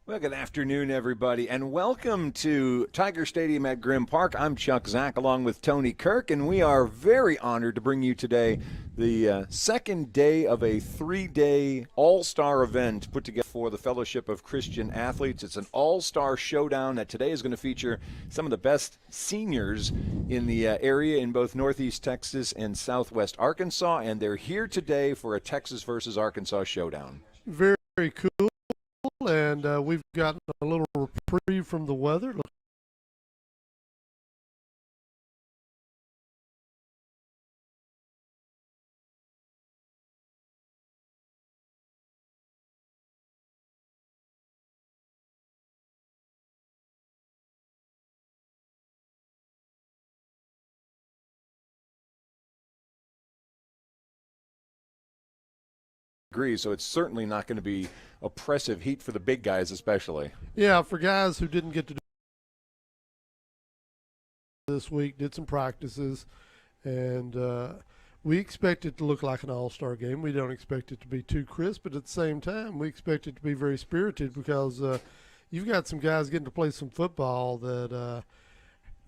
Well, good afternoon, everybody, and welcome to Tiger Stadium at Grimm Park. I'm Chuck Zach along with Tony Kirk, and we are very honored to bring you today the second day of a three-day all-star event put together for the Fellowship of Christian Athletes. It's an all-star showdown that today is going to feature some of the best seniors in the area in both Northeast Texas and Southwest Arkansas, and they're here today for a Texas versus Arkansas showdown. Very, very cool. And we've gotten a little reprieve from the weather. Agree, so it's certainly not going to be oppressive heat for the big guys especially. Yeah, for guys who didn't get to do this week, did some practices, and we expect it to look like an all-star game. We don't expect it to be too crisp, but at the same time, we expect it to be very spirited because you've got some guys getting to play some football that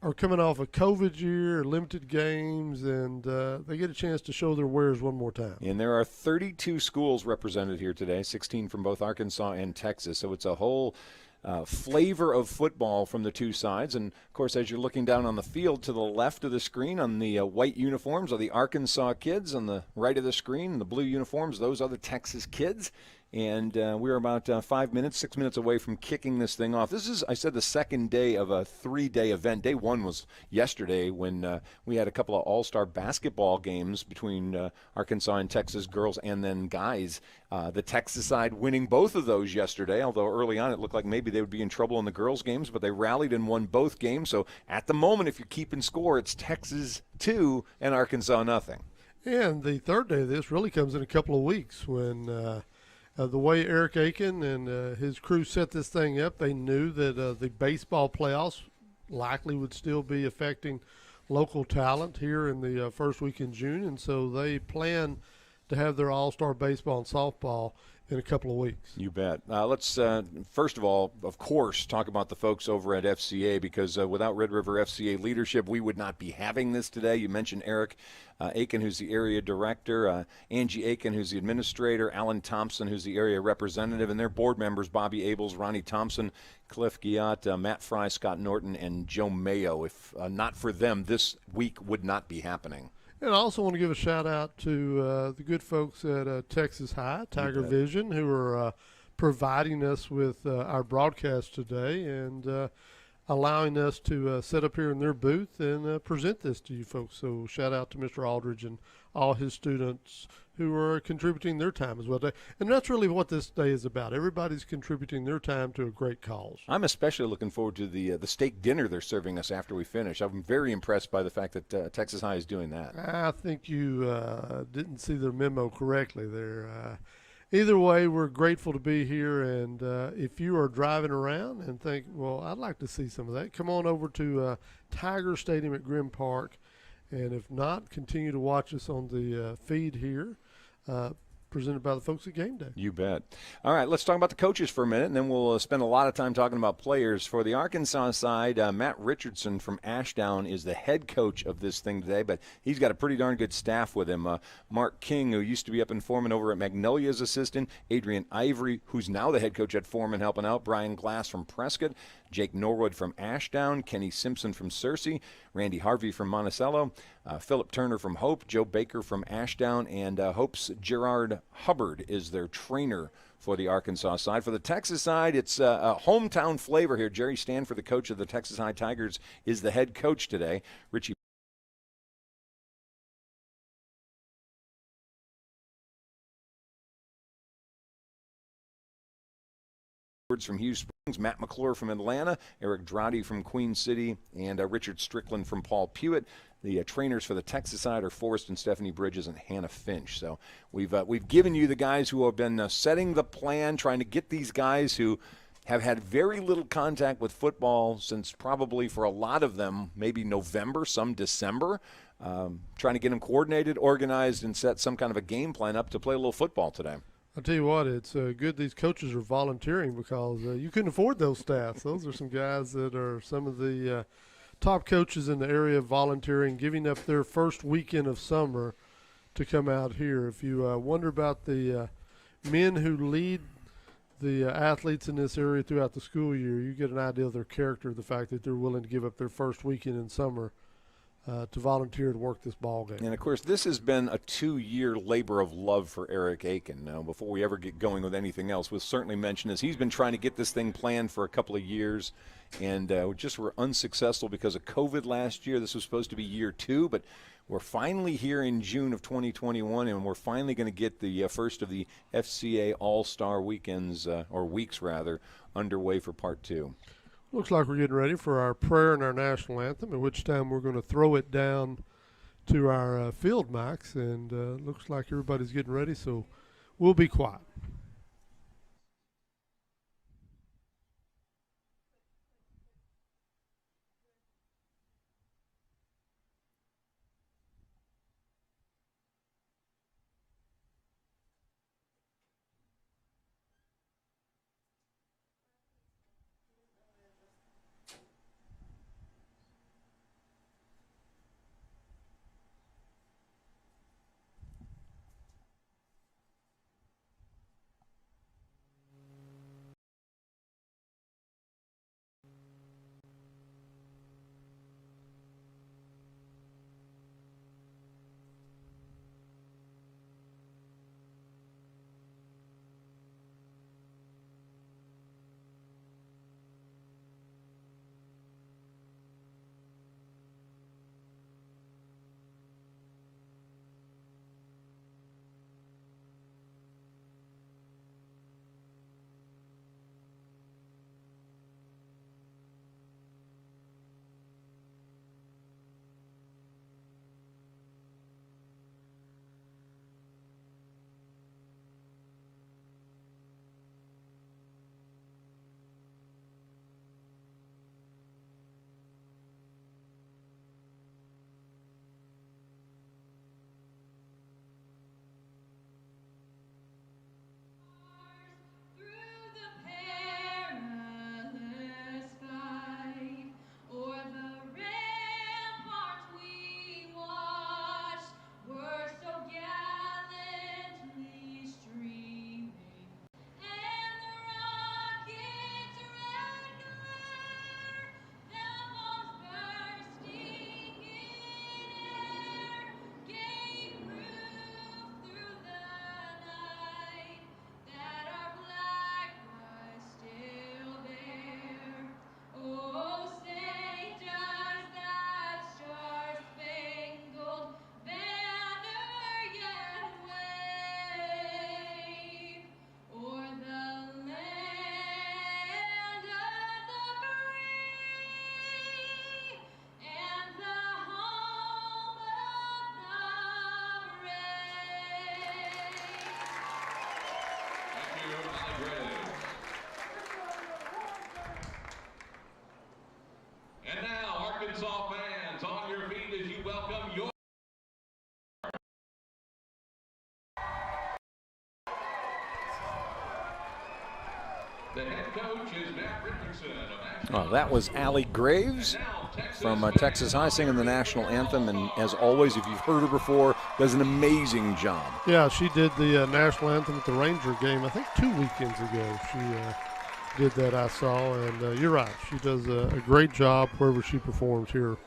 are coming off a COVID year, limited games, and they get a chance to show their wares one more time. And there are 32 schools represented here today, 16 from both Arkansas and Texas. So it's a whole flavor of football from the two sides. And, of course, as you're looking down on the field to the left of the screen on the white uniforms are the Arkansas kids. On the right of the screen, the blue uniforms, those are the Texas kids. And we're about 6 minutes away from kicking this thing off. This is, I said, the second day of a three-day event. Day one was yesterday when we had a couple of all-star basketball games between Arkansas and Texas girls and then guys. The Texas side winning both of those yesterday, although early on it looked like maybe they would be in trouble in the girls' games, but they rallied and won both games. So at the moment, if you're keeping score, it's Texas 2 and Arkansas nothing. And the third day of this really comes in a couple of weeks when the way Eric Aiken and his crew set this thing up, they knew that the baseball playoffs likely would still be affecting local talent here in the first week in June, and so they plan to have their all-star baseball and softball in a couple of weeks. You bet. Let's, first of all, of course, talk about the folks over at FCA because without Red River FCA leadership, we would not be having this today. You mentioned Eric Aiken, who's the area director, Angie Aiken, who's the administrator, Alan Thompson, who's the area representative, and their board members, Bobby Abels, Ronnie Thompson, Cliff Giat, Matt Fry, Scott Norton, and Joe Mayo. If not for them, this week would not be happening. And I also want to give a shout-out to the good folks at Texas High, Tiger Vision, who are providing us with our broadcast today and allowing us to set up here in their booth and present this to you folks. So shout-out to Mr. Aldridge and all his students who are contributing their time as well. And that's really what this day is about. Everybody's contributing their time to a great cause. I'm especially looking forward to the steak dinner they're serving us after we finish. I'm very impressed by the fact that Texas High is doing that. I think you didn't see the memo correctly there. Either way, we're grateful to be here, and if you are driving around and think, well, I'd like to see some of that, come on over to Tiger Stadium at Grimm Park. And if not, continue to watch us on the feed here, presented by the folks at Game Day. You bet. All right, let's talk about the coaches for a minute, and then we'll spend a lot of time talking about players. For the Arkansas side, Matt Richardson from Ashdown is the head coach of this thing today, but he's got a pretty darn good staff with him. Mark King, who used to be up in Foreman over at Magnolia's assistant, Adrian Ivory, who's now the head coach at Foreman helping out, Brian Glass from Prescott, Jake Norwood from Ashdown, Kenny Simpson from Searcy, Randy Harvey from Monticello, Philip Turner from Hope, Joe Baker from Ashdown, and Hope's Gerard Hubbard is their trainer for the Arkansas side. For the Texas side, it's a hometown flavor here. Jerry Stanford, the coach of the Texas High Tigers, is the head coach today. Richie from Hughes Springs, Matt McClure from Atlanta, Eric Dradi from Queen City, and Richard Strickland from Paul Pewitt. The trainers for the Texas side are Forrest and Stephanie Bridges and Hannah Finch. So we've given you the guys who have been setting the plan, trying to get these guys who have had very little contact with football since probably for a lot of them, maybe November, some December, trying to get them coordinated, organized, and set some kind of a game plan up to play a little football today. I tell you what, it's good these coaches are volunteering because you couldn't afford those staffs. Those are some guys that are some of the top coaches in the area volunteering, giving up their first weekend of summer to come out here. If you wonder about the men who lead the athletes in this area throughout the school year, you get an idea of their character, the fact that they're willing to give up their first weekend in summer to volunteer to work this ball game. And, of course, this has been a 2-year labor of love for Eric Aiken. Now, before we ever get going with anything else, we'll certainly mention this. He's been trying to get this thing planned for a couple of years, and just were unsuccessful because of COVID last year. This was supposed to be year 2, but we're finally here in June of 2021, and we're finally going to get the first of the FCA All-Star weekends, or weeks rather, underway for part 2. Looks like we're getting ready for our prayer and our national anthem, at which time we're going to throw it down to our field mics, and looks like everybody's getting ready, so we'll be quiet. And now, Arkansas fans, on your feet as you welcome your... The head coach is Matt Richardson of Well, that was Allie Graves from Texas High singing the national anthem, and as always, if you've heard her before, does an amazing job. Yeah, she did the national anthem at the Ranger game, I think 2 weekends ago. She did that, I saw, and you're right. She does a great job wherever she performs here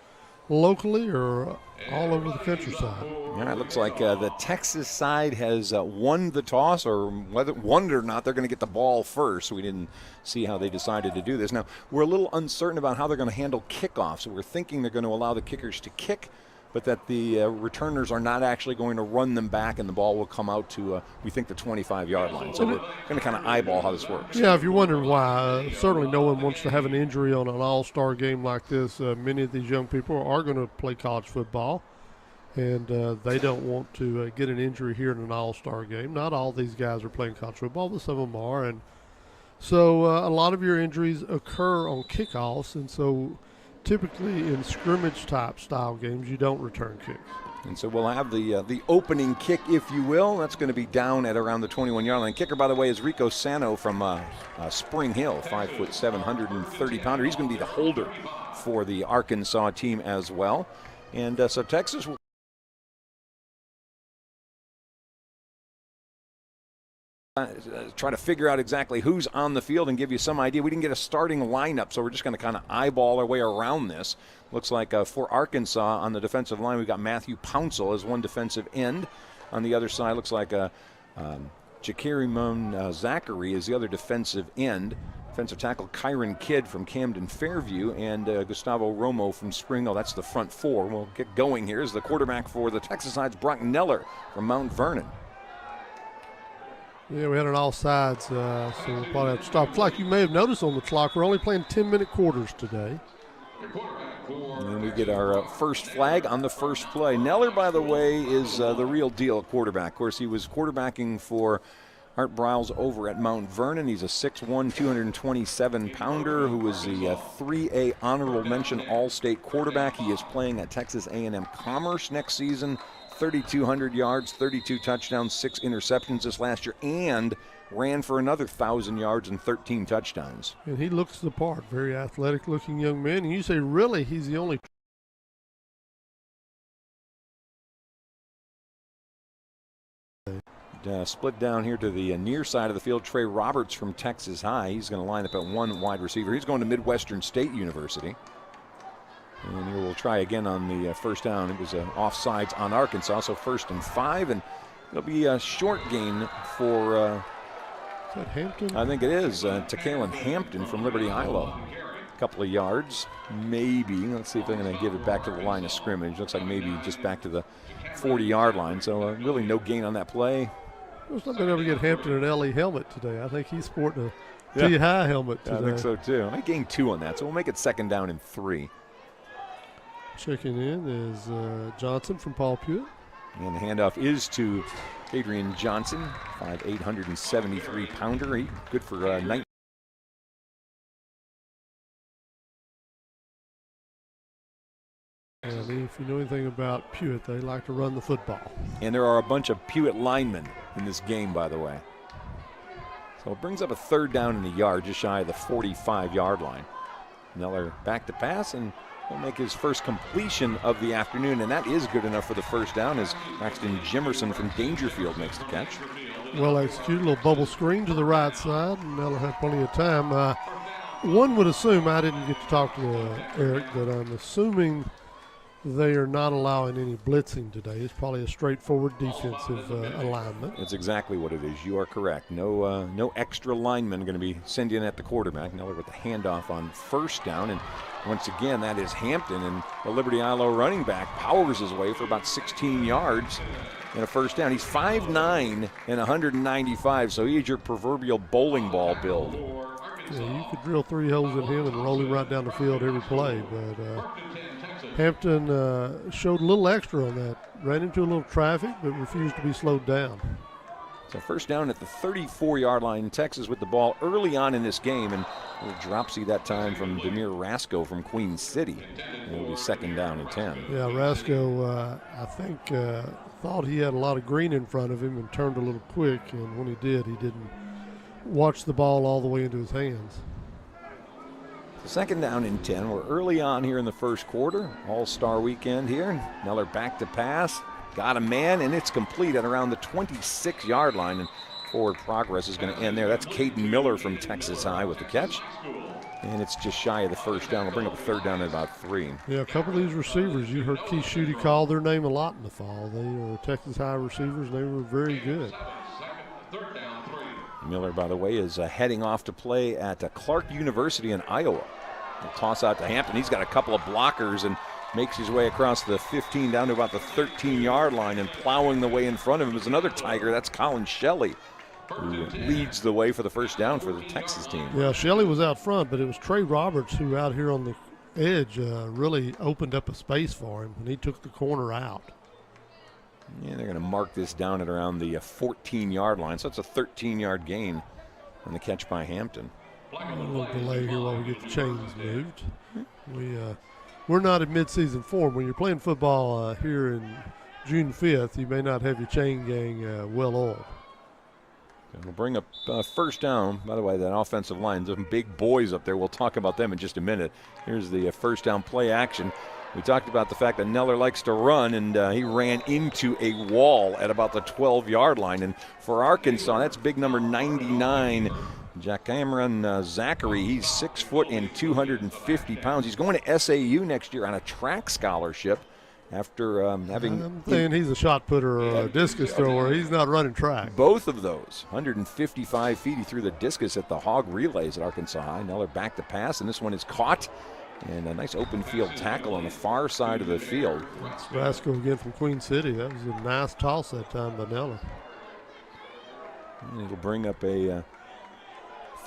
locally or all over the countryside. Yeah, it looks like the Texas side has won the toss, or whether won it or not, they're going to get the ball first. We didn't see how they decided to do this. Now, we're a little uncertain about how they're going to handle kickoffs. So we're thinking they're going to allow the kickers to kick, but that the returners are not actually going to run them back, and the ball will come out to, we think, the 25-yard line. So we're going to kind of eyeball how this works. Yeah, if you're wondering why, certainly no one wants to have an injury on an all-star game like this. Many of these young people are going to play college football, and they don't want to get an injury here in an all-star game. Not all these guys are playing college football, but some of them are. And so a lot of your injuries occur on kickoffs, and so typically in scrimmage-type style games, you don't return kicks. And so we'll have the opening kick, if you will. That's going to be down at around the 21-yard line. Kicker, by the way, is Rico Sano from Spring Hill, 5'7", 130-pounder. He's going to be the holder for the Arkansas team as well. And so Texas will try to figure out exactly who's on the field and give you some idea. We didn't get a starting lineup, so we're just going to kind of eyeball our way around this. Looks like for Arkansas on the defensive line, we've got Matthew Pouncil as one defensive end. On the other side, looks like Jakirimon Zachary is the other defensive end. Defensive tackle Kyron Kidd from Camden Fairview, and Gustavo Romo from Spring Hill. That's the front four. We'll get going here. Is the quarterback for the Texas sides, Brock Neller from Mount Vernon. Yeah, we had an all sides, so we'll probably have to stop. It's like you may have noticed on the clock, we're only playing 10-minute quarters today. And then we get our first flag on the first play. Neller, by the way, is the real deal quarterback. Of course, he was quarterbacking for Art Briles over at Mount Vernon. He's a 6'1", 227-pounder who was the 3A honorable mention all-state quarterback. He is playing at Texas A&M Commerce next season. 3,200 yards, 32 touchdowns, 6 interceptions this last year, and ran for another 1,000 yards and 13 touchdowns. And he looks the part, very athletic-looking young man. And you say, really, he's the only split down here to the near side of the field. Trey Roberts from Texas High. He's going to line up at one wide receiver. He's going to Midwestern State University. And here we'll try again on the first down. It was offsides on Arkansas, so 1st and 5, and it'll be a short gain for. Is that Hampton? I think it is Takalen Hampton from Liberty Ilo. A couple of yards, maybe. Let's see if they're going to give it back to the line of scrimmage. Looks like maybe just back to the 40-yard line. So really no gain on that play. Looks like they're going to get Hampton an LE helmet today. I think he's sporting a T-high helmet today. I think so too. I gained 2 on that, so we'll make it 2nd down and 3. Checking in is Johnson from Paul Pewitt. And the handoff is to Adrian Johnson, 5'8", 173-pounder. He good for 19. And if you know anything about Pewitt, they like to run the football. And there are a bunch of Pewitt linemen in this game, by the way. So it brings up a 3rd down and a yard, just shy of the 45-yard line. Neller back to pass, and will make his first completion of the afternoon, and that is good enough for the first down as Braxton Jimerson from Dangerfield makes the catch. Well executed, a little bubble screen to the right side, and Neller had plenty of time. One would assume, I didn't get to talk to Eric, but I'm assuming they are not allowing any blitzing today. It's probably a straightforward defensive alignment. It's exactly what it is. You are correct. No extra linemen going to be sent in at the quarterback. Neller with the handoff on 1st down, and once again, that is Hampton, and the Liberty Ilo running back powers his way for about 16 yards and a 1st down. He's 5'9" and 195, so he's your proverbial bowling ball build. Yeah, you could drill 3 holes in him and roll him right down the field every play, but Hampton showed a little extra on that. Ran into a little traffic, but refused to be slowed down. So 1st down at the 34-yard line. Texas with the ball early on in this game, and a little dropsy that time from Demir Rasco from Queen City. And it'll be 2nd down and 10. Yeah, Rasco, I think, thought he had a lot of green in front of him and turned a little quick, and when he did, he didn't watch the ball all the way into his hands. 2nd down and 10. We're early on here in the first quarter. All-Star weekend here. Neller back to pass. Got a man, and it's complete at around the 26-yard line. And forward progress is going to end there. That's Caden Miller from Texas High with the catch. And it's just shy of the 1st down. We'll bring up a 3rd down at about 3. Yeah, a couple of these receivers, you heard Keith Schutte call their name a lot in the fall. They are Texas High receivers. They were very good. Miller, by the way, is heading off to play at Clark University in Iowa. He'll toss out to Hampton. He's got a couple of blockers and makes his way across the 15 down to about the 13-yard line, and plowing the way in front of him is another Tiger. That's Colin Shelley, who leads the way for the 1st down for the Texas team. Yeah, Shelley was out front, but it was Trey Roberts who out here on the edge really opened up a space for him, and he took the corner out. Yeah, they're going to mark this down at around the 14-yard line, so it's a 13-yard gain on the catch by Hampton. A little delay here while we get the chains moved. We're not in midseason form. When you're playing football here in June 5th, you may not have your chain gang well oiled. And we'll bring up first down. By the way, that offensive line, some big boys up there. We'll talk about them in just a minute. Here's the first down play action. We talked about the fact that Neller likes to run, and he ran into a wall at about the 12-yard line. And for Arkansas, that's big number 99, Jack Cameron Zachary. He's 6 foot and 250 pounds. He's going to SAU next year on a track scholarship. After having, I'm saying he's a shot putter or a discus thrower. He's not running track. Both of those, 155 feet. He threw the discus at the hog relays at Arkansas High. Neller back to pass, and this one is caught. And a nice open field tackle on the far side of the field. Vasco again from Queen City. That was a nice toss that time by Neller. And it'll bring up a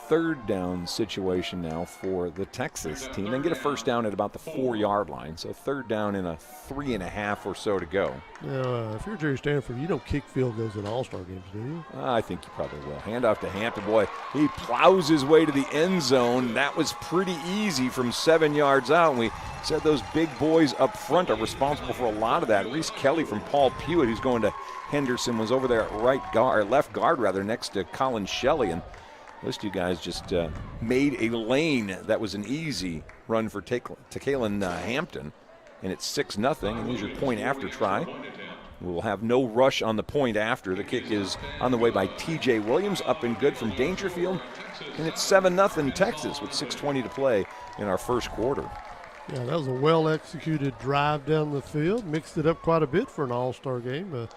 third down situation now for the Texas team. They get a first down at about the 4-yard line, so third down in a 3.5 or so to go. Now, if you're Jerry Stanford, you don't kick field goals in all-star games, do you? I think you probably will. Hand off to Hampton. Boy, he plows his way to the end zone. That was pretty easy from 7 yards out. And we said those big boys up front are responsible for a lot of that. Reese Kelly from Paul Pewitt, who's going to Henderson, was over there at left guard next to Colin Shelley. And those two guys just made a lane that was an easy run for Takalen Hampton. And it's 6-0. And here's your point after try. We'll have no rush on the point after. The kick is on the way by T.J. Williams, up and good from Dangerfield. And it's 7-0 Texas with 6:20 to play in our first quarter. Yeah, that was a well-executed drive down the field. Mixed it up quite a bit for an all-star game. A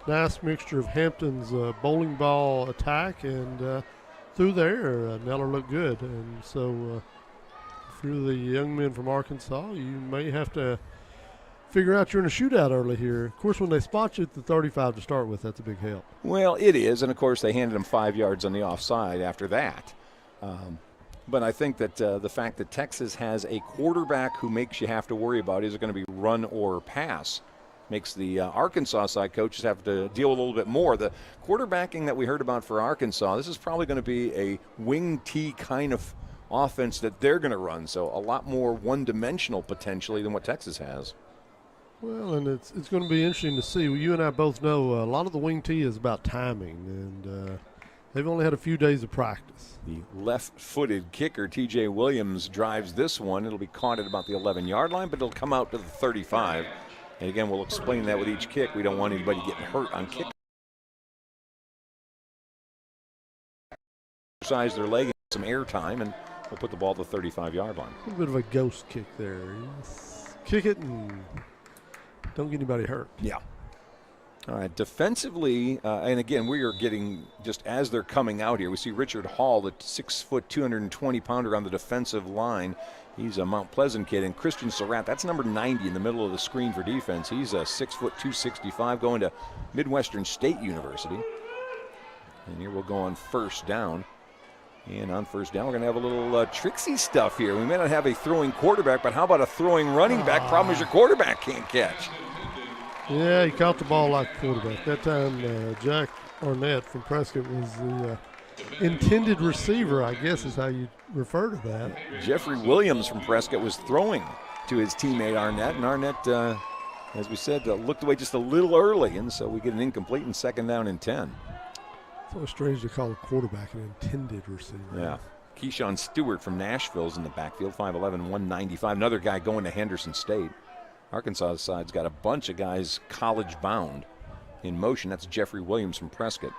nice mixture of Hampton's bowling ball attack and through there, Neller looked good. And so if you're the young men from Arkansas, you may have to figure out you're in a shootout early here. Of course, when they spot you at the 35 to start with, that's a big help. Well, it is. And, of course, they handed him 5 yards on the offside after that. But I think that the fact that Texas has a quarterback who makes you have to worry about is it going to be run or pass makes the Arkansas side coaches have to deal with a little bit more. The quarterbacking that we heard about for Arkansas, this is probably going to be a wing T kind of offense that they're going to run, so a lot more one-dimensional potentially than what Texas has. Well, and it's going to be interesting to see. You and I both know a lot of the wing T is about timing, and they've only had a few days of practice. The left-footed kicker, T.J. Williams, drives this one. It'll be caught at about the 11-yard line, but it'll come out to the 35. And again, we'll explain that with each kick. We don't want anybody getting hurt on kick. Exercise their leg and some air time, and we'll put the ball at the 35-yard line. A little bit of a ghost kick there. Yes. Kick it and don't get anybody hurt. Yeah. All right, defensively, and again, we are getting, just as they're coming out here, we see Richard Hall, the 6 foot, 220-pounder on the defensive line. He's a Mount Pleasant kid. And Christian Surratt, that's number 90 in the middle of the screen for defense. He's a 6 foot, 265, going to Midwestern State University. And here we'll go on first down. And on first down, we're going to have a little tricksy stuff here. We may not have a throwing quarterback, but how about a throwing running back? Problem is your quarterback can't catch. Yeah, he caught the ball like a quarterback. That time, Jack Arnett from Prescott was the intended receiver, I guess is how you refer to that. Jeffrey Williams from Prescott was throwing to his teammate Arnett, and Arnett, as we said, looked away just a little early, and so we get an incomplete and 2nd down and 10. It's always strange to call a quarterback an intended receiver. Yeah. Keyshawn Stewart from Nashville's in the backfield, 5'11", 195. Another guy going to Henderson State. Arkansas side's got a bunch of guys college-bound in motion. That's Jeffrey Williams from Prescott.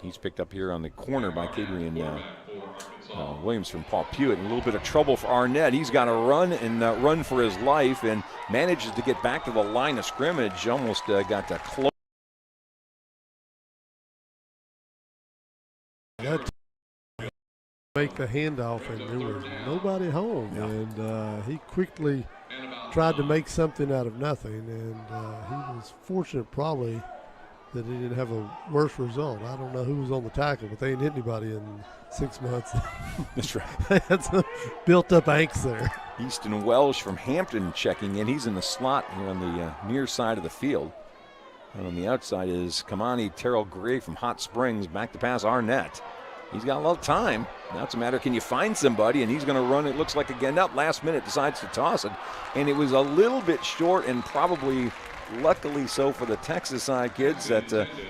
He's picked up here on the corner by Kadrian Williams from Paul Pewitt. A little bit of trouble for Arnett. He's got to run and run for his life and manages to get back to the line of scrimmage. Almost got to close. That make the handoff, and there was nobody home. Yeah. And he quickly tried to make something out of nothing, and he was fortunate probably that he didn't have a worse result. I don't know who was on the tackle, but they ain't hit anybody in 6 months. That's right. They had some built-up angst there. Easton Welsh from Hampton checking in. He's in the slot here on the near side of the field. And on the outside is Kamani Terrell Gray from Hot Springs. Back to pass Arnett. He's got a lot of time. Now it's a matter, can you find somebody? And he's going to run, it looks like again, up last minute, decides to toss it. And it was a little bit short and probably luckily so for the Texas side kids that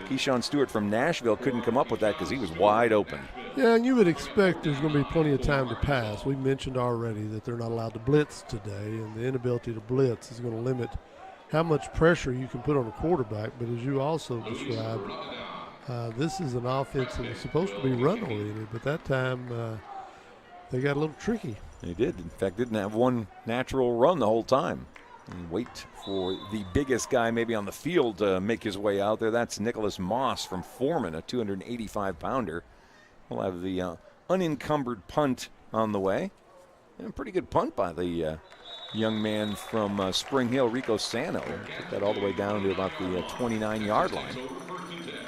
Keyshawn Stewart from Nashville couldn't come up with that because he was wide open. Yeah, and you would expect there's going to be plenty of time to pass. We mentioned already that they're not allowed to blitz today, and the inability to blitz is going to limit how much pressure you can put on a quarterback. But as you also described, this is an offense that was supposed to be run-oriented, but that time they got a little tricky. They did. In fact, didn't have one natural run the whole time. And wait for the biggest guy maybe on the field to make his way out there. That's Nicholas Moss from Foreman, a 285-pounder. We'll have the unencumbered punt on the way. And a pretty good punt by the young man from Spring Hill, Rico Sano. Took that all the way down to about the 29-yard line.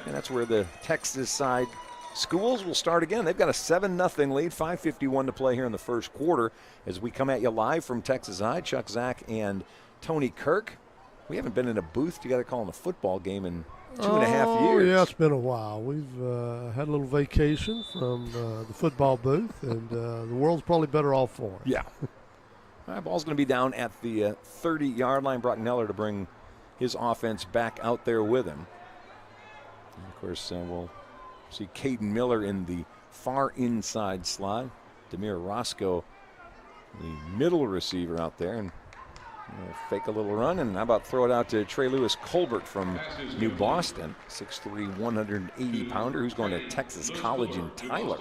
And that's where the Texas side schools will start again. They've got a 7-0 lead, 5:51 to play here in the first quarter as we come at you live from Texas High. Chuck Zach and Tony Kirk. We haven't been in a booth together calling a football game in 2.5 years. Yeah, it's been a while. We've had a little vacation from the football booth, and the world's probably better off for it. Yeah. All right, ball's going to be down at the 30-yard line. Brock Neller to bring his offense back out there with him. And of course, we'll see Caden Miller in the far inside slot. Demir Roscoe, the middle receiver out there. And fake a little run, and how about throw it out to Trey Lewis Colbert from New Boston, 6'3", 180-pounder, who's going to Texas College in Tyler,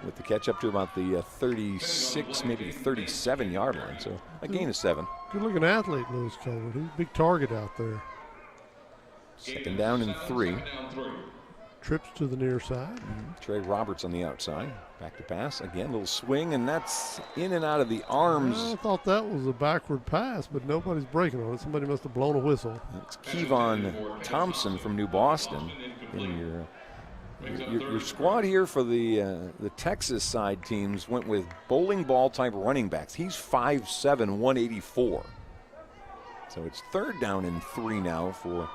with the catch up to about the 36, maybe 37-yard line. So a gain of 7. Good-looking athlete, Lewis Colbert. He's a big target out there. 2nd down and 3. Trips to the near side. Trey Roberts on the outside. Back to pass. Again, little swing, and that's in and out of the arms. I thought that was a backward pass, but nobody's breaking on it. Somebody must have blown a whistle. It's Kevon Thompson from New Boston. And your squad here for the Texas side teams went with bowling ball type running backs. He's 5'7", 184. So it's 3rd down and 3 now for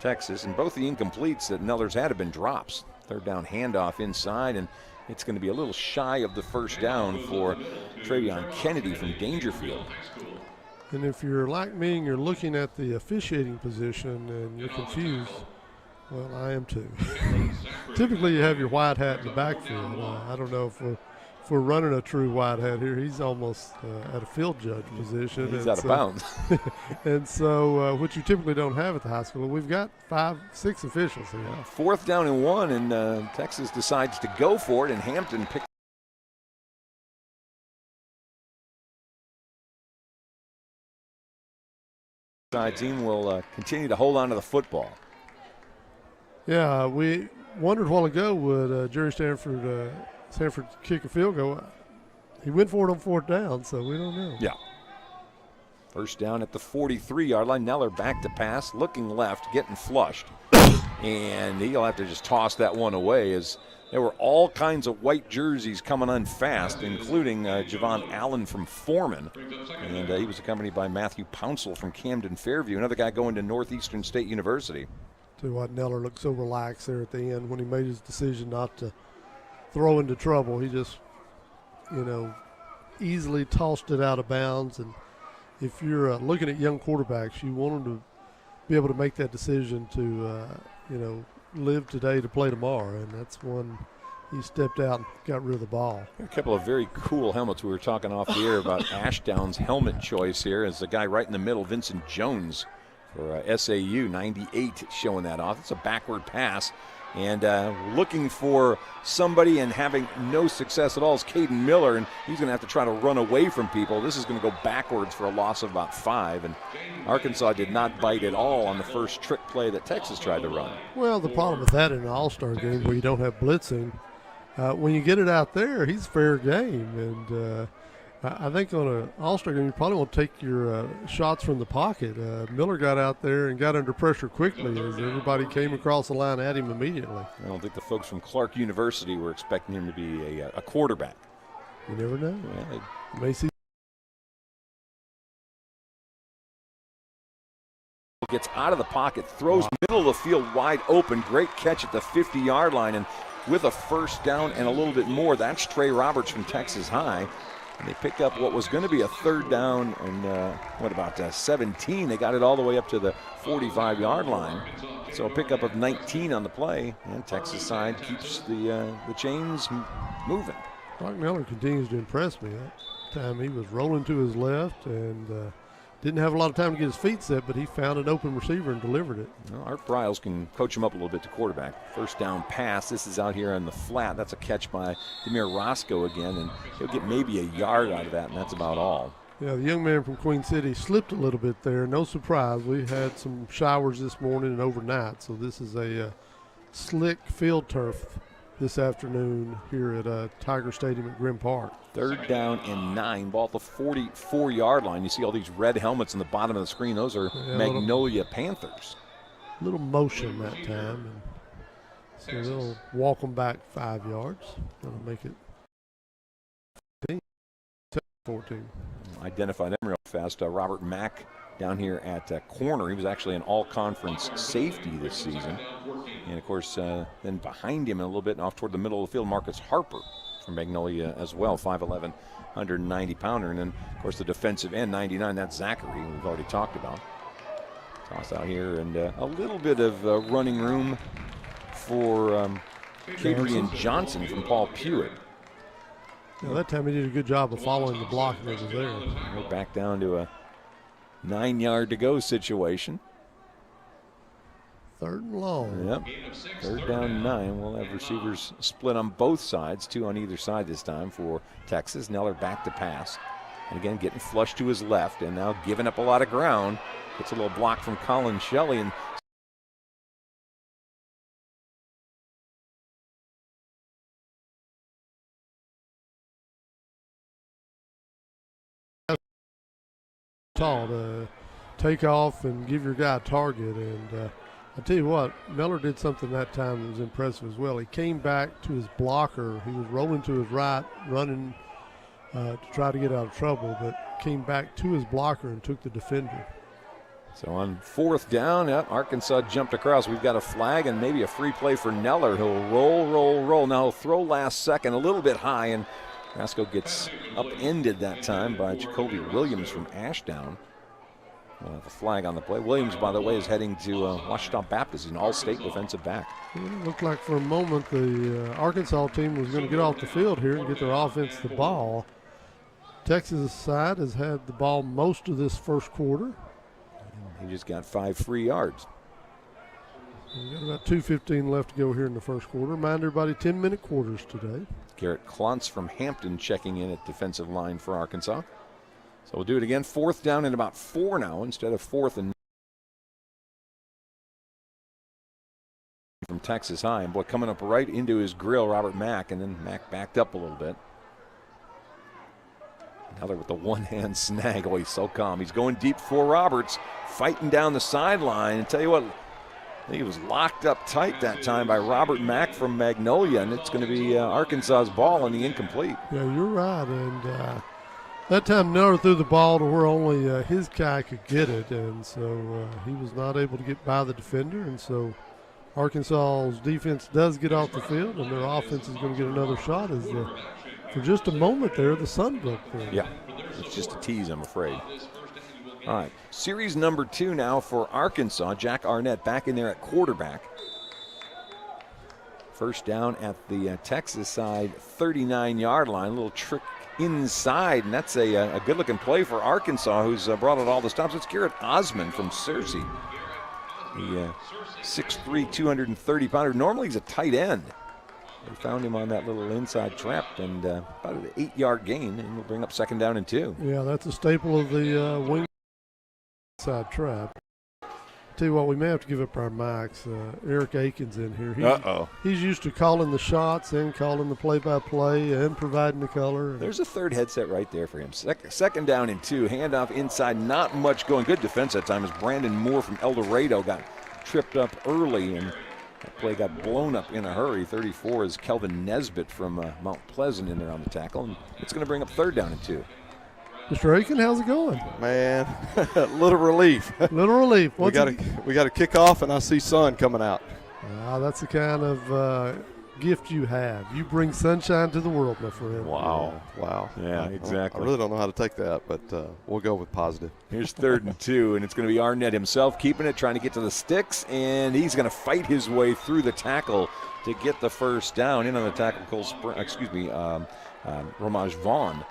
Texas, and both the incompletes that Neller's had have been drops. 3rd down handoff inside, and it's going to be a little shy of the 1st down for Travion Kennedy from Dangerfield. And if you're like me and you're looking at the officiating position and you're confused, well, I am too. Typically you have your white hat in the backfield. I don't know if we're running a true white hat here. He's almost at a field judge position. He's out of bounds. And so, which you typically don't have at the high school. We've got 5, 6 officials here. 4th down and 1, and Texas decides to go for it, and Hampton picks. Side team will continue to hold on to the football. Yeah, we wondered a while ago would Jerry Stanford kick a field goal. He went for it on 4th down, so we don't know. Yeah. 1st down at the 43-yard line. Neller back to pass, looking left, getting flushed. And he'll have to just toss that one away as there were all kinds of white jerseys coming on fast, including Javon Allen from Foreman. And he was accompanied by Matthew Pouncil from Camden Fairview, another guy going to Northeastern State University. Tell you what, Neller looked so relaxed there at the end when he made his decision not to throw into trouble. He just, easily tossed it out of bounds. And if you're looking at young quarterbacks, you want them to be able to make that decision to, live today to play tomorrow. And that's when he stepped out and got rid of the ball. A couple of very cool helmets. We were talking off the air about Ashdown's helmet choice here. As the guy right in the middle, Vincent Jones for SAU, 98, showing that off. It's a backward pass. And looking for somebody and having no success at all is Caden Miller, and he's going to have to try to run away from people. This is going to go backwards for a loss of about 5, and Arkansas did not bite at all on the first trick play that Texas tried to run. Well, the problem with that in an all-star game where you don't have blitzing, when you get it out there, he's fair game. And I think on an all-star game, you probably won't take your shots from the pocket. Miller got out there and got under pressure quickly as everybody came across the line at him immediately. I don't think the folks from Clark University were expecting him to be a quarterback. You never know. Yeah, you may see. Gets out of the pocket, throws middle of the field wide open. Great catch at the 50-yard line, and with a 1st down and a little bit more, that's Trey Roberts from Texas High. And they pick up what was going to be a third down and what about 17? They got it all the way up to the 45-yard line. So a pickup of 19 on the play, and Texas side keeps the chains moving. Brock Miller continues to impress me. That time he was rolling to his left and didn't have a lot of time to get his feet set, but he found an open receiver and delivered it. Well, Art Briles can coach him up a little bit to quarterback. First down pass. This is out here on the flat. That's a catch by Demir Roscoe again, and he'll get maybe a yard out of that, and that's about all. Yeah, the young man from Queen City slipped a little bit there. No surprise. We had some showers this morning and overnight, so this is a slick field turf this afternoon here at Tiger Stadium at Grimm Park. Third down and 9, ball at the 44-yard line. You see all these red helmets in the bottom of the screen. Those are Magnolia Panthers. Little motion that time. And so they'll walk them back 5 yards. That'll make it 14. Identify them real fast. Robert Mack down here at corner. He was actually an all-conference safety this season. And, of course, then behind him a little bit and off toward the middle of the field, Marcus Harper from Magnolia as well, 5'11", 190-pounder. And then, of course, the defensive end, 99, that's Zachary, we've already talked about. Toss out here, and a little bit of running room for Adrian Johnson from Paul Pewitt. Yeah, that time he did a good job of following the block that was there. We're back down to a 9-yard-to-go situation. Third and long. Yep. Third down 9. We'll have receivers split on both sides, 2 on either side this time for Texas. Neller back to pass. And again, getting flushed to his left and now giving up a lot of ground. Gets a little block from Colin Shelley. And tall to take off and give your guy a target. And I tell you what, Miller did something that time that was impressive as well. He came back to his blocker. He was rolling to his right, running to try to get out of trouble, but came back to his blocker and took the defender. so on fourth down, Arkansas jumped across. We've got a flag and maybe a free play for Neller. He'll roll. Now he'll throw last second a little bit high, and Roscoe gets upended that time by Jacoby Williams from Ashdown. We'll have a flag on the play. Williams, by the way, is heading to Washita Baptist. He's an all-state defensive back. It looked like for a moment the Arkansas team was going to get off the field here and get their offense the ball. Texas side has had the ball most of this first quarter. He just got 5 free yards. We've got about 2:15 left to go here in the first quarter. Remind everybody, 10-minute quarters today. Garrett Klontz from Hampton checking in at defensive line for Arkansas. So we'll do it again. Fourth down and about 4 now instead of 4th and from Texas High. And boy, coming up right into his grill, Robert Mack, and then Mack backed up a little bit. Neller with the one-hand snag. Oh, he's so calm. He's going deep for Roberts, fighting down the sideline. And tell you what, I think he was locked up tight that time by Robert Mack from Magnolia, and it's going to be Arkansas's ball on the incomplete. Yeah, you're right. And that time Neller threw the ball to where only his guy could get it, and so he was not able to get by the defender. And so Arkansas's defense does get off the field, and their offense is going to get another shot as for just a moment there, the sun broke through. Yeah, it's just a tease, I'm afraid. All right, series number 2 now for Arkansas. Jack Arnett back in there at quarterback. First down at the Texas side, 39-yard line. A little trick inside, and that's a good-looking play for Arkansas, who's brought it all the stops. It's Garrett Osman from Searcy. The 6'3", 230-pounder. Normally he's a tight end. They found him on that little inside trap, and about an 8-yard gain, and we'll bring up second down and 2. Yeah, that's a staple of the wing side trap. Tell you what, we may have to give up our mics. Eric Aiken's in here. He's used to calling the shots and calling the play-by-play and providing the color. There's a third headset right there for him. Second down and 2. Handoff inside. Not much going. Good defense that time as Brandon Moore from El Dorado got tripped up early, and that play got blown up in a hurry. 34 is Kelvin Nesbitt from Mount Pleasant in there on the tackle, and it's going to bring up third down and 2. Mr. Aiken, how's it going? Man, little relief. Little relief. We got to kick off, and I see sun coming out. That's the kind of gift you have. You bring sunshine to the world, my friend. Wow. Wow. Yeah, exactly. I really don't know how to take that, but we'll go with positive. Here's 3rd and 2, and it's going to be Arnett himself keeping it, trying to get to the sticks, and he's going to fight his way through the tackle to get the first down. In on the tackle, Ramaj Vaughn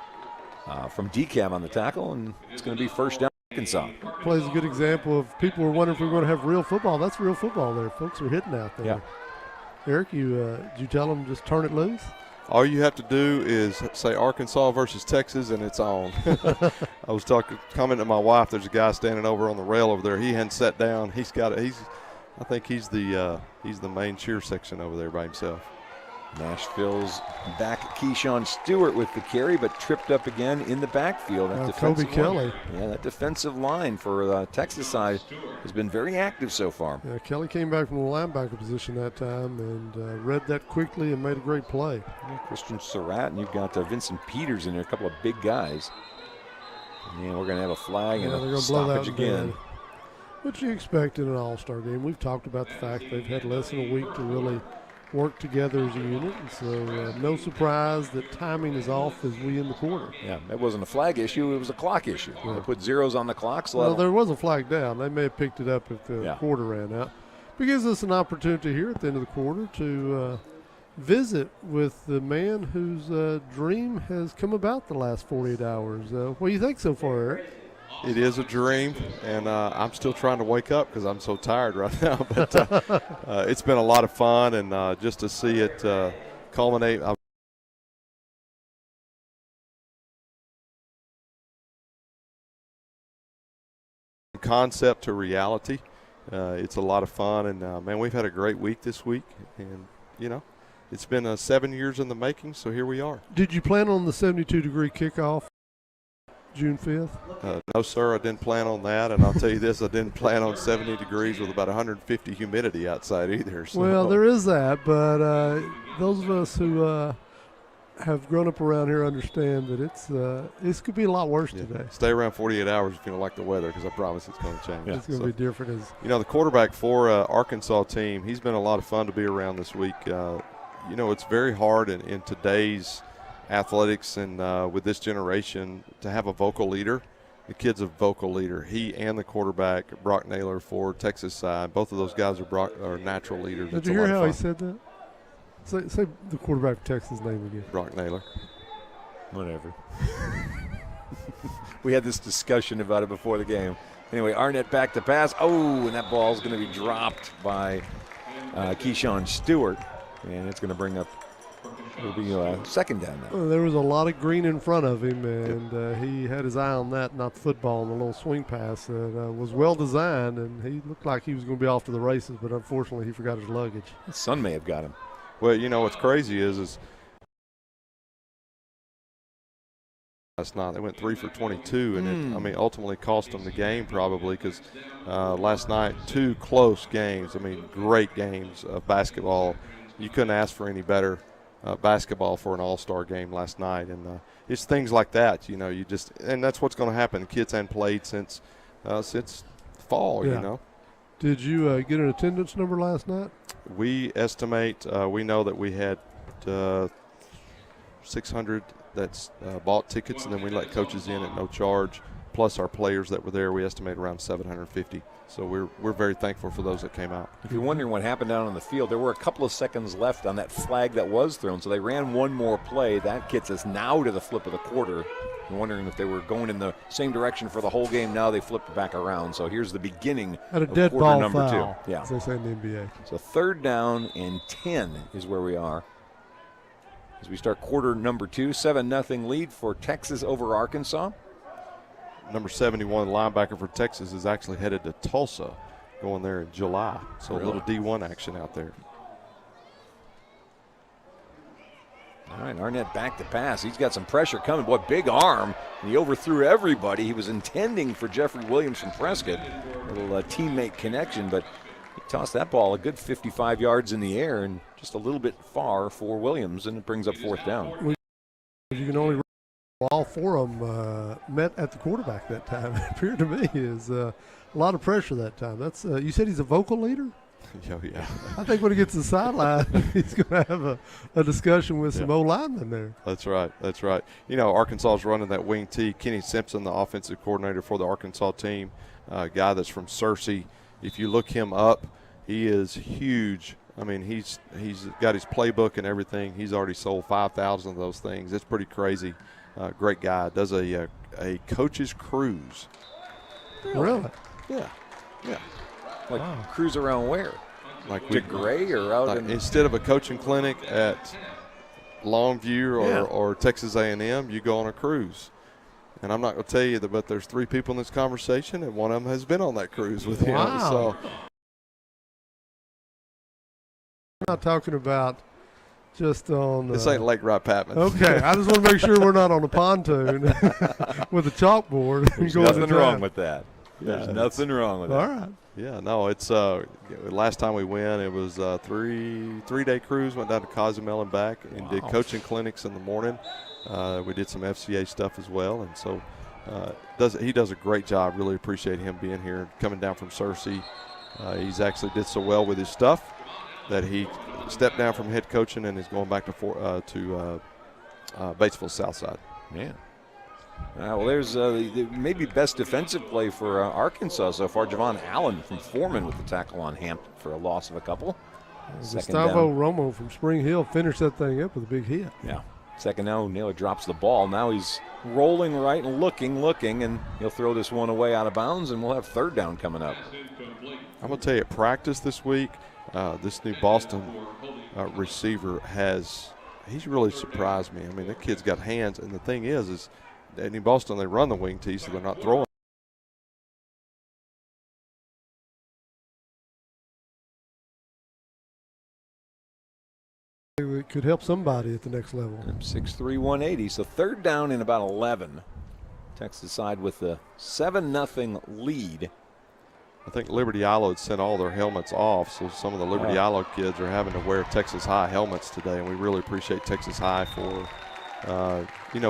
from DCAM on the tackle, and it's going to be first down. Arkansas. Plays a good example of people were wondering if we were going to have real football. That's real football there. Folks are hitting out there. Yeah. Eric, did you tell them just turn it loose? All you have to do is say Arkansas versus Texas, and it's on. I was commenting to my wife. There's a guy standing over on the rail over there. He hadn't sat down. I think he's the main cheer section over there by himself. Nashville's back Keyshawn Stewart with the carry, but tripped up again in the backfield. Kobe Kelly. Yeah, that defensive line for the Texas side has been very active so far. Yeah, Kelly came back from the linebacker position that time and read that quickly and made a great play. Yeah, Christian Surratt, and you've got Vincent Peters in there, a couple of big guys. And we're going to have a flag and a stoppage again. What you expect in an all-star game? We've talked about the fact they've had less than a week to really work together as a unit, and so no surprise that timing is off as we in the quarter. Yeah, that wasn't a flag issue, it was a clock issue. Yeah. They put zeros on the clock. So well, there was a flag down. They may have picked it up if the quarter ran out. But it gives us an opportunity here at the end of the quarter to visit with the man whose dream has come about the last 48 hours. What do you think so far, Eric? It is a dream, and I'm still trying to wake up because I'm so tired right now. But it's been a lot of fun, and just to see it culminate. Concept to reality. It's a lot of fun, and man, we've had a great week this week, and it's been 7 years in the making, so here we are. Did you plan on the 72-degree kickoff June 5th? No, sir, I didn't plan on that, and I'll tell you this, I didn't plan on 70 degrees with about 150 humidity outside either. So. Well, there is that, but those of us who have grown up around here understand that this could be a lot worse today. Stay around 48 hours if you don't like the weather, because I promise it's going to change. It's going to be different. The quarterback for Arkansas team, he's been a lot of fun to be around this week. It's very hard in today's athletics and with this generation to have a vocal leader. The kid's a vocal leader. He and the quarterback, Brock Naylor for Texas side, both of those guys are natural leaders. Did you hear how he said that? Say the quarterback for Texas name again. Brock Naylor. Whatever. We had this discussion about it before the game. Anyway, Arnett back to pass. Oh, and that ball's going to be dropped by Keyshawn Stewart. And it's going to bring up, it'll be second down now. Well, there was a lot of green in front of him, and he had his eye on that, not the football, and the little swing pass that was well designed, and he looked like he was going to be off to the races, but unfortunately he forgot his luggage. His son may have got him. Well, what's crazy is last night they went 3 for 22, and it ultimately cost them the game probably because last night 2 close games. Great games of basketball. You couldn't ask for any better basketball for an all-star game last night, and it's things like that. And that's what's going to happen. Kids hadn't played since fall. Yeah. Did you get an attendance number last night? We estimate, we know that we had 600 that's bought tickets, and then we let coaches in at no charge, plus our players that were there. We estimate around 750. So we're very thankful for those that came out. If you're wondering what happened down on the field, there were a couple of seconds left on that flag that was thrown, so they ran one more play. That gets us now to the flip of the quarter. I'm wondering if they were going in the same direction for the whole game. Now they flipped back around. So here's the beginning of quarter ball number foul, 2. Yeah. as they say in the NBA. So 3rd down and 10 is where we are. As we start quarter number 2, 7-0 lead for Texas over Arkansas. Number 71, linebacker for Texas, is actually headed to Tulsa, going there in July. So really? A little D1 action out there. All right, Arnett back to pass. He's got some pressure coming. Boy, big arm. And he overthrew everybody. He was intending for Jeffrey Williams from Prescott. A little teammate connection, but he tossed that ball a good 55 yards in the air and just a little bit far for Williams, and it brings up 4th down. You can only all 4 of them met at the quarterback that time. It appeared to me is a lot of pressure that time. That's you said he's a vocal leader? Yeah. I think when he gets to the sideline, he's going to have a discussion with some old linemen there. That's right. That's right. You know, Arkansas is running that wing T. Kenny Simpson, the offensive coordinator for the Arkansas team, a guy that's from Searcy. If you look him up, he is huge. I mean, he's got his playbook and everything. He's already sold 5,000 of those things. It's pretty crazy. Great guy. Does a coach's cruise. Really? Yeah. Yeah. Like cruise around where? Like To Gray or out in instead of a coaching clinic at Longview or Texas A&M, you go on a cruise. And I'm not going to tell you that, but there's 3 people in this conversation, and one of them has been on that cruise with him. Wow. So I'm not talking about just on. this ain't Lake Wright-Patman. Okay, I just want to make sure we're not on a pontoon with a chalkboard. There's going to nothing town. wrong with that. There's Yeah, nothing wrong with All that. right. Yeah, no, it's last time we went, it was a three-day cruise, went down to Cozumel and back, and did coaching clinics in the morning. We did some FCA stuff as well, and so he does a great job. Really appreciate him being here, coming down from Searcy. He's actually did so well with his stuff that he stepped down from head coaching and is going back to Batesville Southside. Yeah. Well, there's the maybe best defensive play for Arkansas so far. Javon Allen from Foreman with the tackle on Hampton for a loss of a couple. Gustavo Romo from Spring Hill finished that thing up with a big hit. Yeah. Second down, Naylor drops the ball. Now he's rolling right and looking, and he'll throw this one away out of bounds, and we'll have third down coming up. I'm going to tell you, at practice this week, this new Boston receiver he's really surprised me. I mean, that kid's got hands, and the thing is in Boston they run the wing tee, so they're not throwing. It could help somebody at the next level. 6'3", 180. So third down in about 11. Texas side with a 7-0 lead. I think Liberty Isle had sent all their helmets off, so some of the Liberty Isle kids are having to wear Texas High helmets today, and we really appreciate Texas High for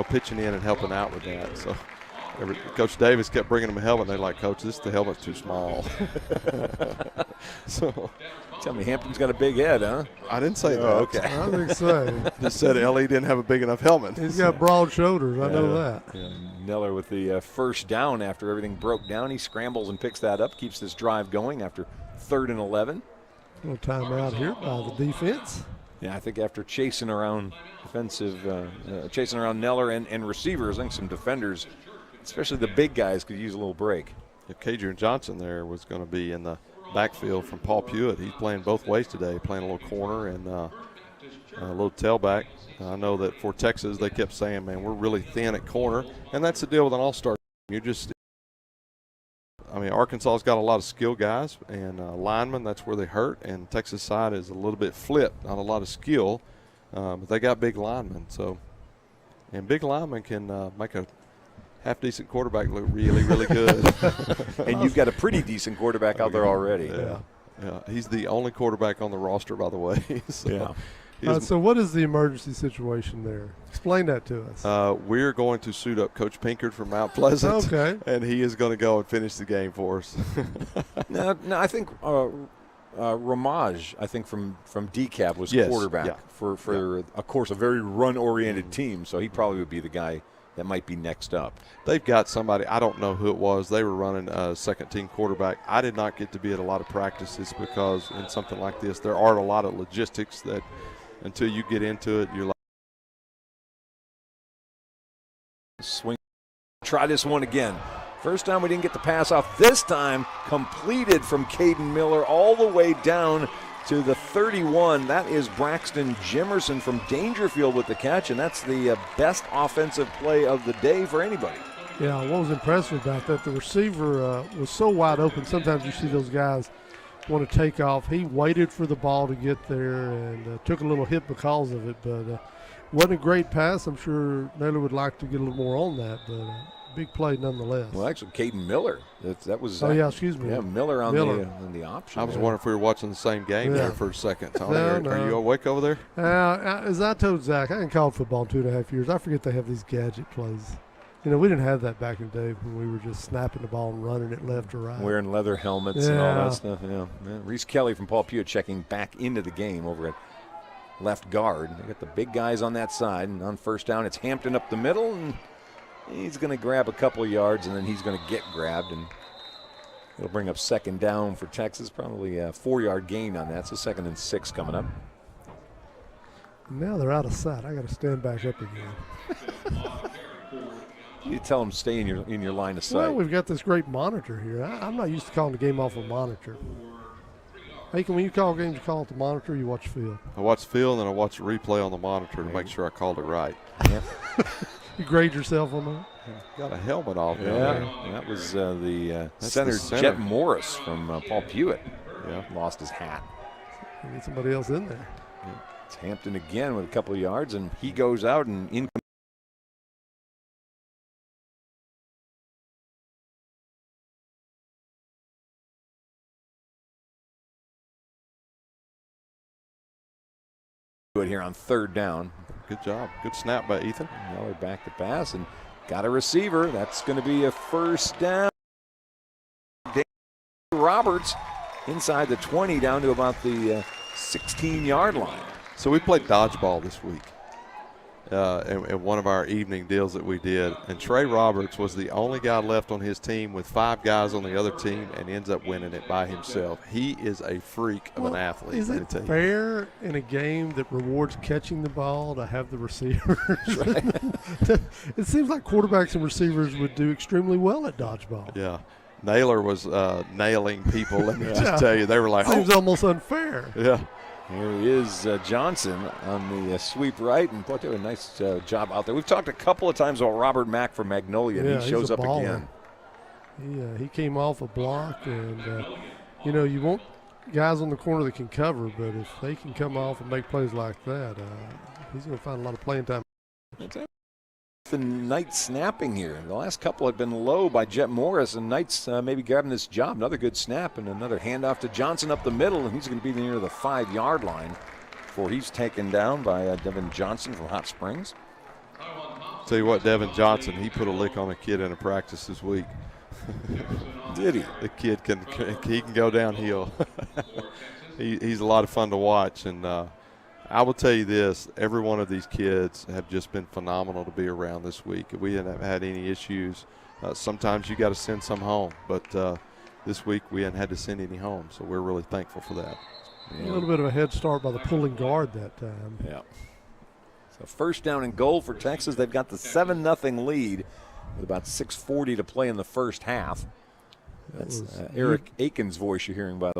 pitching in and helping out with that. So Coach Davis kept bringing them a helmet, and they're like, Coach, the helmet's too small. So tell me, Hampton's got a big head, huh? I didn't say that. Okay. I think so. Just said Ellie didn't have a big enough helmet. He's got broad shoulders. I know that. Yeah. Miller with the first down after everything broke down. He scrambles and picks that up, keeps this drive going after 3rd and 11. A little timeout here by the defense. Yeah, I think after chasing around chasing around Neller and receivers, I think some defenders, especially the big guys, could use a little break. If Kadrian Johnson there was going to be in the backfield from Paul Pewitt. He's playing both ways today, playing a little corner and a little tailback. I know that for Texas, they kept saying, man, we're really thin at corner, and that's the deal with an all-star team. Arkansas's got a lot of skill guys and linemen. That's where they hurt, and Texas side is a little bit flipped, not a lot of skill, but they got big linemen. And big linemen can make a half-decent quarterback look really, really good. And you've got a pretty decent quarterback out there already. Yeah. He's the only quarterback on the roster, by the way. So what is the emergency situation there? Explain that to us. We're going to suit up Coach Pinkard from Mount Pleasant. Okay. And he is going to go and finish the game for us. No, I think Ramaj, I think from DeKalb was quarterback for of course, a very run-oriented team, so he probably would be the guy that might be next up. They've got somebody, I don't know who it was. They were running a second-team quarterback. I did not get to be at a lot of practices because in something like this, there are a lot of logistics that until you get into it, you're like. Swing. Try this one again. First time we didn't get the pass off. This time completed from Caden Miller all the way down to the 31. That is Braxton Jimerson from Dangerfield with the catch, and that's the best offensive play of the day for anybody. Yeah, what was impressive about that, the receiver was so wide open. Sometimes you see those guys want to take off. He waited for the ball to get there and took a little hit because of it, but wasn't a great pass. I'm sure Naylor would like to get a little more on that, but big play nonetheless. Well, actually, Caden Miller. That was. Excuse me. Yeah, Miller on the option. I was wondering if we were watching the same game there for a second. Tony, No. Are you awake over there? As I told Zach, I ain't called football in 2.5 years. I forget they have these gadget plays. we didn't have that back in the day when we were just snapping the ball and running it left or right. Wearing leather helmets and all that stuff. Yeah. Reese Kelly from Paul Pewitt checking back into the game over at left guard. They got the big guys on that side, and on first down, it's Hampton up the middle, and he's going to grab a couple of yards, and then he's going to get grabbed, and it'll bring up second down for Texas, probably a 4-yard gain on that, so 2nd and 6 coming up. Now they're out of sight. I got to stand back up again. You tell them stay in your line of sight. Well, we've got this great monitor here. I'm not used to calling the game off a monitor. Aiken, when you call games, you call it the monitor, you watch film. I watch film, and I watch the replay on the monitor to make sure I called it right. Yeah. You grade yourself on that? Got a helmet off. Yeah, that was the center, Jet Morris from Paul Pewitt. Yeah, lost his hat. We need somebody else in there. Yeah. It's Hampton again with a couple of yards, and he goes out and in. Here on 3rd down. Good job. Good snap by Ethan. Now we're back to pass and got a receiver. That's going to be a first down. Roberts inside the 20 down to about the 16-yard line. So we played dodgeball this week in one of our evening deals that we did. And Trey Roberts was the only guy left on his team with 5 guys on the other team and ends up winning it by himself. He is a freak of an athlete. Is it fair in a game that rewards catching the ball to have the receivers? Right. It seems like quarterbacks and receivers would do extremely well at dodgeball. Yeah. Naylor was nailing people, let me just tell you. They were like, seems almost unfair. Yeah. Here is Johnson on the sweep right, and boy, they did a nice job out there. We've talked a couple of times about Robert Mack from Magnolia, and he shows up again. He came off a block, and, you want guys on the corner that can cover, but if they can come off and make plays like that, he's going to find a lot of playing time. The Knight snapping here. The last couple had been low by Jet Morris, and Knight's maybe grabbing this job. Another good snap and another handoff to Johnson up the middle, and he's going to be near the 5-yard line before he's taken down by Devin Johnson from Hot Springs. Tell you what, Devin Johnson, he put a lick on a kid in a practice this week. Did he? The kid can go downhill. He's a lot of fun to watch, and I will tell you this, every one of these kids have just been phenomenal to be around this week. We haven't had any issues. Sometimes you got to send some home, but this week we hadn't had to send any home, so we're really thankful for that. Yeah. A little bit of a head start by the pulling guard that time. Yeah. So first down and goal for Texas. They've got the 7-0 lead with about 6:40 to play in the first half. That's Eric Aiken's voice you're hearing, by the way.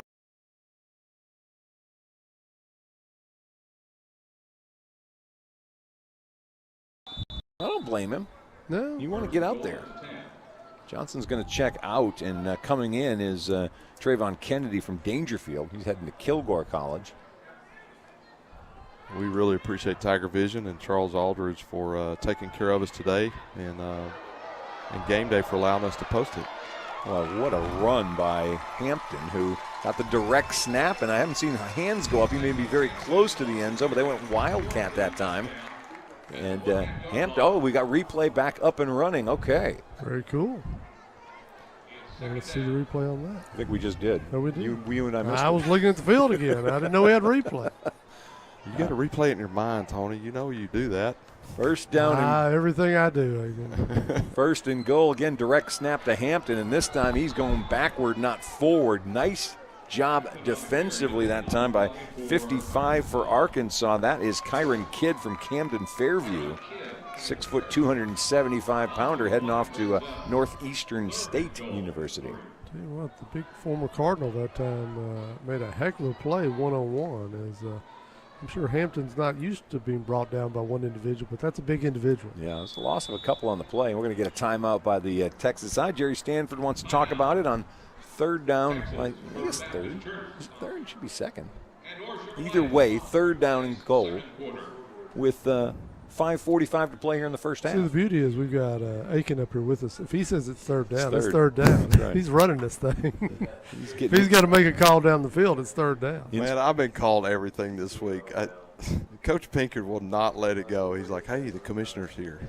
I don't blame him. No. You want to get out there. Johnson's going to check out, and coming in is Trayvon Kennedy from Dangerfield. He's heading to Kilgore College. We really appreciate Tiger Vision and Charles Aldridge for taking care of us today, and Game Day for allowing us to post it. Well, what a run by Hampton, who got the direct snap, and I haven't seen hands go up. He may be very close to the end zone, but they went Wildcat that time. And Hampton, we got replay back up and running. Okay. Very cool. Well, let's see the replay on that. I think we just did. Oh, we did? You and I missed it. I was looking at the field again. I didn't know we had replay. You got to replay it in your mind, Tony. You know you do that. First down. Everything I do. First and goal. Again, direct snap to Hampton, and this time he's going backward, not forward. Nice job defensively that time by 55 for Arkansas. That is Kyron Kidd from Camden Fairview. 6 foot, 275-pounder heading off to Northeastern State University. Tell you what, the big former Cardinal that time made a heck of a play one-on-one. As I'm sure Hampton's not used to being brought down by one individual, but that's a big individual. Yeah, it's a loss of a couple on the play. We're going to get a timeout by the Texas side. Jerry Stanford wants to talk about it on third down. I guess third. Is it third? It should be second. Either way, third down and goal with 5:45 to play here in the first half. See, the beauty is we've got Aiken up here with us. If he says it's third down, it's third down. Right. He's running this thing. If he's got to make a call down the field, it's third down. Man, I've been called everything this week. Coach Pinkard will not let it go. He's like, hey, the commissioner's here.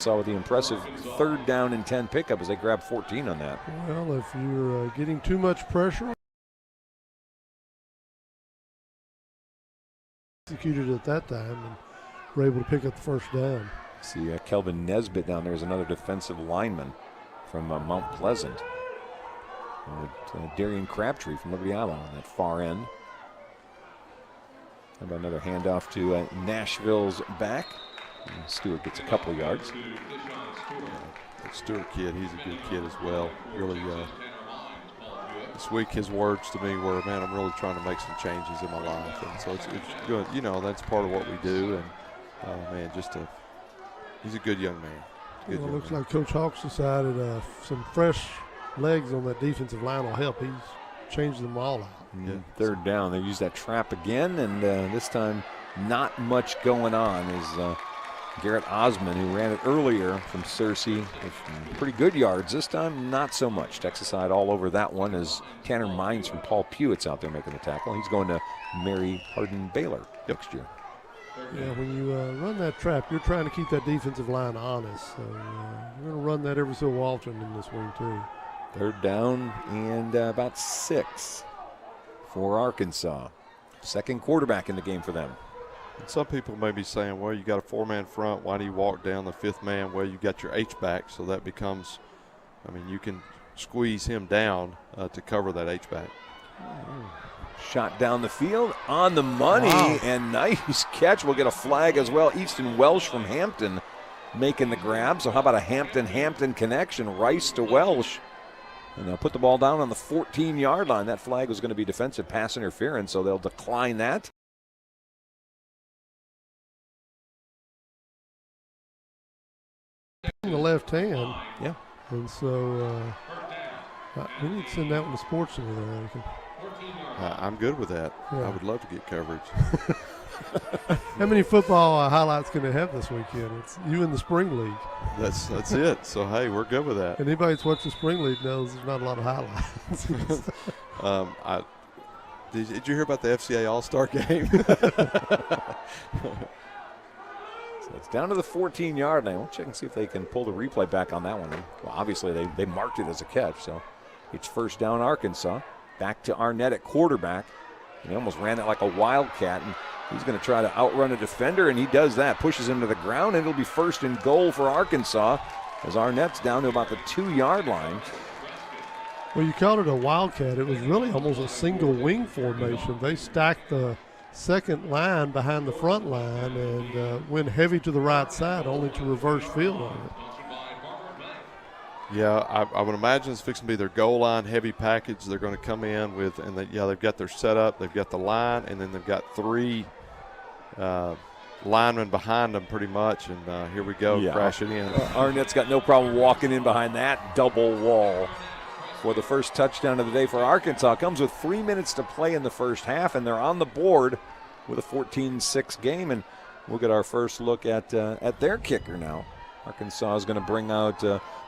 Saw with the impressive 3rd down and 10 pickup as they grabbed 14 on that. Well, if you're getting too much pressure, executed at that time and were able to pick up the first down. See Kelvin Nesbitt down there is another defensive lineman from Mount Pleasant. Darian Crabtree from Liberty Island on that far end. How about another handoff to Nashville's back? And Stewart gets a couple yards. That Stewart kid, he's a good kid as well. Really, this week his words to me were, man, I'm really trying to make some changes in my life. And so it's good. You know, that's part of what we do. And, man, he's a good young man. Well, it looks like Coach Hawks decided some fresh legs on that defensive line will help. He's changed them all out. Yeah. 3rd down. They use that trap again, and this time not much going on as Garrett Osman, who ran it earlier from Searcy, with pretty good yards. This time, not so much. Texas side all over that one as Tanner Mines from Paul Pewett's out there making the tackle. He's going to Mary Hardin Baylor next year. Yeah, when you run that trap, you're trying to keep that defensive line honest. So you're going to run that every so often in this wing, too. 3rd down and about 6 for Arkansas. 2nd quarterback in the game for them. And some people may be saying, well, you got a 4-man front. Why do you walk down the 5th man? Well, you got your H-back, so that becomes, I mean, you can squeeze him down to cover that H-back. Shot down the field on the money, wow. And nice catch. We'll get a flag as well. Easton Welsh from Hampton making the grab. So how about a Hampton connection? Rice to Welsh. And they'll put the ball down on the 14-yard line. That flag was going to be defensive pass interference, so they'll decline that. The left hand. Yeah. And so we need to send that one to Sports Center there, Anakin. I'm good with that. Yeah. I would love to get coverage. How many football highlights can they have this weekend? It's you in the Spring League. That's it. So, hey, we're good with that. And anybody that's watched the Spring League knows there's not a lot of highlights. Did you hear about the FCA All-Star game? So it's down to the 14-yard line. We'll check and see if they can pull the replay back on that one. Well, obviously, they marked it as a catch, so it's 1st down Arkansas. Back to Arnett at quarterback. He almost ran it like a wildcat, and he's going to try to outrun a defender, and he does that. Pushes him to the ground, and it'll be 1st and goal for Arkansas as Arnett's down to about the 2-yard line. Well, you called it a wildcat. It was really almost a single wing formation. They stacked the 2nd line behind the front line and went heavy to the right side, only to reverse field on it. Yeah, I would imagine it's fixing to be their goal line heavy package. They're going to come in with, and they've got their setup, they've got the line, and then they've got 3 linemen behind them pretty much. And here we go, crashing in. Arnett's got no problem walking in behind that double wall for the first touchdown of the day for Arkansas. Comes with 3 minutes to play in the first half, and they're on the board with a 14-6 game. And we'll get our first look at their kicker now. Arkansas is going to bring out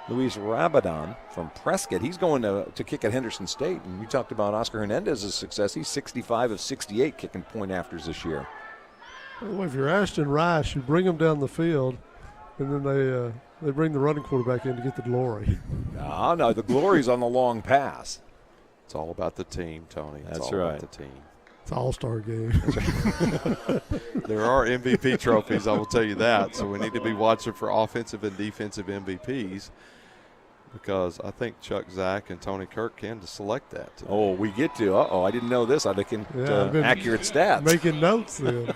Luis Rabadon from Prescott. He's going to kick at Henderson State. And you talked about Oscar Hernandez's success. He's 65 of 68 kicking point afters this year. Well, if you're Ashton Rice, you bring them down the field, and then they bring the running quarterback in to get the glory. No, the glory's on the long pass. It's all about the team, Tony. It's That's all right. about the team. It's an all-star game. There are MVP trophies, I will tell you that. So we need to be watching for offensive and defensive MVPs because I think Chuck Zach and Tony Kirk can select that today. Oh, we get to. I didn't know this. I'm looking at accurate stats. Making notes then.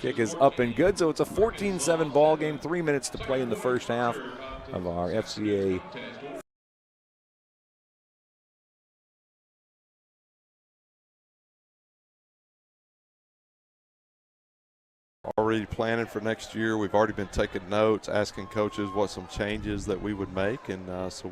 Kick is up and good, so it's a 14-7 ball game. 3 minutes to play in the first half of our FCA. Already planning for next year. We've already been taking notes, asking coaches what some changes that we would make, and so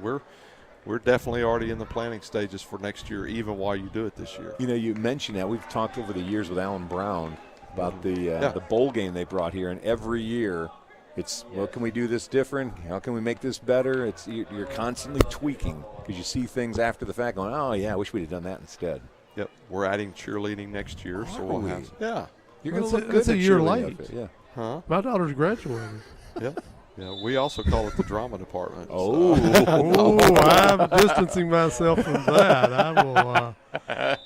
we're definitely already in the planning stages for next year, even while you do it this year. You know, you mentioned that. We've talked over the years with Alan Brown about the bowl game they brought here, and every year it's, well, can we do this different? How can we make this better? You're constantly tweaking because you see things after the fact going, oh, yeah, I wish we'd have done that instead. Yep, we're adding cheerleading next year, so we'll have. Yeah. You're going to look good. It's a year late. Yeah. Huh? My daughter's graduating. Yep. Yeah, we also call it the drama department. Oh. Oh, I'm distancing myself from that. I will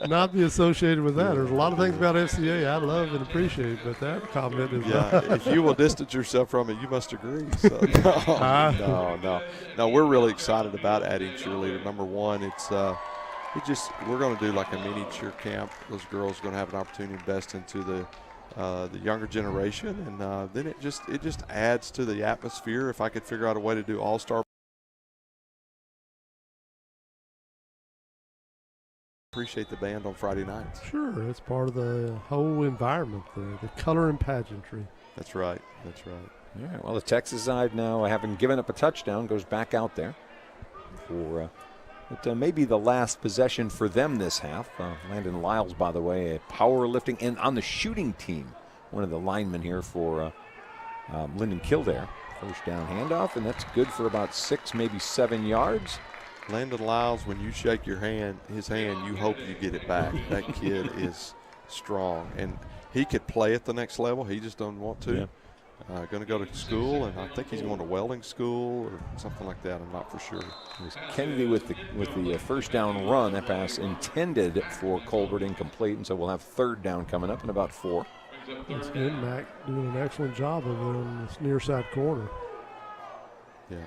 not be associated with that. There's a lot of things about FCA I love and appreciate, but that comment is Yeah, if you will distance yourself from it, you must agree. So, no. We're really excited about adding cheerleader. Number one, we're going to do like a mini cheer camp. Those girls are going to have an opportunity to invest into the younger generation, and then it just adds to the atmosphere. If I could figure out a way to do all-star, appreciate the band on Friday nights. Sure, it's part of the whole environment there, the color and pageantry. That's right. Yeah, well, the Texas side now, having given up a touchdown, goes back out there for maybe the last possession for them this half. Landon Lyles, by the way, a powerlifting and on the shooting team, one of the linemen here for Linden Kildare. First down handoff, and that's good for about 6, maybe 7 yards. Landon Lyles, when you shake his hand, you hope you get it back. That kid is strong, and he could play at the next level. He just doesn't want to. Yeah. Going to go to school, and I think he's going to welding school or something like that. I'm not for sure. It was Kennedy with the first down run. That pass intended for Colbert, incomplete, and so we'll have third down coming up in about 4. That's good. Mac doing an excellent job of it on this near side corner. Yeah.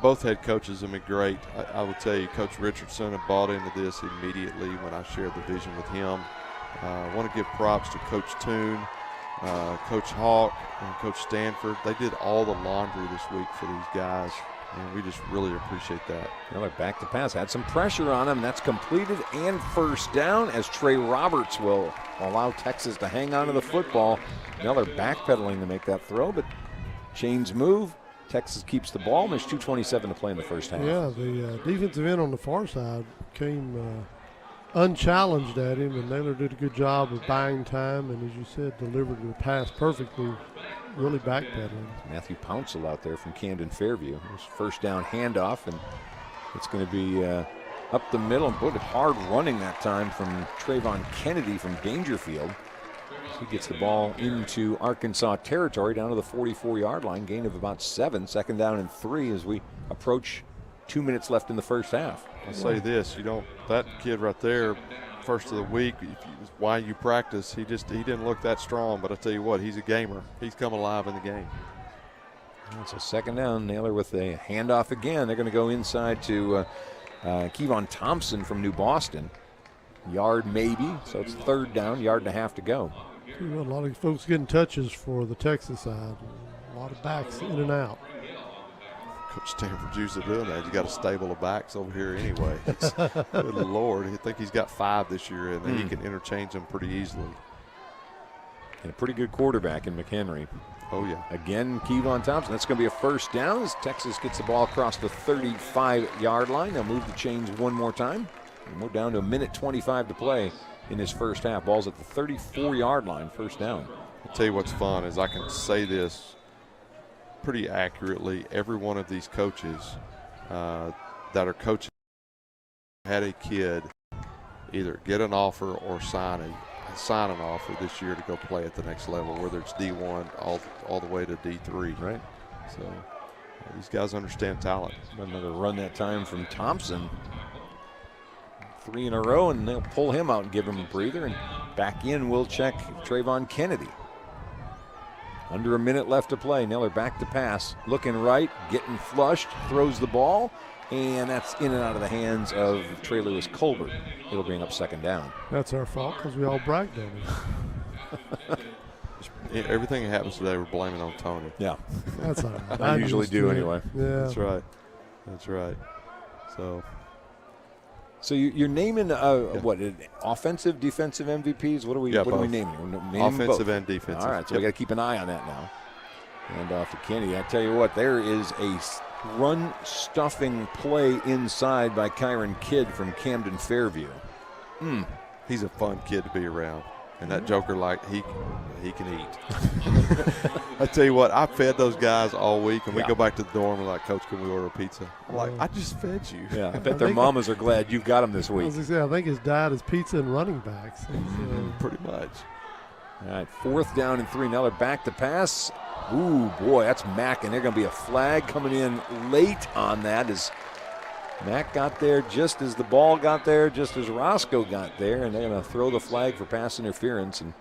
Both head coaches have been great. I would tell you, Coach Richardson had bought into this immediately when I shared the vision with him. I want to give props to Coach Toon, Coach Hawk, and Coach Stanford. They did all the laundry this week for these guys, and we just really appreciate that. Miller back to pass, had some pressure on him. That's completed and first down as Trey Roberts will allow Texas to hang on to the football. Miller backpedaling to make that throw, but chains move. Texas keeps the ball, and there's 2:27 to play in the first half. Yeah, the defensive end on the far side came unchallenged at him, and Naylor did a good job of buying time, and as you said, delivered the pass perfectly, really backpedaling. Matthew Pouncil out there from Camden Fairview. There's first down handoff, and it's going to be up the middle, and boy, hard running that time from Trayvon Kennedy from Dangerfield. He gets the ball into Arkansas territory down to the 44-yard line, gain of about 7, second down and 3 as we approach 2 minutes left in the first half. I'll say this, that kid right there, first of the week, why you practice, he didn't look that strong, but I tell you what, he's a gamer. He's come alive in the game. It's a second down. Naylor with a handoff again. They're going to go inside to Kevon Thompson from New Boston. Yard maybe, so it's third down, yard and a half to go. A lot of folks getting touches for the Texas side. A lot of backs in and out. Coach Stanford used to doing that. You got a stable of backs over here anyway. Good Lord. I think he's got 5 this year, and he can interchange them pretty easily. And a pretty good quarterback in McHenry. Oh, yeah. Again, Kevon Thompson. That's going to be a first down as Texas gets the ball across the 35-yard line. They'll move the chains one more time. And we're down to 1:25 to play in this first half. Ball's at the 34-yard line, first down. I'll tell you what's fun is I can say this pretty accurately. Every one of these coaches that are coaching had a kid either get an offer or sign an offer this year to go play at the next level, whether it's D1 all the way to D3. Right. So these guys understand talent. Another run that time from Thompson. 3 in a row, and they'll pull him out and give him a breather. And back in, we'll check Trayvon Kennedy. Under a minute left to play. Naylor back to pass. Looking right, getting flushed, throws the ball, and that's in and out of the hands of Trey Lewis Colbert. It'll bring up second down. That's our fault because we all bragged on him. Everything that happens today, we're blaming on Tony. Yeah. That's all right. I usually do anyway. Yeah. That's right. That's right. So you're naming what, offensive, defensive MVPs? What are we naming? We're naming offensive both. and defensive. All right, so we got to keep an eye on that now. And off to Kennedy. I tell you what, there is a run-stuffing play inside by Kyron Kidd from Camden Fairview. He's a fun kid to be around. And that joker, he can eat. I tell you what, I fed those guys all week, and we go back to the dorm and like, Coach, can we order a pizza? I'm like, I just fed you. Yeah, I bet their mamas are glad you've got them this week. I think his diet is pizza and running backs. Pretty much. All right, 4th down and 3. Now they're back to pass. Ooh, boy, that's Mack, and there's going to be a flag coming in late on that as Mack got there just as the ball got there, just as Roscoe got there, and they're going to throw the flag for pass interference, and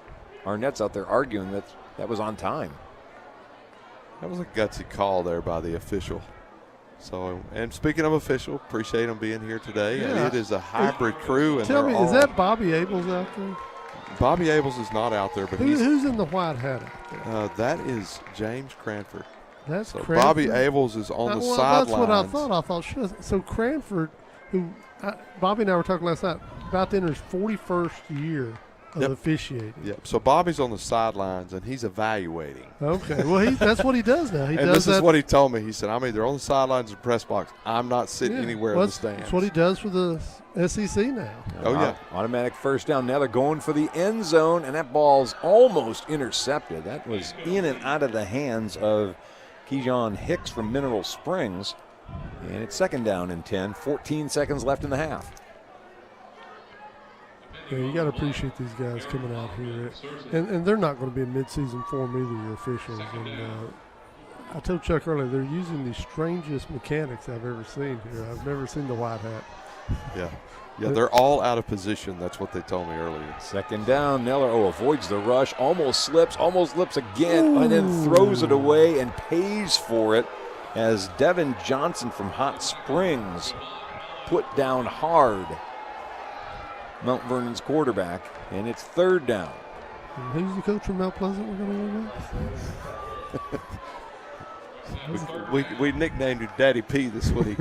Arnett's out there arguing that that was on time. That was a gutsy call there by the official. So, and speaking of official, appreciate him being here today. Yeah. It is a hybrid crew. And Tell me, they're is that Bobby Abels out there? Bobby Abels is not out there, but Who's in the white hat out there? that is James Cranford. That's So Cranford. Bobby Abels is on the sidelines. That's what I thought. I thought, shit. So Cranford, Bobby and I were talking last night, about to enter his 41st year of Yep. officiating. Yep. So Bobby's on the sidelines and he's evaluating. Okay. Well, that's what he does now. He And does this is what he told me. He said, "I'm either on the sidelines or press box. I'm not sitting Yeah. anywhere Well, in the stands." That's what he does for the SEC now. Oh, yeah. Automatic 1st down. Now they're going for the end zone, and that ball's almost intercepted. That was in and out of the hands of Keyshawn Hicks from Mineral Springs. And it's 2nd down and 10. 14 seconds left in the half. Yeah, you got to appreciate these guys coming out here, and they're not going to be in midseason form either. Your officials, and I told Chuck earlier they're using the strangest mechanics I've ever seen here. I've never seen the white hat. Yeah. Yeah, they're all out of position. That's what they told me earlier. 2nd down. Neller avoids the rush, almost slips again, and then throws it away and pays for it as Devin Johnson from Hot Springs put down hard Mount Vernon's quarterback, and it's 3rd down. And who's the coach from Mount Pleasant we're going to win? We nicknamed you Daddy P this week.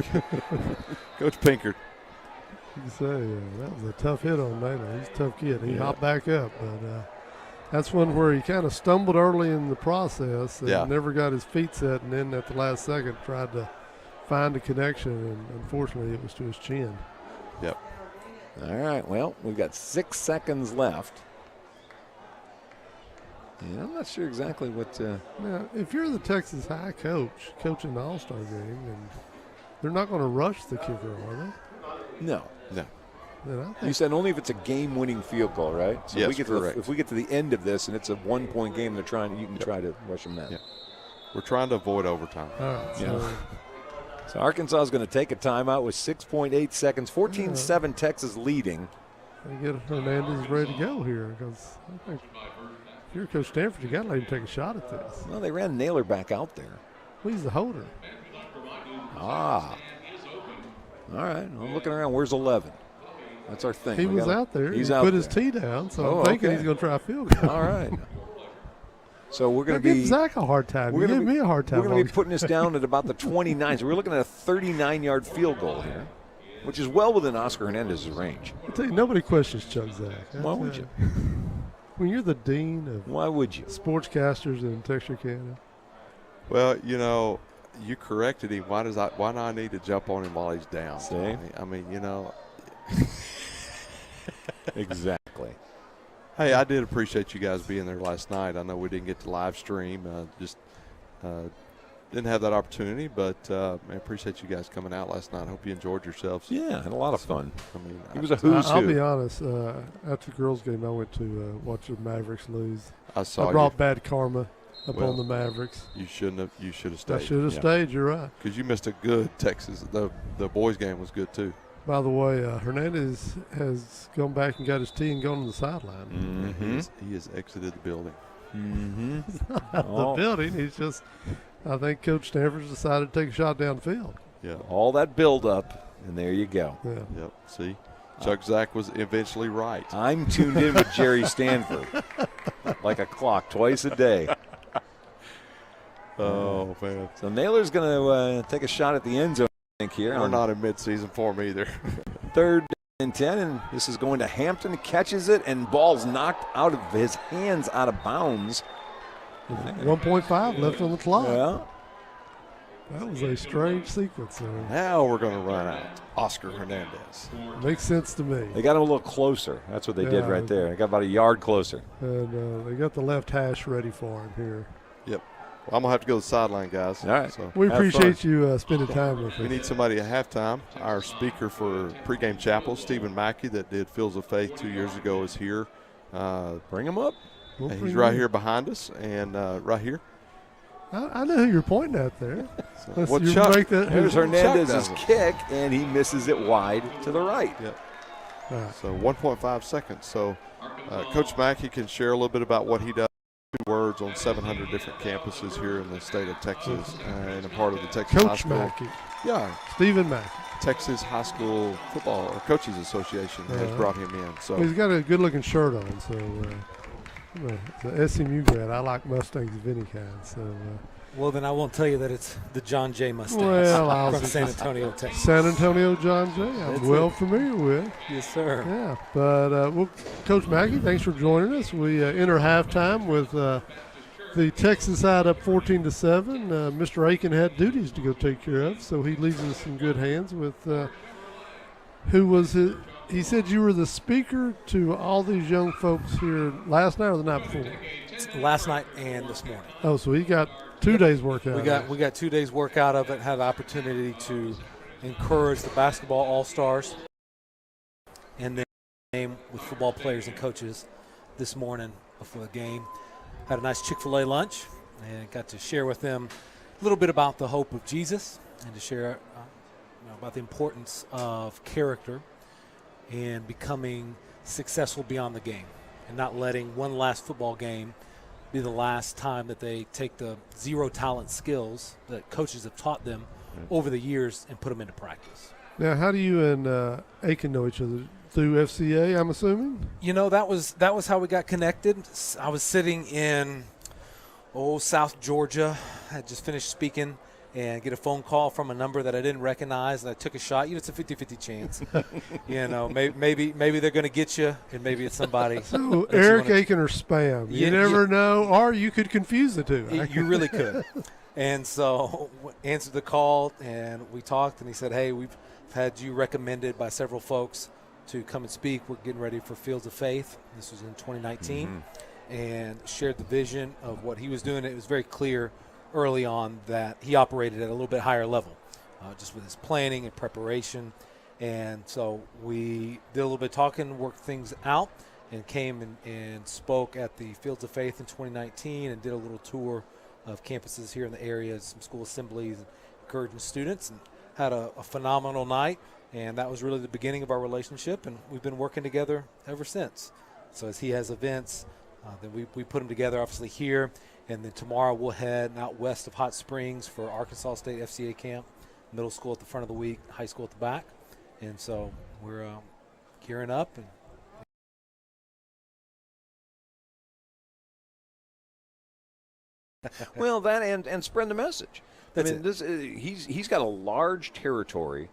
Coach Pinkert. You can say that was a tough hit on Naylor. He's a tough kid. He hopped back up, but that's one where he kind of stumbled early in the process and never got his feet set, and then at the last second tried to find a connection, and unfortunately it was to his chin. Yep. All right, well, we've got 6 seconds left. And I'm not sure exactly what. Now, if you're the Texas High coach coaching the All-Star game, and they're not going to rush the kicker, are they? No. Then I think You said only if it's a game-winning field goal, right? So Yes, if we get correct. if we get to the end of this and it's a 1-point game, you can try to rush them now. Yep. We're trying to avoid overtime. all right. So Yeah. So Arkansas is going to take a timeout with 6.8 seconds, 14-7 Texas leading. they get Hernandez ready to go here, because I think if you're Coach Stanford, you got to let him take a shot at this. Well, they ran Naylor back out there. Well, he's the holder. Ah. All right, I'm looking around. Where's 11? That's our thing. He We was gotta- out there. He's he out put there. his tee down, so Oh, I'm thinking okay. he's going to try a field goal. All right. So we're going to Give be. Zach a hard time. We're You gonna give me a hard time. We're going to be all putting this down at about the 29. So we're looking at a 39-yard field goal here, which is well within Oscar Hernandez's range. I tell you, nobody questions Chuck Zach. Why would you? When you're the dean of Why would you? sportscasters in Texarkana, Well, you corrected him. Why do I need to jump on him while he's down? See? I mean, Exactly. Hey, I did appreciate you guys being there last night. I know we didn't get to live stream, didn't have that opportunity, but I appreciate you guys coming out last night. Hope you enjoyed yourselves. Yeah, had a lot of fun. I mean, He was a who's I'll who. be honest. After the girls' game, I went to watch the Mavericks lose. I saw I brought bad karma up Well, on the Mavericks. you shouldn't have. You should have I stayed should have Yeah. stayed. You're right. because you missed a good Texas. The boys' game was good too. By the way, Hernandez has gone back and got his tee and gone to the sideline. Mm-hmm. He has exited the building. Mm-hmm. The building. He's just. I think Coach Stanford's decided to take a shot downfield. Yeah. All that build-up, and there you go. Yeah. Yep. See, Chuck Zach was eventually right. I'm tuned in with Jerry Stanford like a clock twice a day. Oh man, So Naylor's going to take a shot at the end zone, I think, here. we're on not in midseason form either. 3rd and 10, and this is going to Hampton. Catches it, and ball's knocked out of his hands, out of bounds. 1.5 left on the clock. Yeah. That was a strange sequence there. Now we're going to run out. Oscar Hernandez. Makes sense to me. They got him a little closer. That's what they did Yeah. right there. They got about a yard closer. And they got the left hash ready for him here. Yep. Well, I'm going to have to go to the sideline, guys. All right. So We Have appreciate you spending time with we us. need somebody at halftime. Our speaker for pregame chapel, Stephen Mackey, that did Fields of Faith 2 years ago, is here. Bring him up. Well, He's pretty right good. here behind us and right here. I know who you're pointing at there. Let's Well, you Chuck- make that. There's Chuck Hernandez's does it. kick, and he misses it wide to the right. Yep. All right. So 1.5 seconds. So Coach Mackey can share a little bit about what he does. 2 words on 700 different campuses here in the state of Texas and a part of the Texas High Coach School. Mackey, Yeah, Stephen Mackey. Texas High School Football or Coaches Association has brought him in. So He's got a good-looking shirt on, so it's an SMU grad. I like Mustangs of any kind, so. Well, then I won't tell you that it's the John J. Mustangs Well, I'll from just- San Antonio, Texas. San Antonio John Jay, I'm That's well it. familiar with. Yes, sir. Yeah, but well, Coach Mackey, thanks for joining us. We enter halftime with the Texas side up 14-7. Mr. Aiken had duties to go take care of, so he leaves us in good hands with who was his. He said you were the speaker to all these young folks here last night or the night before. Last night and this morning. Oh, so he got 2 days work out. We got 2 days work out of it. Had the opportunity to encourage the basketball all-stars, and then game with football players and coaches this morning before the game. Had a nice Chick-fil-A lunch and got to share with them a little bit about the hope of Jesus and to share about the importance of character and becoming successful beyond the game and not letting one last football game be the last time that they take the zero talent skills that coaches have taught them over the years and put them into practice. Now, how do you and Aiken know each other? Through FCA, I'm assuming? You know, that was how we got connected. I was sitting in South Georgia. I had just finished speaking and get a phone call from a number that I didn't recognize, and I took a shot. It's a 50-50 chance. Maybe they're going to get you, and maybe it's somebody. So Eric Aiken or spam. You never know, or you could confuse the two. You really could. And so answered the call, and we talked, and he said, hey, we've had you recommended by several folks to come and speak. We're getting ready for Fields of Faith. This was in 2019, and shared the vision of what he was doing. It was very clear early on that he operated at a little bit higher level, just with his planning and preparation. And so we did a little bit of talking, worked things out, and came and spoke at the Fields of Faith in 2019 and did a little tour of campuses here in the area, some school assemblies, and encouraging students, and had a phenomenal night. And that was really the beginning of our relationship, and we've been working together ever since. So as he has events, then we put them together, obviously, here. And then tomorrow we'll head out west of Hot Springs for Arkansas State FCA camp, middle school at the front of the week, high school at the back. And so we're gearing up. Well, that and spread the message. That's I mean, he's got a large territory,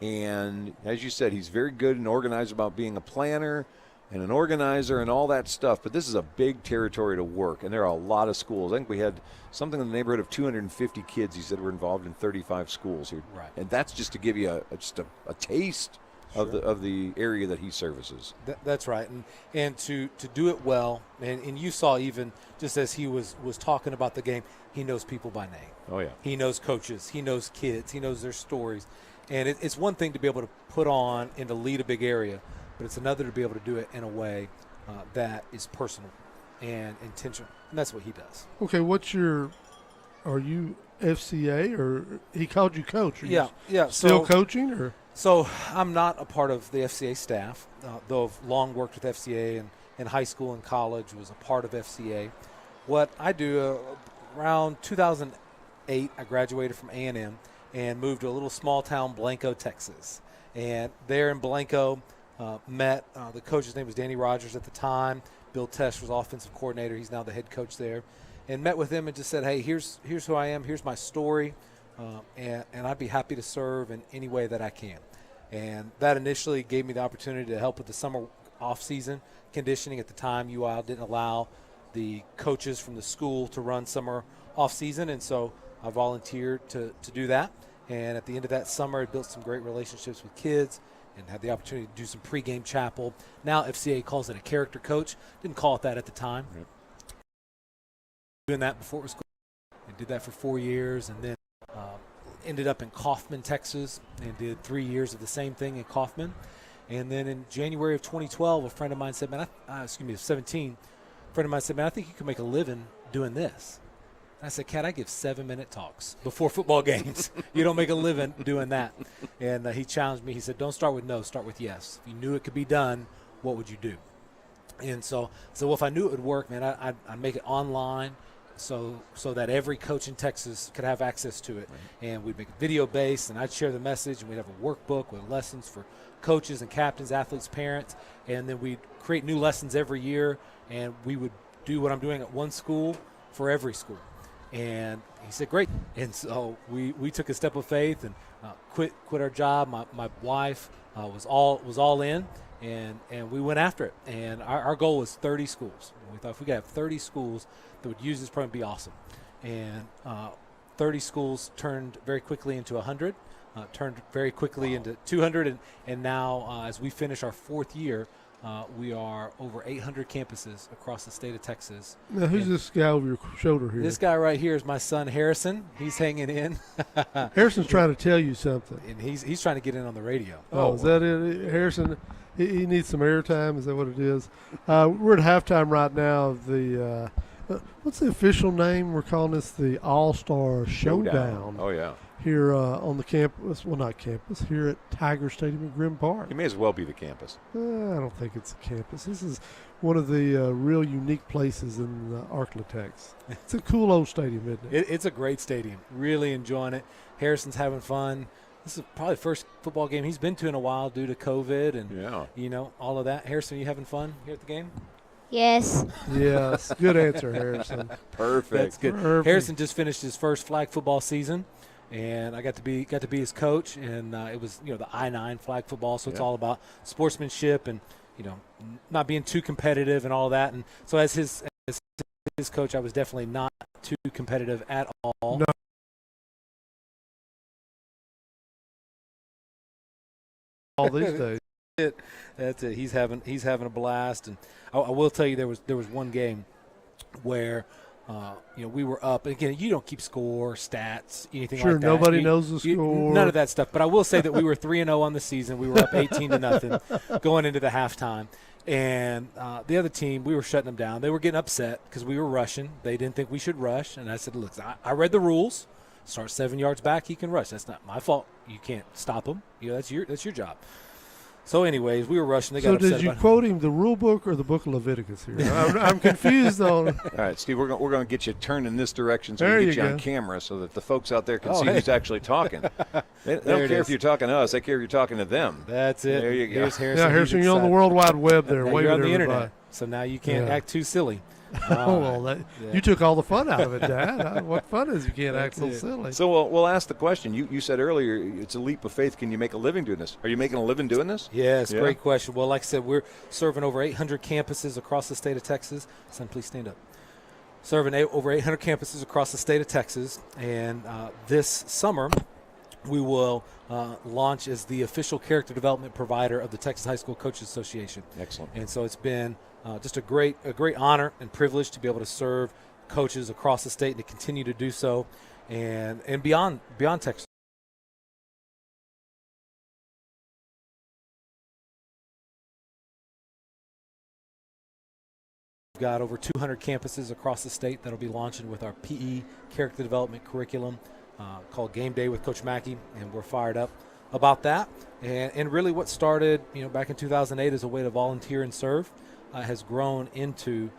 and as you said, he's very good and organized about being a planner and an organizer and all that stuff. But this is a big territory to work, and there are a lot of schools. I think we had something in the neighborhood of 250 kids. He said were involved in 35 schools here, Right. And that's just to give you a taste of the area that he services. That's right, and to do it well, and you saw even just as he was talking about the game, he knows people by name. Oh yeah, He knows coaches, he knows kids, he knows their stories, and it's one thing to be able to put on and to lead a big area, but it's another to be able to do it in a way that is personal and intentional, and that's what he does. Okay, are you FCA or he called you coach? Are you Yeah. still coaching or? So I'm not a part of the FCA staff, though I've long worked with FCA and in high school and college was a part of FCA. What I do, around 2008, I graduated from A&M and moved to a little small town, Blanco, Texas. And there in Blanco, met the coach's name was Danny Rogers at the time. Bill Tesh was offensive coordinator. He's now the head coach there. And met with him and just said, hey, here's who I am. Here's my story. And I'd be happy to serve in any way that I can. And that initially gave me the opportunity to help with the summer off-season conditioning. At the time, UIL didn't allow the coaches from the school to run summer off-season, and so I volunteered to do that. And at the end of that summer, I built some great relationships with kids and had the opportunity to do some pregame chapel. Now FCA calls it a character coach. Didn't call it that at the time. Yep. Doing that before it was cool. And did that for 4 years, and then ended up in Kaufman, Texas, and did 3 years of the same thing in Kaufman. And then in January of 2012, a friend of mine said, 17, friend of mine said, man, I think you can make a living doing this. And I said, Cat, I give 7-minute talks before football games. You don't make a living doing that. And he challenged me. He said, don't start with no, start with yes. If you knew it could be done, what would you do? And so well, if I knew it would work, man, I'd make it online so that every coach in Texas could have access to it. Right. And we'd make it video-based, and I'd share the message, and we'd have a workbook with lessons for coaches and captains, athletes, parents, and then we'd create new lessons every year, and we would do what I'm doing at one school for every school. And he said, great. And so we took a step of faith and quit our job. My wife was all in, and we went after it. And our goal was 30 schools. We thought if we could have 30 schools that would use this program, it'd be awesome. And 30 schools turned very quickly into 100, turned very quickly into 200, and now as we finish our 4th year, we are over 800 campuses across the state of Texas. Now, who's this guy over your shoulder here? This guy right here is my son, Harrison. He's hanging in. Harrison's trying to tell you something. And he's trying to get in on the radio. Oh, is that it? Harrison, he needs some airtime. Is that what it is? We're at halftime right now of the what's the official name? We're calling this the All-Star Showdown. Oh, yeah. Here on the campus, well, not campus, here at Tiger Stadium in Grim Park. It may as well be the campus. I don't think it's a campus. This is one of the real unique places in Arklatex. It's a cool old stadium, isn't it? It's a great stadium. Really enjoying it. Harrison's having fun. This is probably the first football game he's been to in a while due to COVID and all of that. Harrison, are you having fun here at the game? Yes. Yes. Good answer, Harrison. Perfect. That's good. Perfect. Harrison just finished his first flag football season. And I got to be his coach, and it was the I-9 flag football, so it's all about sportsmanship and not being too competitive and all of that. And so as his coach, I was definitely not too competitive at all. No. All these days. That's it. He's having a blast, and I will tell you there was one game where. We were up. Again, you don't keep score, stats, anything like that. Sure, nobody knows the score. None of that stuff. But I will say that we were 3-0 on the season. We were up 18-0 going into the halftime. And the other team, we were shutting them down. They were getting upset because we were rushing. They didn't think we should rush. And I said, look, I read the rules. Start 7 yards back, he can rush. That's not my fault. You can't stop him. That's your job. So, anyways, we were rushing. They got upset. So, did you quote him the rule book or the book of Leviticus here? I'm confused on. All right, Steve, we're going to get you turned in this direction so there we can get you go. on camera so that the folks out there can see who's actually talking. They don't care if you're talking to us. They care if you're talking to them. That's it. There you go. Here's Harrison. Yeah, Harrison, you're on the World Wide Web there. You're on the everybody. internet, so now you can't act too silly. You took all the fun out of it, Dad. What fun is you can't act so silly? So we'll ask the question. You said earlier it's a leap of faith. Can you make a living doing this? Are you making a living doing this? Yes, great question. Well, like I said, we're serving over 800 campuses across the state of Texas. Son, please stand up. Serving over 800 campuses across the state of Texas. And this summer, we will launch as the official character development provider of the Texas High School Coaches Association. Excellent. And so it's been just a great honor and privilege to be able to serve coaches across the state and to continue to do so, and beyond Texas. We've got over 200 campuses across the state that'll be launching with our PE character development curriculum called Game Day with Coach Mackey, and we're fired up about that. And really what started back in 2008 as a way to volunteer and serve has grown into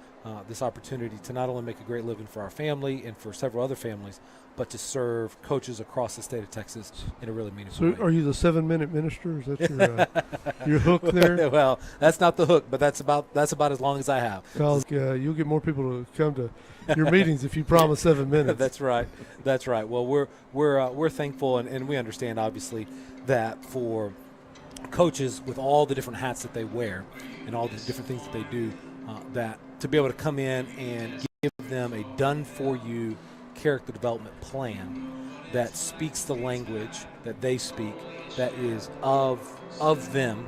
this opportunity to not only make a great living for our family and for several other families, but to serve coaches across the state of Texas in a really meaningful way. So are you the 7-minute minister? Is that your hook there? Well, that's not the hook, but that's about as long as I have. Because you'll get more people to come to your meetings if you promise 7 minutes. That's right. Well, we're thankful, and we understand obviously that for coaches with all the different hats that they wear and all the different things that they do, that to be able to come in and give them a done-for-you character development plan that speaks the language that they speak, that is of them,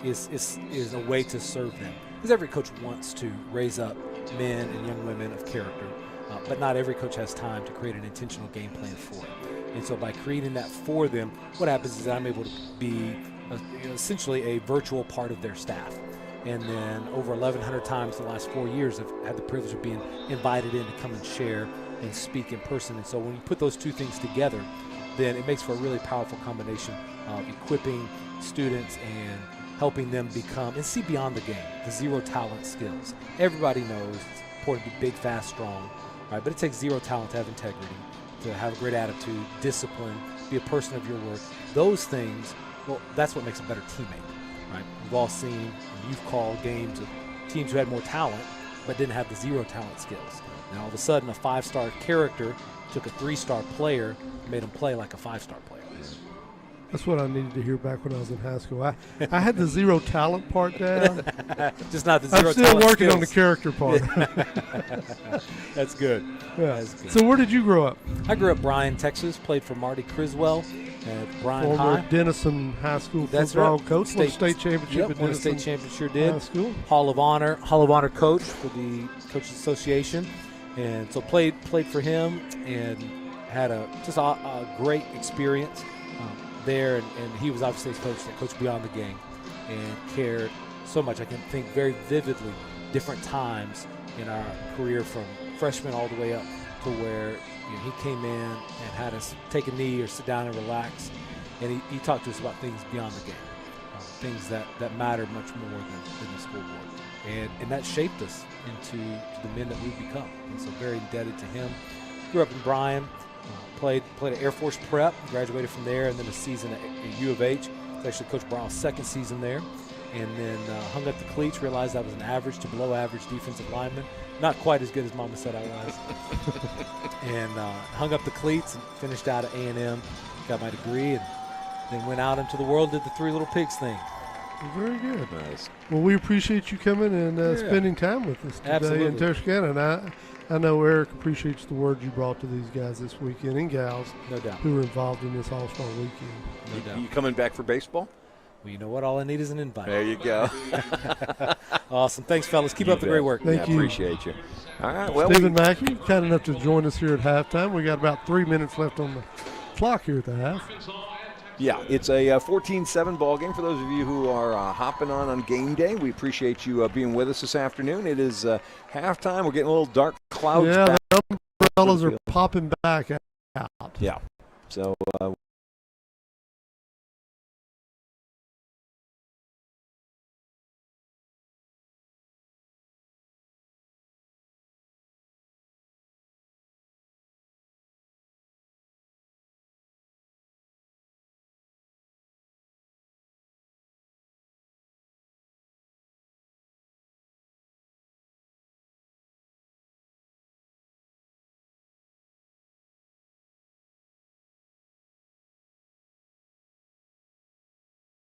is a way to serve them. Because every coach wants to raise up men and young women of character, but not every coach has time to create an intentional game plan for it. And so by creating that for them, what happens is that I'm able to be essentially a virtual part of their staff. and then over 1,100 times in the last 4 years I've had the privilege of being invited in to come and share and speak in person. And so when you put those two things together, then it makes for a really powerful combination of equipping students and helping them become and see beyond the game, the zero talent skills. Everybody knows it's important to be big, fast, strong, right? But it takes zero talent to have integrity, to have a great attitude, discipline, be a person of your word. Those things, well, that's what makes a better teammate, right? We've all seen, you've called games of teams who had more talent but didn't have the zero talent skills. Now all of a sudden a 5-star character took a 3-star player and made him play like a 5-star player. That's what I needed to hear back when I was in high school. I had the zero talent part down. Just not the zero I'm still talent working skills. on the character part. That's good. Yeah. That's good. So where did you grow up? I grew up Bryan, Texas, played for Marty Criswell at Bryan Former High. Denison High School That's football right. coach. Won state championship Yep, at won a Denison state championship, did. High School. Hall of Honor coach for the Coaches Association. And so played for him and had a great experience there. And he was obviously a coach that coached beyond the game and cared so much. I can think very vividly different times in our career from freshman all the way up to where he came in and had us take a knee or sit down and relax. And he talked to us about things beyond the game, things that mattered much more than the school board. And that shaped us into the men that we've become. And so very indebted to him. Grew up in Bryan, played at Air Force Prep, graduated from there, and then a season at U of H. Actually Coach Brown's second season there. And then hung up the cleats, realized I was an average to below average defensive lineman. Not quite as good as Mama said I was. And hung up the cleats and finished out at A&M, got my degree, and then went out into the world, did the Three Little Pigs thing. Very good. Nice. Well, we appreciate you coming and spending time with us today Absolutely. in Texarkana. And I know Eric appreciates the word you brought to these guys this weekend and gals No doubt. who were involved in this All-Star weekend. No doubt. You coming back for baseball? Well, you know what? All I need is an invite. There you go. Awesome. Thanks, fellas. Keep You up the great bet. work. Thank Yeah, you. appreciate you. All right. Well, Stephen Mackey, kind enough to join us here at halftime. We got about 3 minutes left on the clock here at the half. yeah, it's a 14-7 ball game for those of you who are hopping on game day. We appreciate you being with us this afternoon. It is halftime. We're getting a little dark clouds Yeah, back. the umbrellas are popping back out. Yeah. So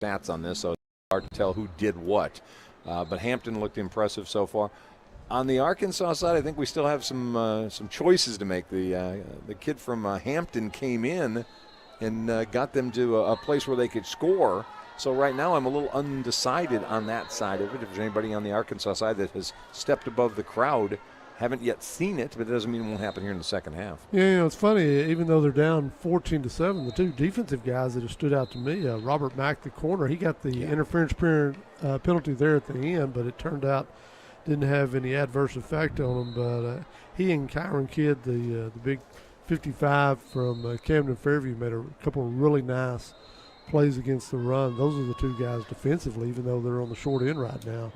stats on this, so it's hard to tell who did what. But Hampton looked impressive so far. On the Arkansas side, I think we still have some choices to make. The kid from Hampton came in and got them to a place where they could score. So right now I'm a little undecided on that side of it. If there's anybody on the Arkansas side that has stepped above the crowd, haven't yet seen it, but it doesn't mean it won't happen here in the second half. Yeah, it's funny. Even though they're down 14-7, the two defensive guys that have stood out to me, Robert Mack, the corner, he got the interference penalty there at the end, but it turned out didn't have any adverse effect on him. But he and Kyron Kidd, the big 55 from Camden Fairview, made a couple of really nice plays against the run. Those are the two guys defensively, even though they're on the short end right now,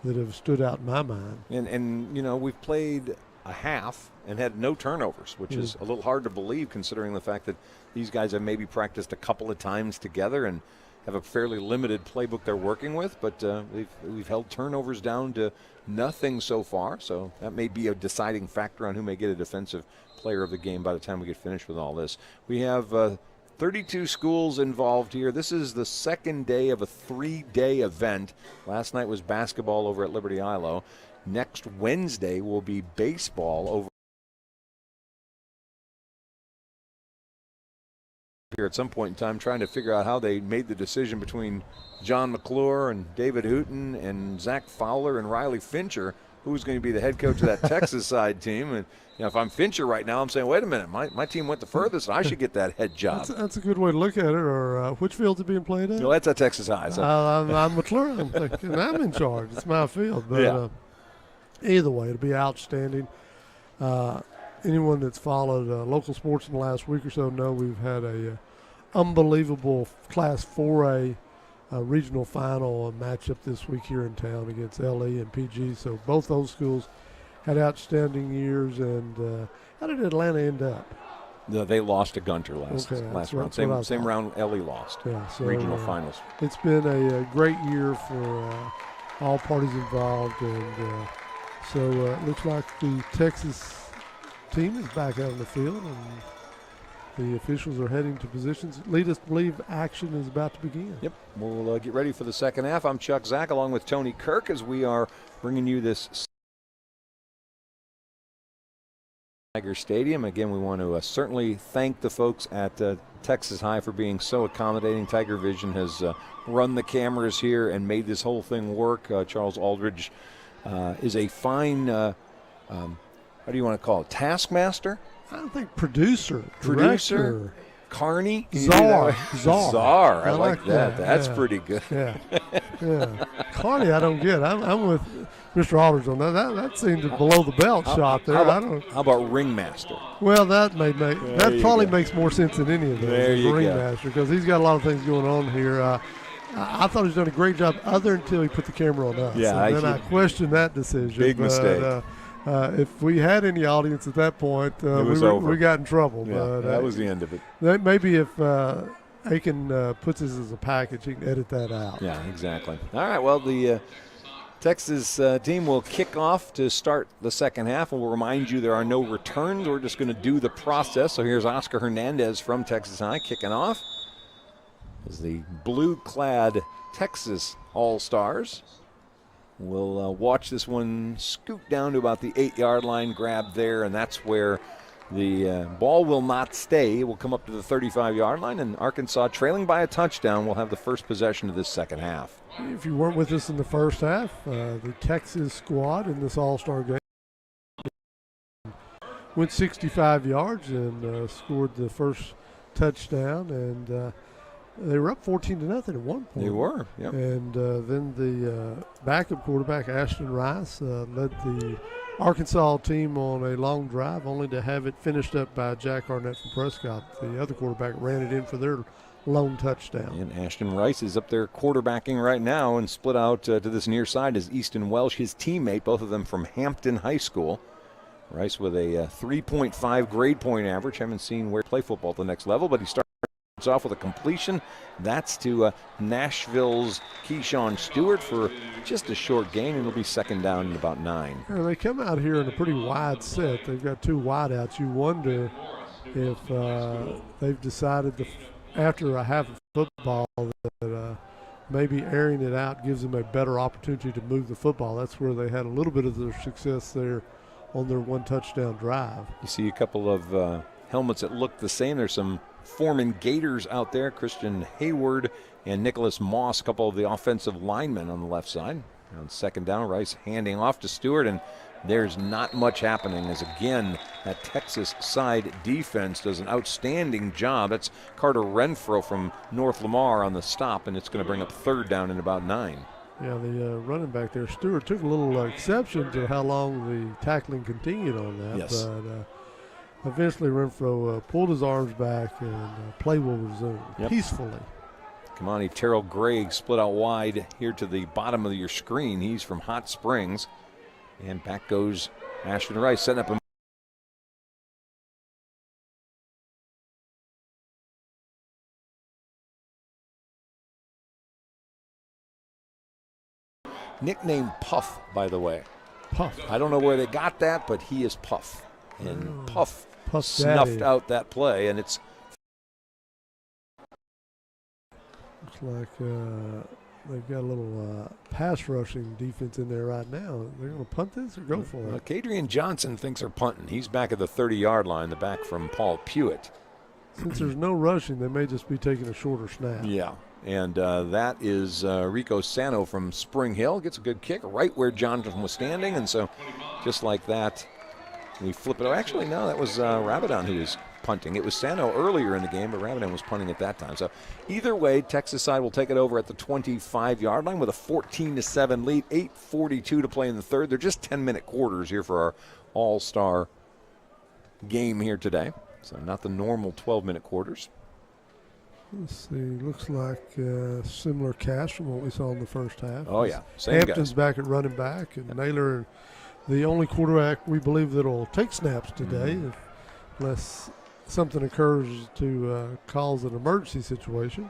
that have stood out in my mind. And you know, we've played a half and had no turnovers, which is a little hard to believe considering the fact that these guys have maybe practiced a couple of times together and have a fairly limited playbook they're working with. But we've held turnovers down to nothing so far, so that may be a deciding factor on who may get a defensive player of the game by the time we get finished with all this. We have 32 schools involved here. This is the second day of a 3-day event. Last night was basketball over at Liberty Ilo. Next Wednesday will be baseball over here at some point in time, trying to figure out how they made the decision between John McClure and David Hooton and Zach Fowler and Riley Fincher who's going to be the head coach of that Texas side team. And if I'm Fincher right now, I'm saying, wait a minute, my team went the furthest. I should get that head job. That's a good way to look at it. Or which field's it being played at? No, that's at Texas High. So. I'm McClure. I'm thinking I'm in charge. It's my field. But either way, it'll be outstanding. Anyone that's followed local sports in the last week or so know we've had a unbelievable Class 4A regional final matchup this week here in town against LE and PG. So both those schools had outstanding years. And how did Atlanta end up? No, they lost to Gunter last round. Same round LE lost. Yeah, so, regional finals. It's been a great year for all parties involved. And so it looks like the Texas team is back out on the field, and the officials are heading to positions. Lead us to believe action is about to begin. Yep, we'll get ready for the second half. I'm Chuck Zach along with Tony Kirk as we are bringing you this Tiger Stadium. Again, we want to certainly thank the folks at Texas High for being so accommodating. Tiger Vision has run the cameras here and made this whole thing work. Charles Aldridge is a fine what do you want to call it? Taskmaster? I don't think producer. Director. Carney? Czar. I like that. That's pretty good. Yeah. Carney, I don't get. I'm with Mr. Aldridge on that. That seemed a below the belt shot there. How about ringmaster? Well, that probably makes more sense than any of those. There you ringmaster, because he's got a lot of things going on here. I thought he's done a great job until he put the camera on us. Yeah, and then I questioned that decision. Big mistake. If we had any audience at that point, we got in trouble. Yeah, but, that was the end of it. Maybe if Aiken puts this as a package, he can edit that out. Yeah, exactly. All right, well, the Texas team will kick off to start the second half. And we'll remind you there are no returns. We're just going to do the process. So here's Oscar Hernandez from Texas High kicking off as the blue-clad Texas All-Stars. We'll watch this one scoot down to about the 8-yard line, grab there, and that's where the ball will not stay. It will come up to the 35-yard line, and Arkansas, trailing by a touchdown, will have the first possession of this second half. If you weren't with us in the first half, the Texas squad in this All-Star game went 65 yards and scored the first touchdown, and they were up 14-0 at one point. They were, yep. And then the backup quarterback, Ashton Rice, led the Arkansas team on a long drive, only to have it finished up by Jack Arnett from Prescott. The other quarterback ran it in for their lone touchdown. And Ashton Rice is up there quarterbacking right now, and split out to this near side is Easton Welsh, his teammate, both of them from Hampton High School. Rice with a 3.5 grade point average. Haven't seen where he play football at the next level, but he starts off with a completion. That's to Nashville's Keyshawn Stewart for just a short gain, and it'll be second down in about 9. Yeah, they come out here in a pretty wide set. They've got two wideouts. You wonder if they've decided after a half of football that maybe airing it out gives them a better opportunity to move the football. That's where they had a little bit of their success there on their one touchdown drive. You see a couple of helmets that look the same. There's some Foreman Gators out there, Christian Hayward and Nicholas Moss, a couple of the offensive linemen on the left side. On second down, Rice handing off to Stewart, and there's not much happening as, again, that Texas side defense does an outstanding job. That's Carter Renfro from North Lamar on the stop, and it's going to bring up third down in about 9. Yeah, the running back there, Stewart, took a little exception to how long the tackling continued on that. Yes. But eventually Renfro pulled his arms back, and play will resume peacefully. Kamani Terrell Gregg split out wide here to the bottom of your screen. He's from Hot Springs. And back goes Ashton Rice, setting up a nickname Puff, by the way. Puff. I don't know where they got that, but he is Puff. And Puff snuffed Daddy. out that play, and it's Looks like they've got a little pass rushing defense in there right now. They're going to punt this or go for it? Kadrian Johnson thinks they're punting. He's back at the 30-yard line, the back from Paul Pewitt. Since there's no rushing, they may just be taking a shorter snap. Yeah. And that is Rico Sano from Spring Hill. Gets a good kick right where Jonathan was standing. And so just like that, we flip it. Actually, no, that was Rabadon who was punting. It was Sano earlier in the game, but Rabadon was punting at that time. So either way, Texas side will take it over at the 25-yard line with a 14-7 lead. 8:42 to play in the third. They're just 10-minute quarters here for our all-star game here today. So not the normal 12-minute quarters. Let's see. Looks like similar cast from what we saw in the first half. Oh, yeah. Same Hampton's guys. back at running back, and Naylor, the only quarterback we believe that will take snaps today, unless something occurs to cause an emergency situation.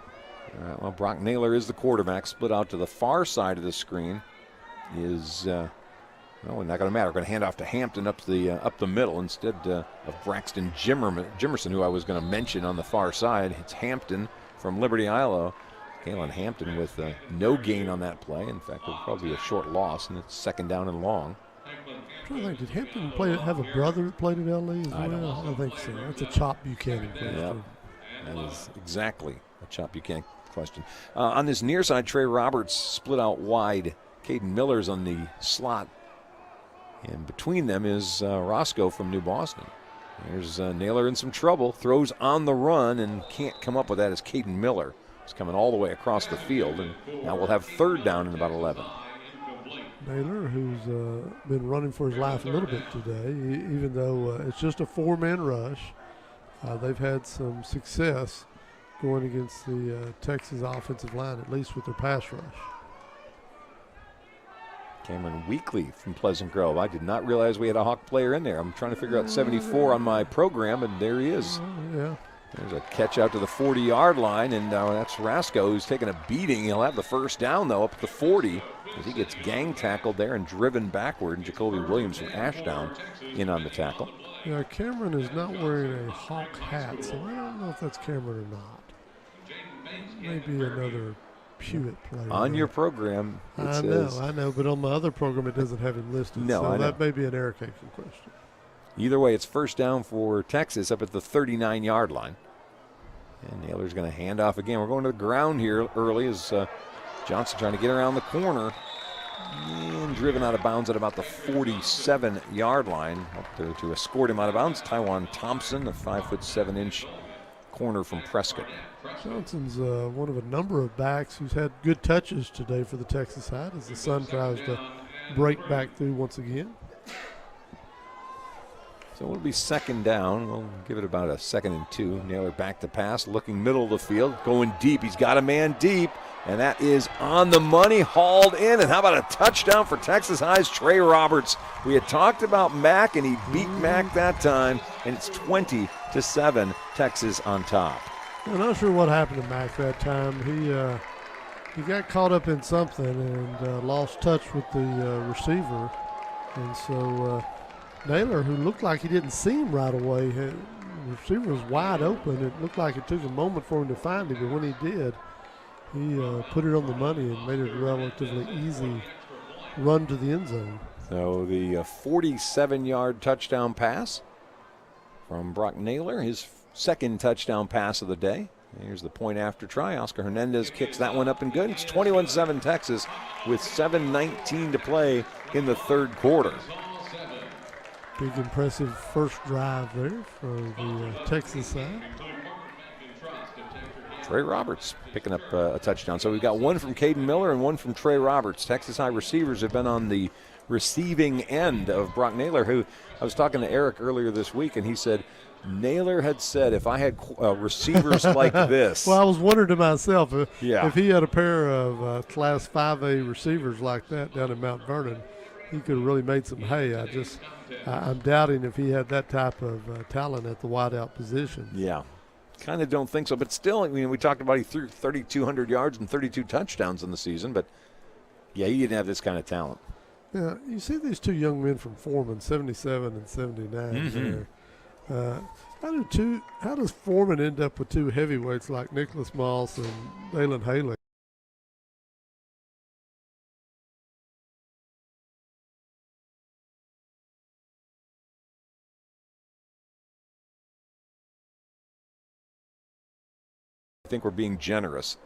All right, well, Brock Naylor is the quarterback. Split out to the far side of the screen is, well, not going to matter. We're going to hand off to Hampton up the middle instead of Braxton Jimerson, who I was going to mention on the far side. It's Hampton from Liberty Ilo. Kalen Hampton with no gain on that play. In fact, it'll probably be a short loss, and it's second down and long. I'm trying to think, did Hampton have a brother that played at LA as well? I don't know. I don't think so. That's a Chop Buchanan question. Yep. That is exactly a Chop Buchanan question. On this near side, Trey Roberts split out wide. Caden Miller's on the slot. And between them is Roscoe from New Boston. There's Naylor in some trouble. Throws on the run and can't come up with that as Caden Miller. He's coming all the way across the field. And now we'll have third down in about 11. Naylor, who's been running for his life a little bit today, even though it's just a four-man rush. They've had some success going against the Texas offensive line, at least with their pass rush. Cameron Weekly from Pleasant Grove. I did not realize we had a Hawk player in there. I'm trying to figure out 74 on my program, and there he is. Yeah. There's a catch out to the 40-yard line, and that's Rasco who's taking a beating. He'll have the first down, though, up at the 40 as he gets gang tackled there and driven backward. And Jacoby Williams from Ashdown in on the tackle. Yeah, Cameron is not wearing a Hawk hat, so I don't know if that's Cameron or not. Maybe another Pewitt player. On your program, it I says. know, but on my other program it doesn't have him listed. No, so I know. that may be an Eric Aiken question. Either way, it's first down for Texas up at the 39-yard line. And Naylor's going to hand off again. We're going to the ground here early as Johnson trying to get around the corner. And driven out of bounds at about the 47-yard line. Up there to escort him out of bounds. Tywan Thompson, a 5'7" corner from Prescott. Johnson's one of a number of backs who's had good touches today for the Texas side as the Sun tries to break back through once again. So it'll be second down. We'll give it about a 2nd and 2. Naylor back to pass, looking middle of the field, going deep. He's got a man deep, and that is on the money, hauled in. And how about a touchdown for Texas High's Trey Roberts? We had talked about Mack, and he beat Mack that time, and it's 20-7, Texas on top. I'm not sure what happened to Mack that time. He got caught up in something and lost touch with the receiver, and so Naylor, who looked like he didn't see him right away, the receiver was wide open. It looked like it took a moment for him to find him, but when he did, he put it on the money and made it a relatively easy run to the end zone. So the 47-yard touchdown pass from Brock Naylor, his second touchdown pass of the day. Here's the point after try. Oscar Hernandez kicks that one up and good. It's 21-7 Texas with 7:19 to play in the third quarter. Big impressive first drive there for the Texas side. Trey Roberts picking up a touchdown. So we've got one from Caden Miller and one from Trey Roberts. Texas High receivers have been on the receiving end of Brock Naylor, who I was talking to Eric earlier this week, and he said Naylor had said if I had receivers like this. Well, I was wondering to myself if Yeah. he had a pair of Class 5A receivers like that down in Mount Vernon, he could have really made some hay. I'm doubting if he had that type of talent at the wideout position. Yeah, kind of don't think so. But still, I mean, we talked about he threw 3,200 yards and 32 touchdowns in the season. But, yeah, he didn't have this kind of talent. Yeah, you see these two young men from Foreman, 77 and 79 there. How does Foreman end up with two heavyweights like Nicholas Moss and Dalen Haley? I think we're being generous.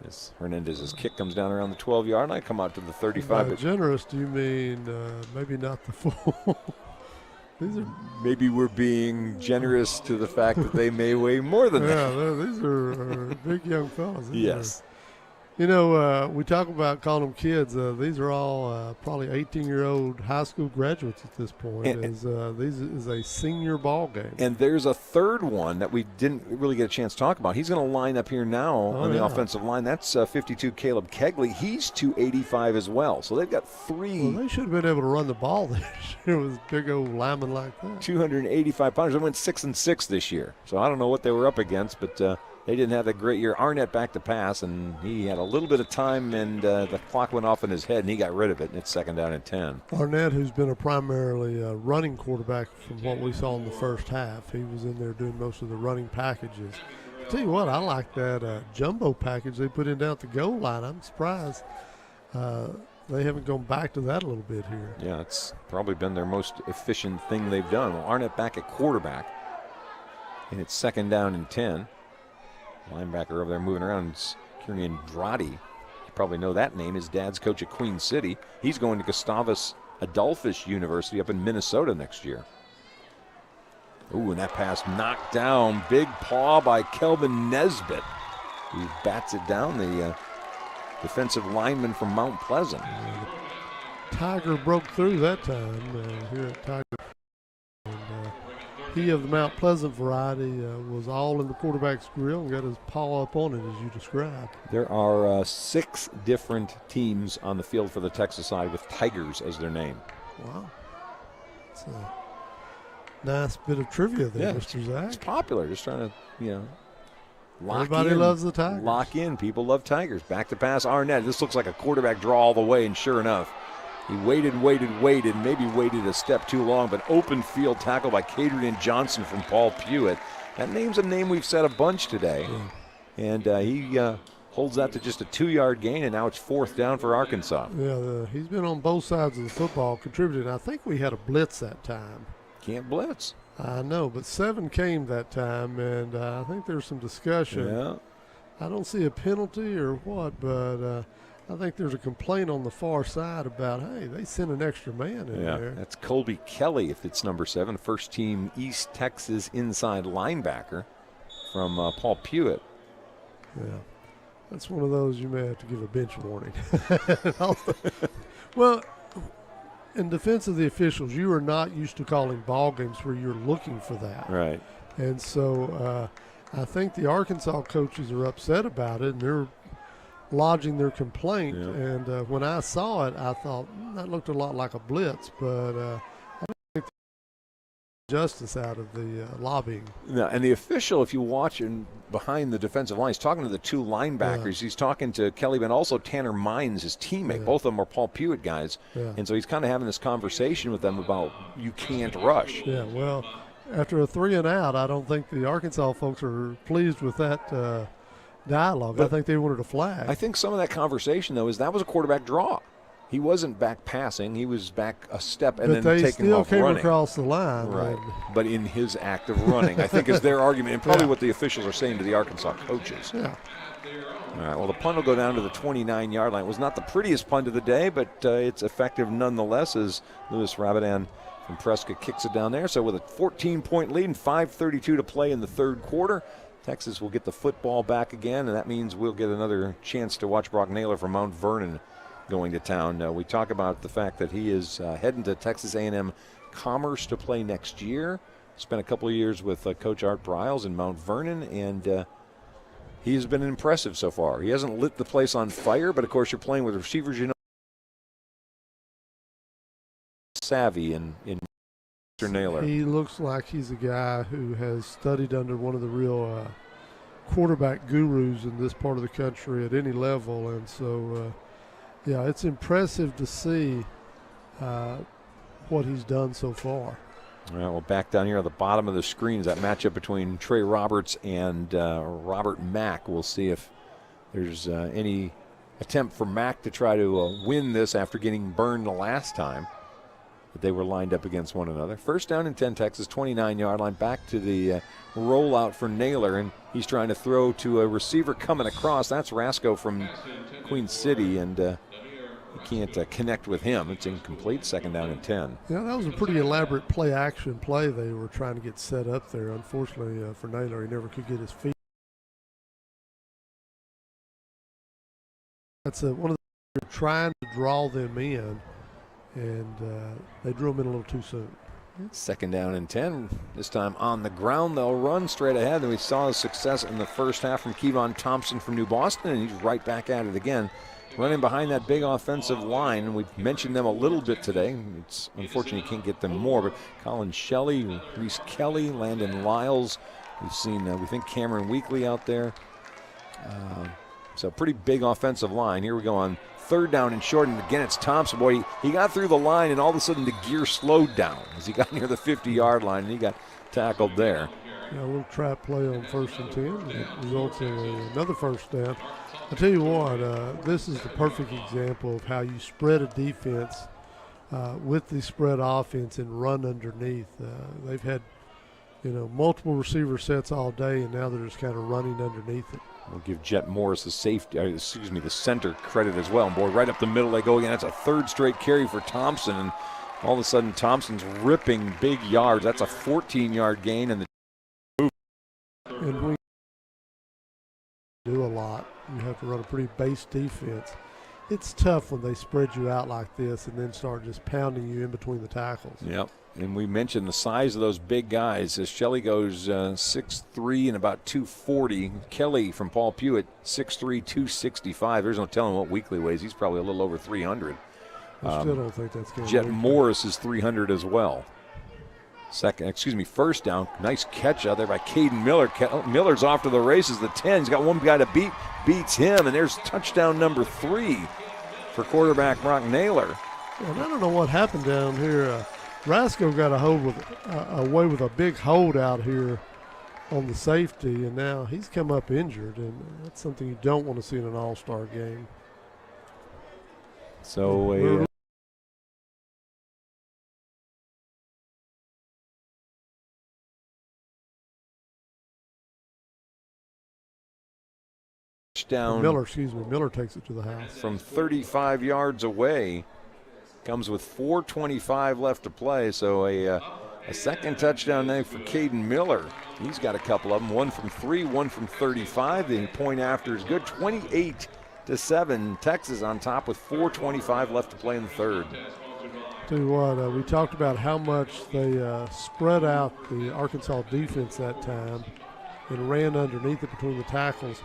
As Hernandez's kick comes down around the 12-yard line, come out to the 35. By generous, do you mean maybe not the full? These are Maybe we're being generous to the fact that they may weigh more than that. these are big young fellas. Yes. You know, we talk about calling them kids. These are all probably 18-year-old high school graduates at this point. These is a senior ball game. And there's a third one that we didn't really get a chance to talk about. He's going to line up here now on the offensive line. That's 52 Caleb Kegley. He's 285 as well. So they've got three. Well, they should have been able to run the ball this year with big old linemen like that. 285 pounders. They went 6-6 this year. So I don't know what they were up against, but they didn't have that great year. Arnett back to pass, and he had a little bit of time, and the clock went off in his head, and he got rid of it, and it's 2nd down and 10. Arnett, who's been a primarily running quarterback from what we saw in the first half, he was in there doing most of the running packages. I'll tell you what, I like that jumbo package they put in down at the goal line. I'm surprised they haven't gone back to that a little bit here. Yeah, it's probably been their most efficient thing they've done. Well, Arnett back at quarterback, and it's 2nd down and 10. Linebacker over there moving around is Kieran Andrade. You probably know that name. His dad's coach at Queen City. He's going to Gustavus Adolphus University up in Minnesota next year. Ooh, and that pass knocked down. Big paw by Kelvin Nesbitt, who bats it down, the defensive lineman from Mount Pleasant. Tiger broke through that time here at Tiger. And, he of the Mount Pleasant variety was all in the quarterback's grill and got his paw up on it as you described. There are 6 different teams on the field for the Texas side with Tigers as their name. Wow. It's a nice bit of trivia there, Mr. Zach. It's popular. Just trying to, lock Everybody in. loves the Tigers. Lock in. People love Tigers. Back to pass Arnett. This looks like a quarterback draw all the way, and sure enough, he waited, maybe waited a step too long, but open field tackle by Cadrian Johnson from Paul Pewitt. That name's a name we've said a bunch today. Yeah. And he holds that to just a 2-yard gain, and now it's 4th down for Arkansas. Yeah, he's been on both sides of the football contributing. I think we had a blitz that time. Can't blitz. I know, but 7 came that time, and I think there's some discussion. Yeah. I don't see a penalty or what, but I think there's a complaint on the far side about, hey, they sent an extra man in there. That's Colby Kelly, if it's number 7, first team East Texas inside linebacker from Paul Pewitt. Yeah, that's one of those you may have to give a bench warning. Well, in defense of the officials, you are not used to calling ball games where you're looking for that. Right. And so I think the Arkansas coaches are upset about it, and they're lodging their complaint. Yeah. And when I saw it, I thought that looked a lot like a blitz, but I don't think justice out of the lobbying. No, and the official, if you watch and behind the defensive line, he's talking to the 2 linebackers. Yeah. He's talking to Kelly, but also Tanner Mines, his teammate. Yeah. Both of them are Paul Pewitt guys. Yeah. And so he's kind of having this conversation with them about you can't rush. Yeah, well, after a 3 and out, I don't think the Arkansas folks are pleased with that dialogue. But I think they wanted a flag. I think some of that conversation, though, is that was a quarterback draw. He wasn't back passing. He was back a step and then taking off running. But they still came across the line. Right. But in his act of running, I think is their argument, and probably what the officials are saying to the Arkansas coaches. Yeah. All right, well, the punt will go down to the 29-yard line. It was not the prettiest punt of the day, but it's effective nonetheless as Louis Rabadan from Prescott kicks it down there. So with a 14-point lead and 5:32 to play in the 3rd quarter, Texas will get the football back again, and that means we'll get another chance to watch Brock Naylor from Mount Vernon going to town. We talk about the fact that he is heading to Texas A&M Commerce to play next year. Spent a couple of years with Coach Art Briles in Mount Vernon, and he has been impressive so far. He hasn't lit the place on fire, but of course you're playing with receivers, savvy in Mr. Naylor. He looks like he's a guy who has studied under one of the real quarterback gurus in this part of the country at any level, and so yeah, it's impressive to see what he's done so far. All right, well, back down here at the bottom of the screen is that matchup between Trey Roberts and Robert Mack. We'll see if there's any attempt for Mack to try to win this after getting burned the last time. But they were lined up against one another. First down and 10, Texas, 29-yard line. Back to the rollout for Naylor, and he's trying to throw to a receiver coming across. That's Rasco from Queen City, and he can't connect with him. It's incomplete. Second down and 10. Yeah, that was a pretty elaborate play-action play they were trying to get set up there. Unfortunately for Naylor, he never could get his feet. That's one of the trying to draw them in, and they drew them in a little too soon. Second down and 10. This time on the ground, they'll run straight ahead. And we saw the success in the first half from Kevon Thompson from New Boston, and he's right back at it again. Running behind that big offensive line. We've mentioned them a little bit today. It's unfortunate you can't get them more, but Colin Shelley, Reese Kelly, Landon Lyles. We've seen, we think, Cameron Weekly out there. So pretty big offensive line. Here we go on third down and short, and again it's Thompson. Boy, he got through the line, and all of a sudden the gear slowed down as he got near the 50-yard line, and he got tackled there. Yeah, a little trap play on 1st and 10. It results in another first down. I'll tell you what, this is the perfect example of how you spread a defense with the spread offense and run underneath. They've had, multiple receiver sets all day, and now they're just kind of running underneath it. We'll give Jet Morris the the center credit as well. And boy, right up the middle they go again. That's a third straight carry for Thompson, and all of a sudden Thompson's ripping big yards. That's a 14-yard gain, and we do a lot. You have to run a pretty base defense. It's tough when they spread you out like this and then start just pounding you in between the tackles. Yep. And we mentioned the size of those big guys. As Shelley goes 6'3" and about 240. Kelly from Paul Pewitt, 6'3", 265. There's no telling what Weekly weighs. He's probably a little over 300. I still don't think that's going to Jet Morris is 300 as well. First down. Nice catch out there by Caden Miller. Miller's off to the races, the 10. He's got one guy to beats him, and there's touchdown number 3 for quarterback Brock Naylor. And I don't know what happened down here. Rasco got away with a big hold out here on the safety, and now he's come up injured, and that's something you don't want to see in an all-star game. So touchdown. Miller takes it to the house. From 35 yards away. Comes with 4:25 left to play, so a second touchdown there for Caden Miller. He's got a couple of them, one from 3, one from 35. The point after is good, 28-7. Texas on top with 4:25 left to play in the third. Tell you what, we talked about how much they spread out the Arkansas defense that time and ran underneath it between the tackles.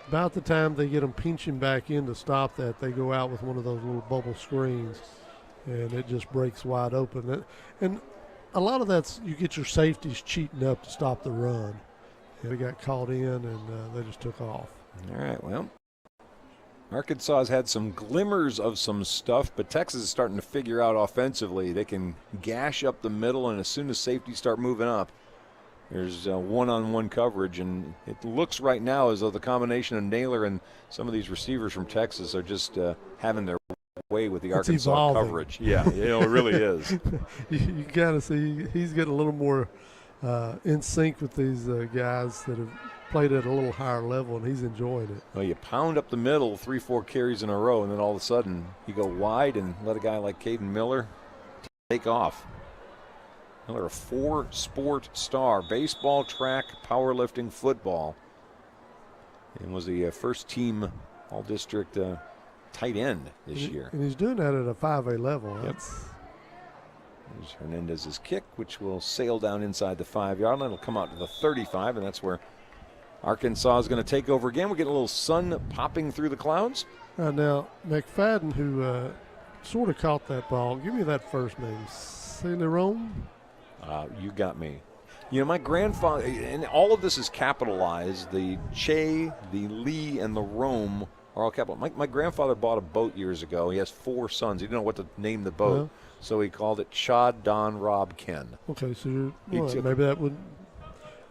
About the time they get them pinching back in to stop that, they go out with one of those little bubble screens, and it just breaks wide open. And a lot of that's you get your safeties cheating up to stop the run. And they got caught in, and they just took off. All right, well, Arkansas has had some glimmers of some stuff, but Texas is starting to figure out offensively. They can gash up the middle, and as soon as safeties start moving up, there's one-on-one coverage, and it looks right now as though the combination of Naylor and some of these receivers from Texas are just having their way with the Arkansas evolving. Coverage. Yeah, it really is. You kind of see he's getting a little more in sync with these guys that have played at a little higher level, and he's enjoying it. Well, you pound up the middle 3-4 carries in a row, and then all of a sudden you go wide and let a guy like Caden Miller take off. Miller, a 4-sport star, baseball, track, powerlifting, football, and was the first team all-district tight end this year. And he's doing that at a 5A level. Yep. There's Hernandez's kick, which will sail down inside the 5-yard line. It'll come out to the 35, and that's where Arkansas is going to take over again. We're getting a little sun popping through the clouds. Now, McFadden, who sort of caught that ball, give me that first name. Celeron? You got me. You know, my grandfather, and all of this is capitalized. The Che, the Lee, and the Rome are all capital. My grandfather bought a boat years ago. He has 4 sons. He didn't know what to name the boat, so he called it Chad, Don, Rob, Ken. Okay, so maybe that would,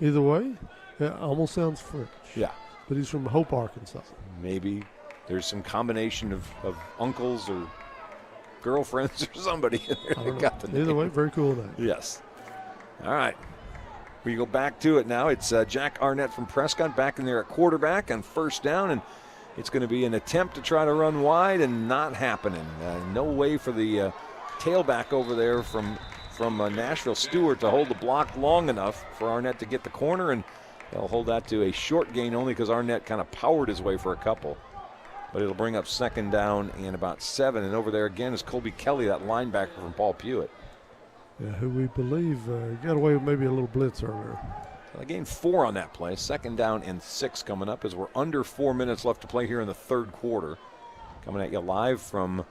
either way, it almost sounds French. Yeah. But he's from Hope, Arkansas. Maybe there's some combination of uncles or girlfriends or somebody in there that got the Either name. way, very cool name. Yes. All right. We go back to it now. It's Jack Arnett from Prescott back in there at quarterback on first down, and it's going to be an attempt to try to run wide and not happening. No way for the tailback over there from Nashville, Stewart, to hold the block long enough for Arnett to get the corner, and they'll hold that to a short gain only because Arnett kind of powered his way for a couple. But it'll bring up second down and about 7, and over there again is Colby Kelly, that linebacker from Paul Pewitt. Yeah, who we believe got away with maybe a little blitz earlier. They gained 4 on that play. Second down and 6 coming up as we're under 4 minutes left to play here in the third quarter. Coming at you live from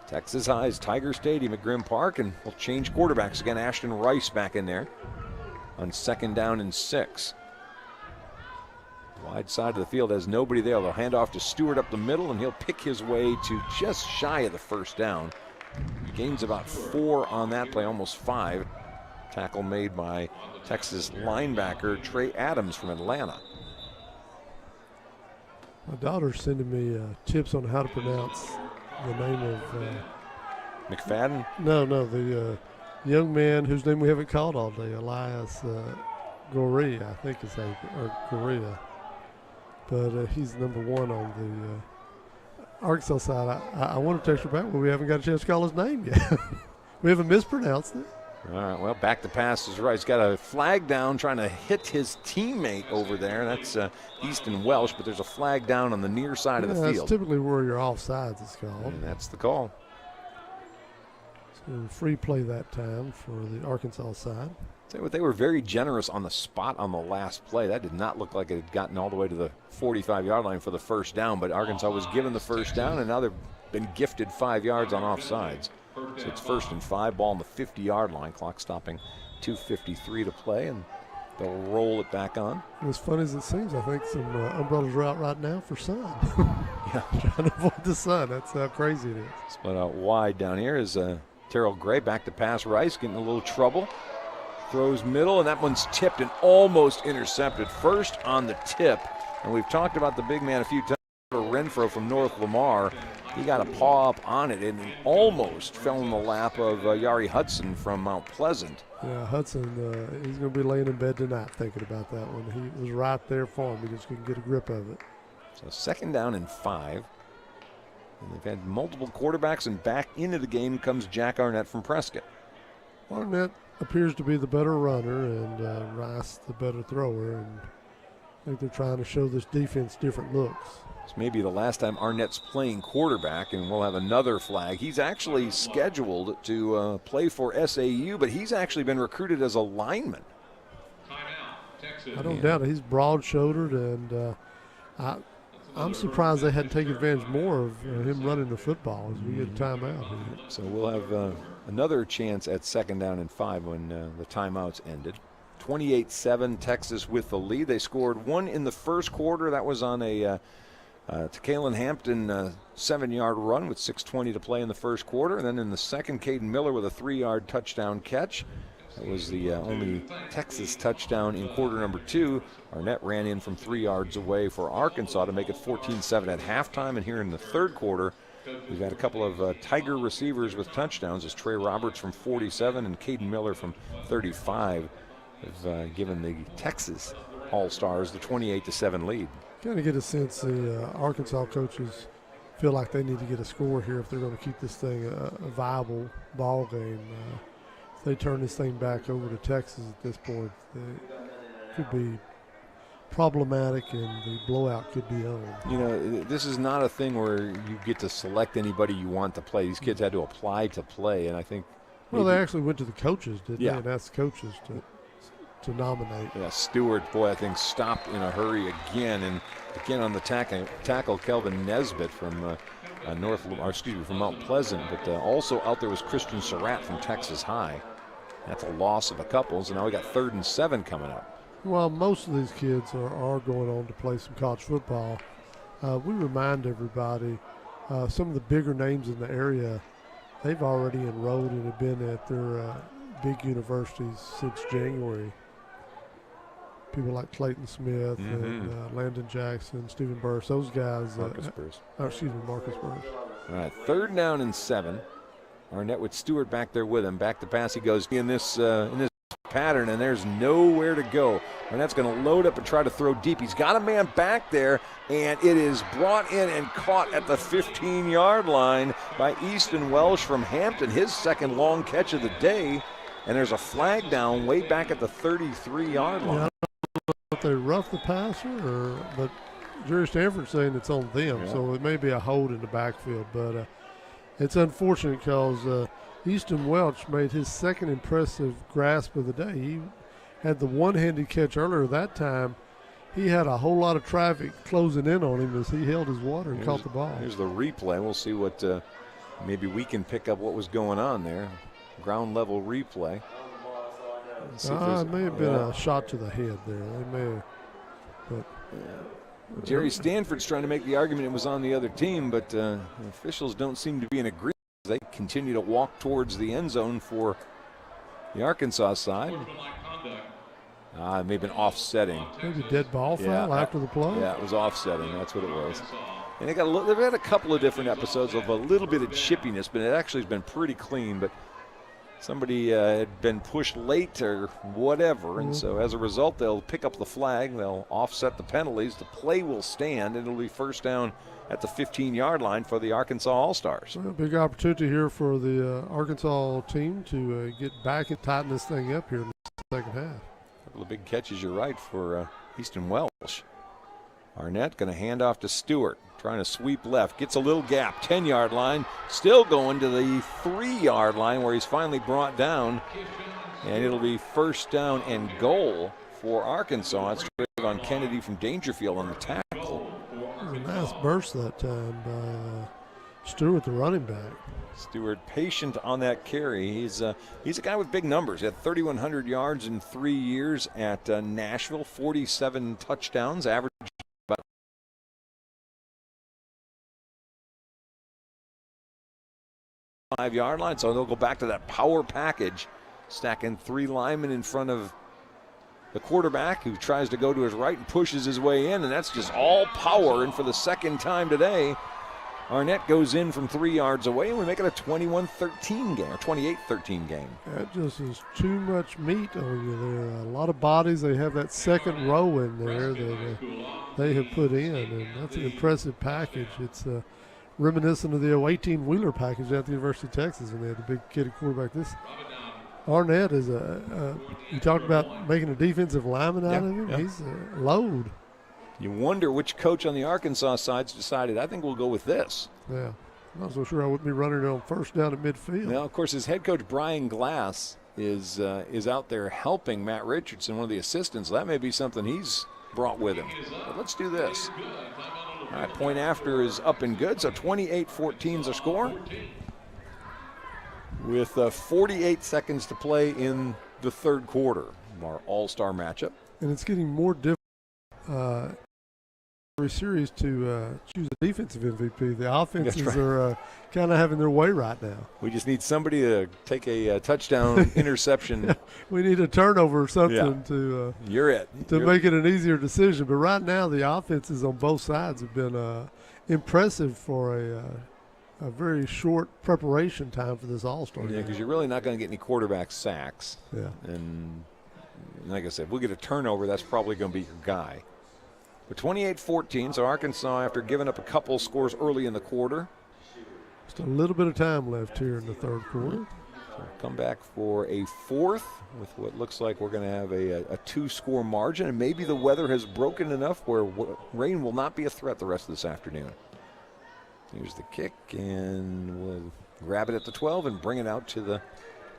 Texas High's Tiger Stadium at Grimm Park, and we'll change quarterbacks again. Ashton Rice back in there on second down and 6. Wide side of the field has nobody there. They'll hand off to Stewart up the middle, and he'll pick his way to just shy of the first down. Gains about 4 on that play, almost 5. Tackle made by Texas linebacker Trey Adams from Atlanta. My daughter's sending me tips on how to pronounce the name of McFadden? No, the young man whose name we haven't called all day, Elias Goria, I think his name, or Goria. But he's number 1 on the Arkansas side. I want to text her back, but we haven't got a chance to call his name yet. We haven't mispronounced it. All right, well, back to pass is right. He's got a flag down trying to hit his teammate over there. That's Easton Welsh, but there's a flag down on the near side of the That's field. typically where your offsides is called. And that's the call. So free play that time for the Arkansas side. Tell you what, they were very generous on the spot on the last play. That did not look like it had gotten all the way to the 45-yard line for the first down, but Arkansas was given the first down, and now they've been gifted 5 yards on offsides. So it's 1st and 5, ball on the 50-yard line, clock stopping 2:53 to play, and they'll roll it back on. As funny as it seems, I think some umbrellas are out right now for sun. Yeah. Trying to avoid the sun. That's how crazy it is. Split out wide down here is Terrell Gray back to pass. Rice getting a little trouble. Throws middle, and that one's tipped and almost intercepted. First on the tip, and we've talked about the big man a few times. Renfro from North Lamar, he got a paw up on it and almost fell in the lap of Yari Hudson from Mount Pleasant. Yeah, Hudson, he's going to be laying in bed tonight thinking about that one. He was right there for him. He just couldn't get a grip of it. So second down and 5. And they've had multiple quarterbacks, and back into the game comes Jack Arnett from Prescott. Arnett appears to be the better runner and Rice the better thrower. And I think they're trying to show this defense different looks. This may be the last time Arnett's playing quarterback, and we'll have another flag. He's actually scheduled to play for SAU, but he's actually been recruited as a lineman. I don't doubt it. He's broad-shouldered, and I'm surprised they hadn't taken advantage more of him running the football as we get a timeout here. So we'll have another chance at second down and 5 when the timeouts ended. 28-7, Texas with the lead. They scored 1 in the first quarter. That was on a to Kalen Hampton 7-yard run with 6:20 to play in the first quarter. And then in the second, Caden Miller with a 3-yard touchdown catch. That was the only Texas touchdown in quarter number 2. Arnett ran in from 3 yards away for Arkansas to make it 14-7 at halftime. And here in the third quarter, we've got a couple of Tiger receivers with touchdowns as Trey Roberts from 47 and Caden Miller from 35 have given the Texas All-Stars the 28-7 lead. Kind of get a sense the Arkansas coaches feel like they need to get a score here if they're going to keep this thing a viable ball game. If they turn this thing back over to Texas at this point, it could be problematic and the blowout could be on. You know, this is not a thing where you get to select anybody you want to play. These kids had to apply to play, and I think. Well, they actually went to the coaches, didn't Yeah. they? And asked the coaches to nominate. Yeah, Stewart, boy, I think stopped in a hurry again, and again on the tackle, Kelvin Nesbitt from from Mount Pleasant, but also out there was Christian Surratt from Texas High. That's a loss of a couple, so now we got 3rd and 7 coming up. Well, most of these kids are going on to play some college football. We remind everybody, some of the bigger names in the area, they've already enrolled and have been at their big universities since January. People like Clayton Smith and Landon Jackson, Stephen Burris, those guys. Marcus Bruce. Marcus Burris. All right, 3rd down and 7. Arnett with Stewart back there with him. Back to pass he goes in this pattern, and there's nowhere to go. Arnett's going to load up and try to throw deep. He's got a man back there, and it is brought in and caught at the 15-yard line by Easton Welsh from Hampton, his second long catch of the day. And there's a flag down way back at the 33-yard line. Yeah, I don't know if they roughed the passer, but Jerry Stanford's saying it's on them, so it may be a hold in the backfield. But it's unfortunate because Easton Welch made his second impressive grasp of the day. He had the one-handed catch earlier. That time, he had a whole lot of traffic closing in on him as he held his water and caught the ball. Here's the replay. We'll see what maybe we can pick up what was going on there. Ground level replay. It may have been a shot to the head there. They may have, but Jerry Stanford's trying to make the argument it was on the other team, but the officials don't seem to be in agreement. They continue to walk towards the end zone for the Arkansas side. It may have been offsetting. Maybe dead ball foul after the play. Yeah, it was offsetting. That's what it was. And they've had a couple of different episodes of a little bit of chippiness, but it actually has been pretty clean. But somebody had been pushed late or whatever, and so as a result, they'll pick up the flag. They'll offset the penalties. The play will stand, and it'll be first down at the 15-yard line for the Arkansas All-Stars. Well, big opportunity here for the Arkansas team to get back and tighten this thing up here in the second half. A couple of big catches, you're right, for Easton Welsh. Arnett going to hand off to Stewart, trying to sweep left, gets a little gap, 10-yard line, still going to the 3-yard line where he's finally brought down, and it'll be first down and goal for Arkansas. It's on Kennedy from Dangerfield on the tackle. It was a nice burst that time by Stewart, the running back. Stewart patient on that carry. He's a guy with big numbers. He had 3,100 yards in 3 years at Nashville, 47 touchdowns, average about 5-yard line. So they'll go back to that power package, stacking 3 linemen in front of the quarterback, who tries to go to his right and pushes his way in, and that's just all power. And for the second time today, Arnett goes in from 3 yards away, and we make it a 21-13 game, or 28-13 game. That just is too much meat on you there. A lot of bodies. They have that second row in there that they have put in, and that's an impressive package. It's reminiscent of the 18-wheeler package at the University of Texas when they had the big kid at quarterback. This Arnett is you talked about making a defensive lineman out of him. He's a load. You wonder which coach on the Arkansas side's decided, I think we'll go with this. Yeah, I'm not so sure I wouldn't be running on first down at midfield. Now, of course, his head coach, Brian Glass, is out there helping Matt Richardson, one of the assistants. That may be something he's brought with him. But let's do this. All right, point after is up and good, so 28-14 is our score. With 48 seconds to play in the third quarter, our all-star matchup. And it's getting more difficult every series to choose a defensive MVP. The offenses are kind of having their way right now. We just need somebody to take a touchdown interception. We need a turnover or something to make it an easier decision. But right now the offenses on both sides have been impressive for a very short preparation time for this All-Star game. Yeah, because you're really not going to get any quarterback sacks. Yeah. And like I said, if we'll get a turnover, that's probably going to be your guy. But 28-14, so Arkansas, after giving up a couple scores early in the quarter. Just a little bit of time left here in the third quarter. So come back for a fourth with what looks like we're going to have a 2-score margin. And maybe the weather has broken enough where rain will not be a threat the rest of this afternoon. Here's the kick, and we'll grab it at the 12 and bring it out to the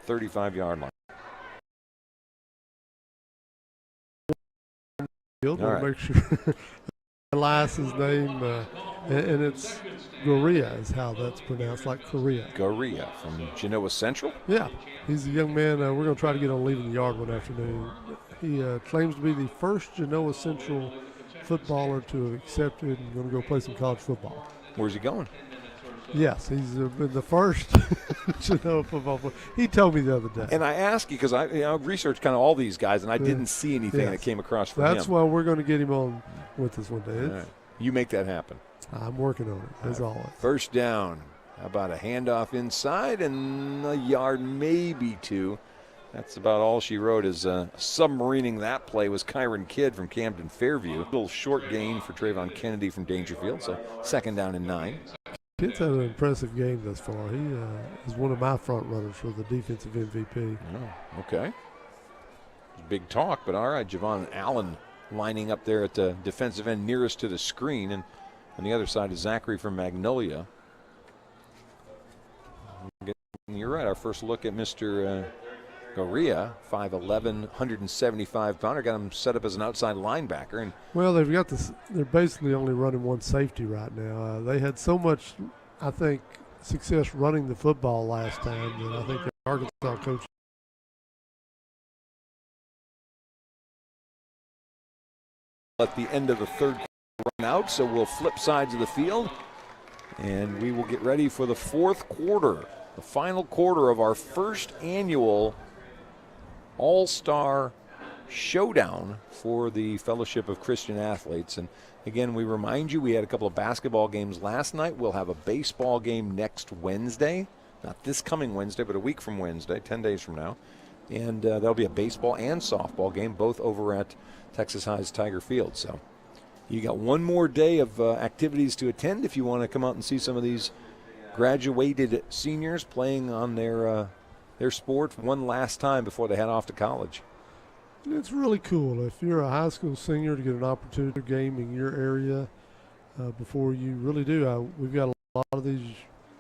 35-yard line. All right. Make sure Elias's name, and it's Goria is how that's pronounced, like Korea. Goria from Genoa Central? Yeah, he's a young man. We're going to try to get on leaving the yard one afternoon. He claims to be the first Genoa Central footballer to have accepted and going to go play some college football. Where's he going? Yes, he's been the first Genoa football player. He told me the other day. And I asked you because I researched kind of all these guys, and I didn't see anything that came across from him. That's why we're going to get him on with us one day. Right. You make that happen. I'm working on it, as always. First down How about a handoff inside and a yard, maybe two. That's about all she wrote. As submarining that play was Kyron Kidd from Camden Fairview. A little short gain for Trayvon Kennedy from Dangerfield, so 2nd down and 9. Kidd's had an impressive game thus far. He is one of my front runners for the defensive MVP. Oh, okay. Big talk, but all right. Javon Allen lining up there at the defensive end nearest to the screen, and on the other side is Zachary from Magnolia. You're right. Our first look at Mr. Goria, 5'11", 175-pounder, got him set up as an outside linebacker. And well, they've got this. They're basically only running one safety right now. They had so much, I think, success running the football last time that I think the Arkansas coach. At the end of the third quarter run out, so we'll flip sides of the field, and we will get ready for the fourth quarter, the final quarter of our first annual All-Star Showdown for the Fellowship of Christian Athletes. And again, we remind you, we had a couple of basketball games last night. We'll have a baseball game next Wednesday, not this coming Wednesday, but a week from Wednesday, 10 days from now. And there'll be a baseball and softball game, both over at Texas High's Tiger Field. So you got one more day of activities to attend if you want to come out and see some of these graduated seniors playing on their sport one last time before they head off to college. It's really cool if you're a high school senior to get an opportunity to game in your area before you really do. We've got a lot of these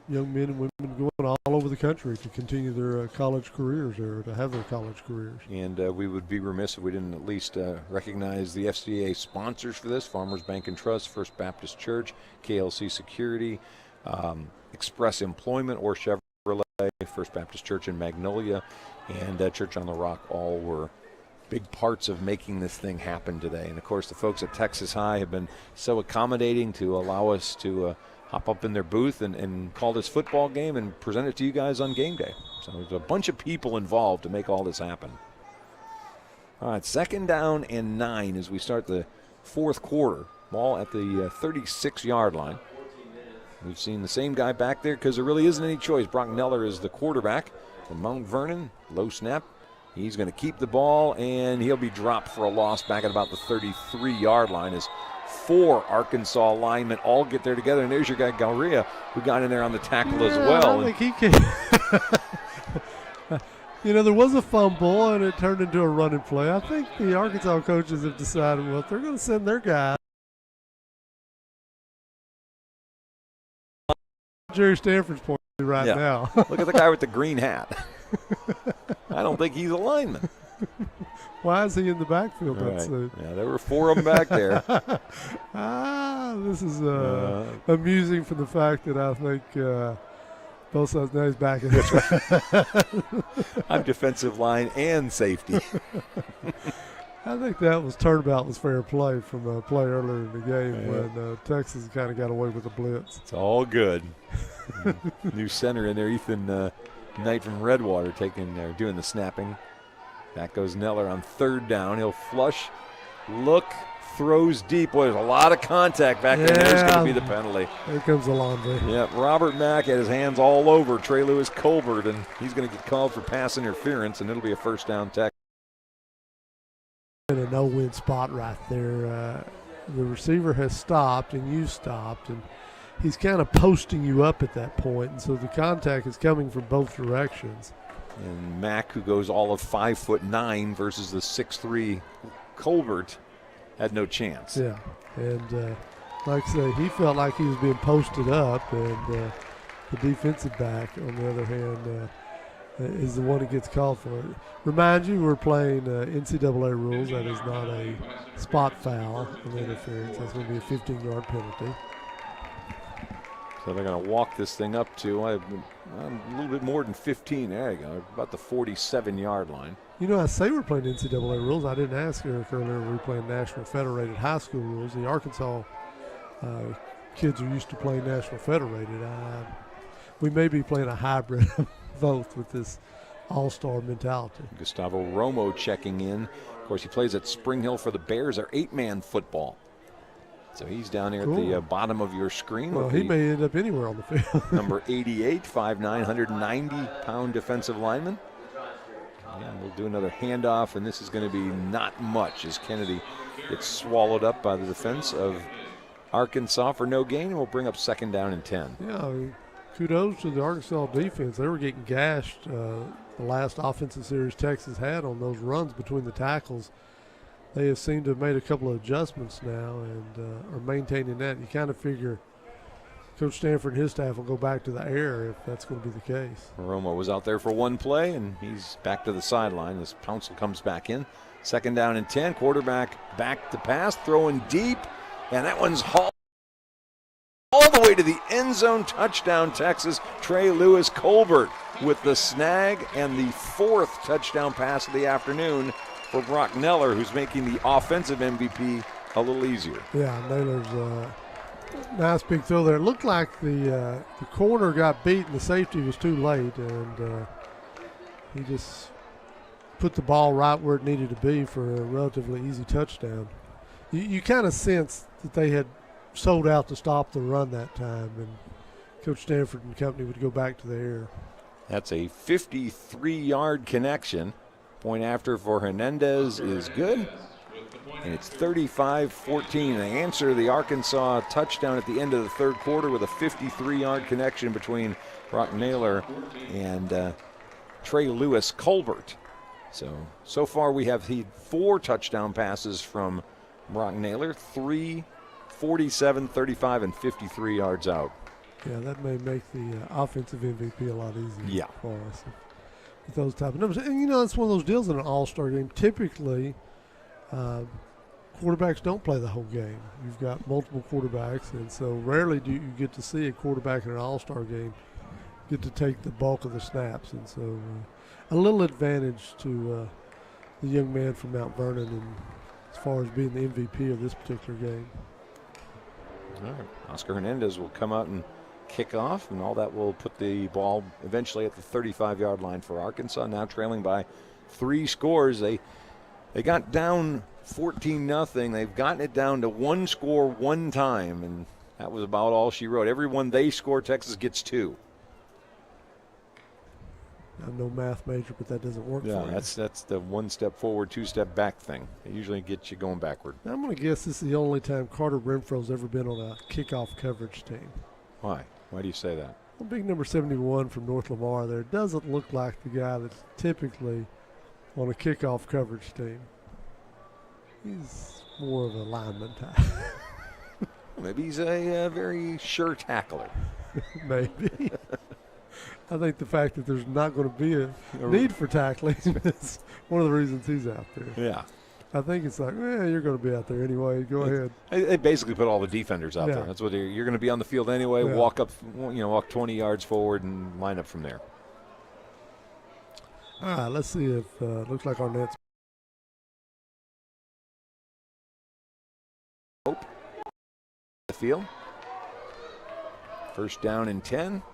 young men and women going all over the country to continue their college careers or to have their college careers. And we would be remiss if we didn't at least recognize the FCA sponsors for this: Farmers Bank and Trust, First Baptist Church, KLC Security, Express Employment or Chevrolet, First Baptist Church in Magnolia, and Church on the Rock. All were big parts of making this thing happen today. And of course, the folks at Texas High have been so accommodating to allow us to hop up in their booth and call this football game and present it to you guys on game day. So there's a bunch of people involved to make all this happen. All right, 2nd down and 9 as we start the fourth quarter. Ball at the 36-yard line. We've seen the same guy back there because there really isn't any choice. Brock Neller is the quarterback from Mount Vernon. Low snap. He's going to keep the ball, and he'll be dropped for a loss back at about the 33-yard line as 4 Arkansas linemen all get there together. And there's your guy, Galria, who got in there on the tackle as well. I think he can. There was a fumble, and it turned into a running play. I think the Arkansas coaches have decided, well, if they're going to send their guy, Jerry Stanford's point right now. Look at the guy with the green hat. I don't think he's a lineman. Why is he in the backfield? Right. Yeah, there were 4 of them back there. This is amusing from the fact that I think both sides know he's back. I'm defensive line and safety. I think that turnabout was fair play from a play earlier in the game when Texas kind of got away with the blitz. It's all good. New center in there, Ethan Knight from Redwater doing the snapping. Back goes Neller on 3rd down. He'll flush, look, throws deep. Boy, there's a lot of contact back there. There's going to be the penalty. Here comes the laundry. Yeah, Robert Mack had his hands all over Trey Lewis Colbert, and he's going to get called for pass interference, and it'll be a 1st down tackle. In a no-win spot right there. The receiver has stopped, and you stopped, and he's kind of posting you up at that point, and so the contact is coming from both directions. And Mack, who goes all of 5'9" versus the 6'3" Colbert, had no chance. Yeah, and like I say, he felt like he was being posted up, and the defensive back, on the other hand, is the one that gets called for it. Remind you, we're playing NCAA rules. That is not a spot foul and interference. That's going to be a 15-yard penalty. So they're going to walk this thing up to a little bit more than 15. There you go, about the 47-yard line. I say we're playing NCAA rules. I didn't ask Eric earlier. We're playing National Federated High School rules. The Arkansas kids are used to playing National Federated. We may be playing a hybrid of both with this all-star mentality. Gustavo Romo checking in. Of course, he plays at Spring Hill for the Bears, our 8-man football. So he's down here Cool. at the bottom of your screen. Well, with he the may end up anywhere on the field. number 88, 5'9", 190-pound defensive lineman. And we'll do another handoff, and this is going to be not much as Kennedy gets swallowed up by the defense of Arkansas for no gain, and we'll bring up 2nd down and 10. Yeah, I mean, kudos to the Arkansas defense. They were getting gashed the last offensive series Texas had on those runs between the tackles. They have seemed to have made a couple of adjustments now and are maintaining that. You kind of figure Coach Stanford and his staff will go back to the air if that's going to be the case. Romo was out there for one play, and he's back to the sideline as Pouncil comes back in. 2nd down and 10. Quarterback back to pass, throwing deep, and that one's hauled all the way to the end zone. Touchdown, Texas. Trey Lewis Colbert with the snag and the 4th touchdown pass of the afternoon for Brock Neller, who's making the offensive MVP a little easier. Yeah, Naylor's nice big throw there. It looked like the corner got beat and the safety was too late, and he just put the ball right where it needed to be for a relatively easy touchdown. You kind of sense that they had sold out to stop the run that time, and Coach Stanford and company would go back to the air. That's a 53-yard connection. Point after for Hernandez is good. And it's 35-14. They answer the Arkansas touchdown at the end of the 3rd quarter with a 53-yard connection between Brock Naylor and Trey Lewis Colbert. So far we have 4 touchdown passes from Brock Naylor, 3, 47, 35, and 53 yards out. Yeah, that may make the offensive MVP a lot easier for us with those type of numbers. And, it's one of those deals in an all-star game. Typically, quarterbacks don't play the whole game. You've got multiple quarterbacks, and so rarely do you get to see a quarterback in an all-star game get to take the bulk of the snaps. And so a little advantage to the young man from Mount Vernon and as far as being the MVP of this particular game. All right. Oscar Hernandez will come out and kick off, and all that will put the ball eventually at the 35-yard line for Arkansas, now trailing by 3 scores. They got down 14-0. They've gotten it down to 1 score 1 time, and that was about all she wrote. Every one they score, Texas gets 2. I'm no math major, but that doesn't work for you. That's the 1 step forward, 2 step back thing. It usually gets you going backward. I'm going to guess this is the only time Carter Renfro's ever been on a kickoff coverage team. Why? Why do you say that? Well, big number 71 from North Lamar there doesn't look like the guy that's typically on a kickoff coverage team. He's more of a lineman type. Maybe he's a very sure tackler. Maybe. I think the fact that there's not going to be a need for tackling is one of the reasons he's out there. Yeah. I think it's like, you're going to be out there anyway. Go ahead. They basically put all the defenders out there. That's what you're going to be on the field anyway. Yeah. Walk 20 yards forward and line up from there. All right, let's see if looks like Arnett's. Hope. The field. 1st down and 10.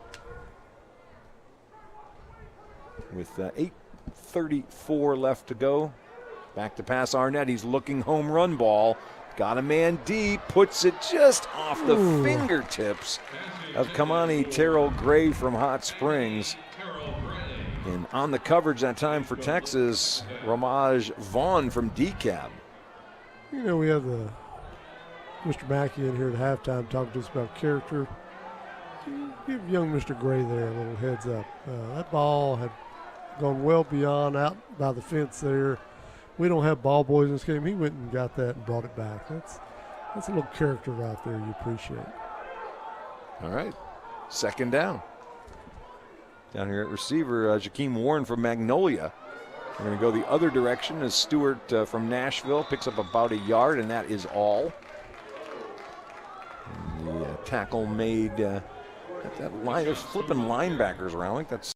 With 8:34 left to go. Back to pass Arnett. He's looking home run ball. Got a man deep. Puts it just off the fingertips of Kamani Terrell Gray from Hot Springs. And on the coverage that time for Texas, Ramaj Vaughn from DCAB. We have Mr. Mackey in here at halftime talking to us about character. Give young Mr. Gray there a little heads up. That ball had gone well beyond out by the fence there. We don't have ball boys in this game. He went and got that and brought it back. That's a little character right there you appreciate. All right, 2nd down. Down here at receiver, Jakeem Warren from Magnolia. We're going to go the other direction as Stewart from Nashville picks up about a yard, and that is all. And the tackle made that line. They're flipping linebackers around. I think that's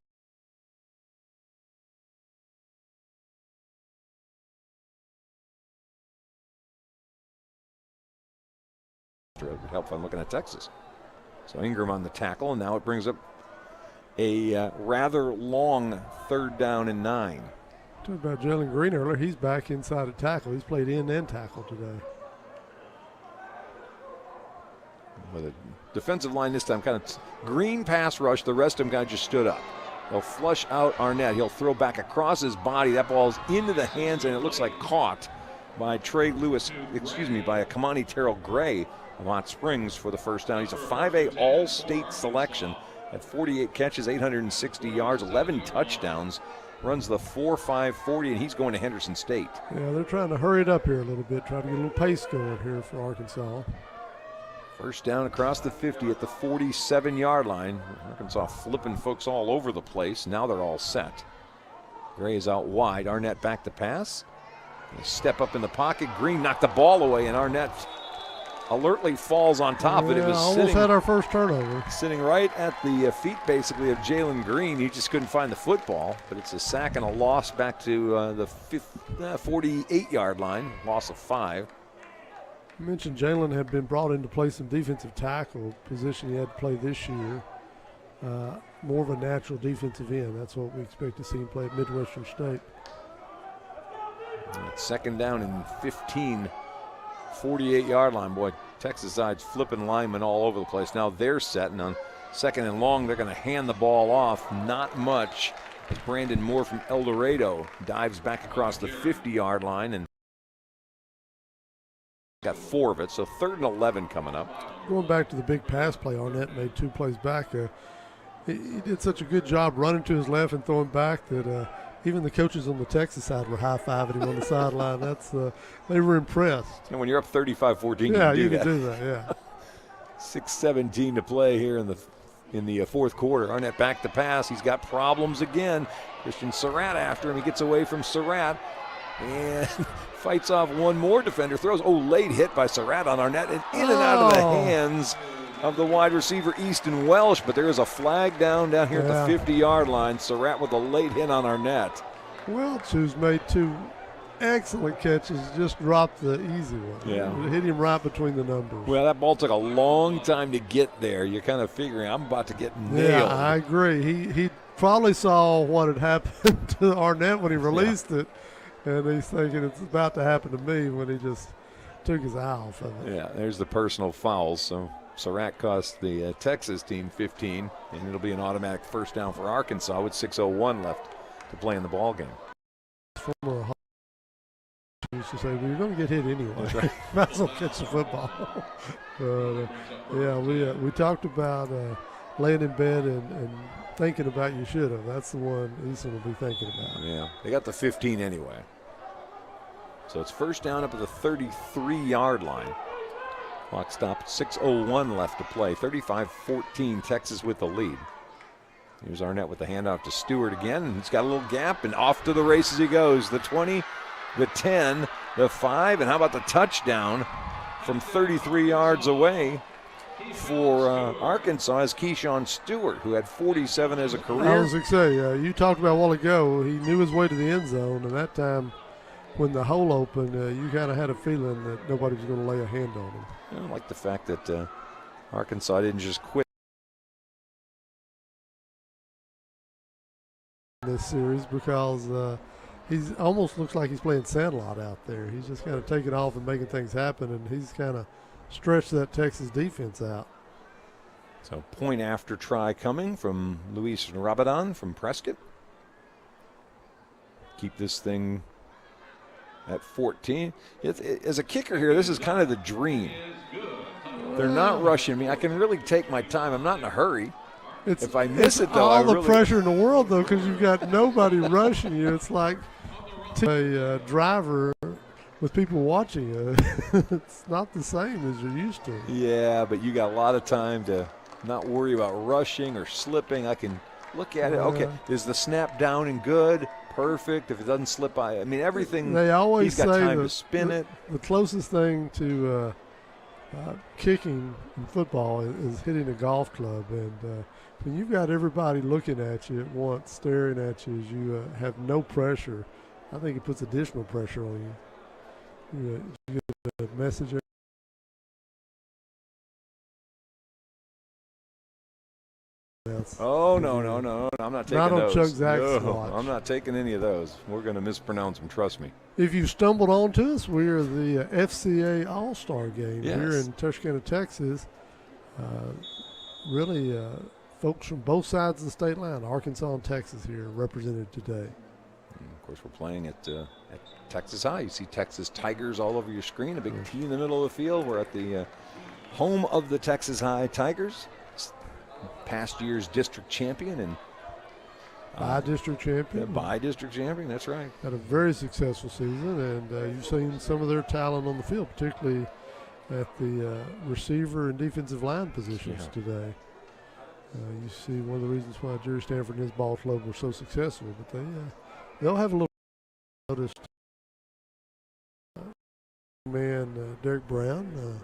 it would help if I'm looking at Texas. So Ingram on the tackle, and now it brings up a rather long 3rd down and 9. Talked about Jalen Green earlier. He's back inside a tackle. He's played end and tackle today. with a defensive line this time, kind of green pass rush. The rest of them kind of just stood up. They'll flush out Arnett. He'll throw back across his body. That ball's into the hands, and it looks like caught by by Kamani Terrell Gray of Hot Springs for the first down. He's a 5A All-State selection at 48 catches, 860 yards, 11 touchdowns. Runs the 4.5 and he's going to Henderson State. Yeah, they're trying to hurry it up here a little bit, try to get a little pace going here for Arkansas. First down across the 50 at the 47-yard line. Arkansas flipping folks all over the place. Now they're all set. Gray is out wide. Arnett back to pass. They step up in the pocket. Green knocked the ball away, and Arnett alertly falls on top of it. It was almost had our first turnover. Sitting right at the feet, basically, of Jalen Green. He just couldn't find the football, but it's a sack and a loss back to the 48-yard line. Loss of 5. You mentioned Jalen had been brought in to play some defensive tackle position he had to play this year. More of a natural defensive end. That's what we expect to see him play at Midwestern State. It's second down and 15. 48-yard line. Boy, Texas side's flipping linemen all over the place. Now they're setting on second and long. They're going to hand the ball off. Not much. As Brandon Moore from El Dorado dives back across the 50-yard line and got 4 of it. So 3rd and 11 coming up. Going back to the big pass play, Arnett made 2 plays back. He did such a good job running to his left and throwing back that even the coaches on the Texas side were high-fiving him on the sideline. They were impressed. And when you're up 35-14, yeah, you can do that. Yeah. 6:17 to play here in the fourth quarter. Arnett back to pass. He's got problems again. Christian Surratt after him. He gets away from Surratt and fights off one more defender. Throws. Late hit by Surratt on Arnett and in and out of the hands of the wide receiver Easton Welsh, but there is a flag down here at the 50-yard line. Surratt with a late hit on Arnett. Welch, who's made 2 excellent catches, just dropped the easy one. Yeah. It hit him right between the numbers. Well, that ball took a long time to get there. You're kind of figuring, I'm about to get nailed. Yeah, I agree. He probably saw what had happened to Arnett when he released it, and he's thinking it's about to happen to me when he just took his eye off of it. Yeah, there's the personal fouls. So Surratt cost the Texas team 15, and it'll be an automatic first down for Arkansas with 6:01 left to play in the ball game. Former used to say, well, you're going to get hit anyway. That's right. Might as well catch the football. We talked about laying in bed and thinking about you should have. That's the one Easton will be thinking about. Yeah, they got the 15 anyway. So it's first down up at the 33-yard line. Clock stopped, 6:01 left to play. 35-14, Texas with the lead. Here's Arnett with the handoff to Stewart again, and he's got a little gap, and off to the races he goes. The 20, the 10, the 5, and how about the touchdown from 33 yards away for Arkansas is Keyshawn Stewart, who had 47 as a career. I was going to say, you talked about a while ago, he knew his way to the end zone, and that time when the hole opened, you kind of had a feeling that nobody was going to lay a hand on him. I like the fact that Arkansas didn't just quit this series because he's almost looks like he's playing Sandlot out there. He's just kind of taking off and making things happen, and he's kind of stretched that Texas defense out. So point after try coming from Luis Rabadon from Prescott. Keep this thing at 14. As a kicker here, this is kind of the dream. They're not rushing me. I can really take my time. I'm not in a hurry. If I miss it, though, all the pressure in the world, though, because you've got nobody rushing you. It's like a driver with people watching you. It's not the same as you're used to. Yeah, but you got a lot of time to not worry about rushing or slipping. I can look at it. Okay, is the snap down and good? Perfect. If it doesn't slip, everything. They always he's got say time to spin it. The closest thing to kicking in football is hitting a golf club, and when you've got everybody looking at you at once, staring at you as you have no pressure, I think it puts additional pressure on you. You get a message. Oh, no. I'm not taking not on those. Chuck Zax's watch. I'm not taking any of those. We're going to mispronounce them, trust me. If you stumbled onto us, we are the FCA All-Star Game here in Texarkana, Texas. really folks from both sides of the state line, Arkansas and Texas here, represented today. And of course, we're playing at Texas High. You see Texas Tigers all over your screen, a big T in the middle of the field. We're at the home of the Texas High Tigers, past year's district champion and By-district champion. By-district champion, that's right. Had a very successful season, and you've seen some of their talent on the field, particularly at the receiver and defensive line positions today. You see one of the reasons why Jerry Stanford and his ball club were so successful, but they'll have a little noticed. Derek Brown.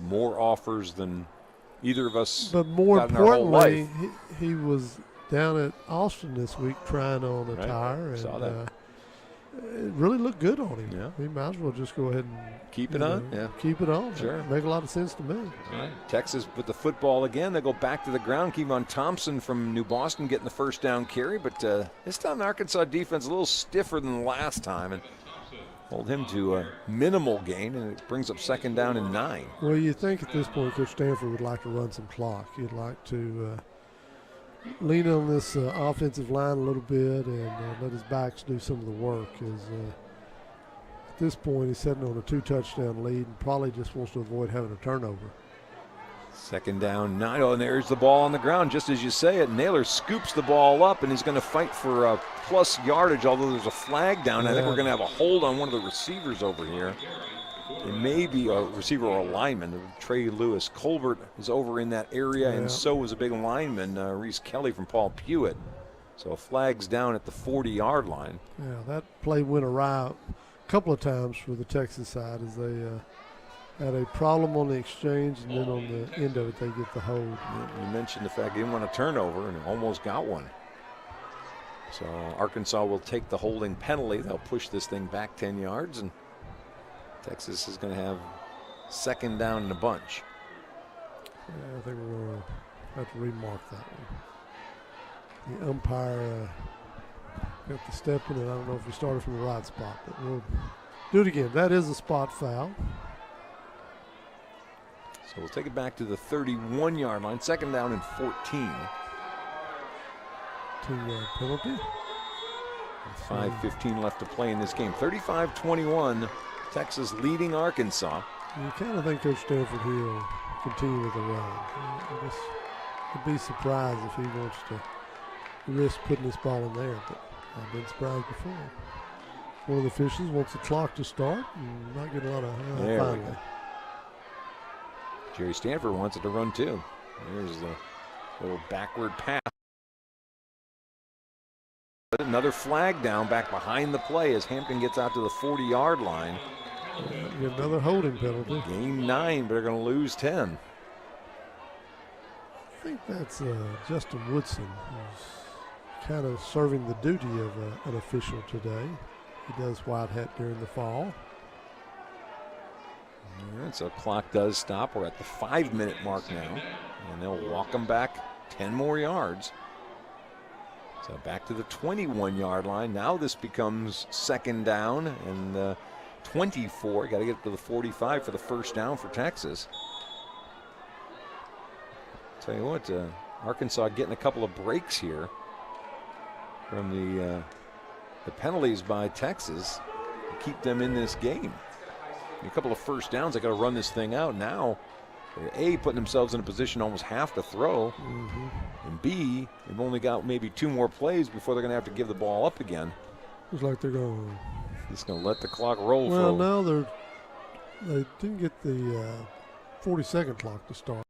More offers than either of us. But more got in our whole importantly, life. he was down at Austin this week trying on a Right. tire, and Saw that. it really looked good on him. Yeah. He might as well just go ahead and Keep it on? Yeah. keep it on. Sure. Make a lot of sense to me. All right. Texas with the football again. They go back to the ground. Kevon Thompson from New Boston getting the first down carry, but this time the Arkansas defense a little stiffer than the last time and hold him to a minimal gain, and it brings up second down and 9. Well, you think at this point Coach Stanford would like to run some clock. He'd like to lean on this offensive line a little bit and let his backs do some of the work. At this point, he's sitting on a 2-touchdown lead and probably just wants to avoid having a turnover. Second down, 9. Oh, and there's the ball on the ground, just as you say it. Naylor scoops the ball up, and he's going to fight for plus yardage, although there's a flag down. I think we're going to have a hold on one of the receivers over here. It may be a receiver or a lineman. Trey Lewis Colbert is over in that area, and so is a big lineman, Reese Kelly from Paul Pewitt. So a flag's down at the 40-yard line. Yeah, that play went awry a couple of times for the Texas side as they had a problem on the exchange, and then on the end of it they get the hold. You mentioned the fact they didn't want a turnover and almost got one. So Arkansas will take the holding penalty. They'll push this thing back 10 yards, and Texas is going to have second down in a bunch. Yeah, I think we're going to have to remark that one. The umpire got the step in, and I don't know if he started from the right spot, but we'll do it again. That is a spot foul. So we'll take it back to the 31-yard line. Second down and 14. 2-yard penalty. 5:15 left to play in this game. 35-21, Texas leading Arkansas. You kind of think Coach Stanford here will continue with the run. I guess I'd be surprised if he wants to risk putting this ball in there, but I've been surprised before. One of the officials wants the clock to start and not get a lot of There we finally. go. Jerry Stanford wants it to run too. There's the little backward pass. Another flag down back behind the play as Hampton gets out to the 40-yard line. Get another holding penalty. Gain 9, but they're going to lose 10. I think that's Justin Woodson, who's kind of serving the duty of an official today. He does white hat during the fall. All right, so clock does stop. We're at the 5-minute mark now, and they'll walk them back 10 more yards. So back to the 21-yard line. Now this becomes second down and 24. Got to get up to the 45 for the first down for Texas. Tell you what, Arkansas getting a couple of breaks here from the penalties by Texas to keep them in this game. A couple of first downs, they got to run this thing out. Now, A, putting themselves in a position almost have to throw, and B, they've only got maybe 2 more plays before they're going to have to give the ball up again. Looks like they're going. Just going to let the clock roll. Well, no, they didn't get the 40-second clock to start.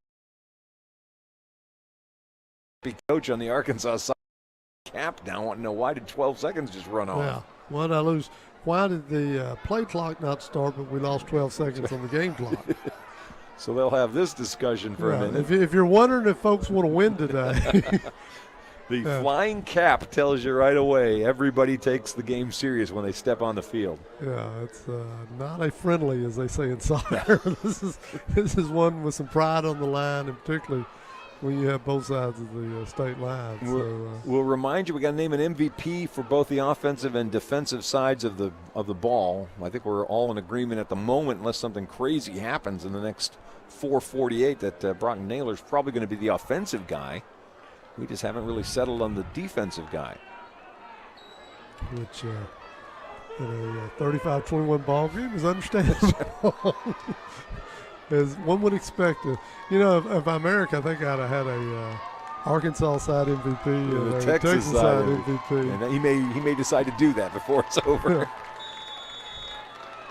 Big coach on the Arkansas side, cap down, wanting to know why did 12 seconds just run off? Yeah, why did I lose? Why did the play clock not start, but we lost 12 seconds on the game clock? So they'll have this discussion for a minute. If you're wondering if folks want to win today. The flying cap tells you right away everybody takes the game serious when they step on the field. Yeah, it's not a friendly, as they say in soccer. This is one with some pride on the line, and particularly when you have both sides of the state line. We'll remind you, we got to name an MVP for both the offensive and defensive sides of the ball. I think we're all in agreement at the moment, unless something crazy happens in the next 448 that Brock Naylor's probably going to be the offensive guy. We just haven't really settled on the defensive guy. Which in a 35-21 ball game is understandable. As one would expect. If America, I think I'd have had a Arkansas side MVP and a Texas side MVP. And he may decide to do that before it's over.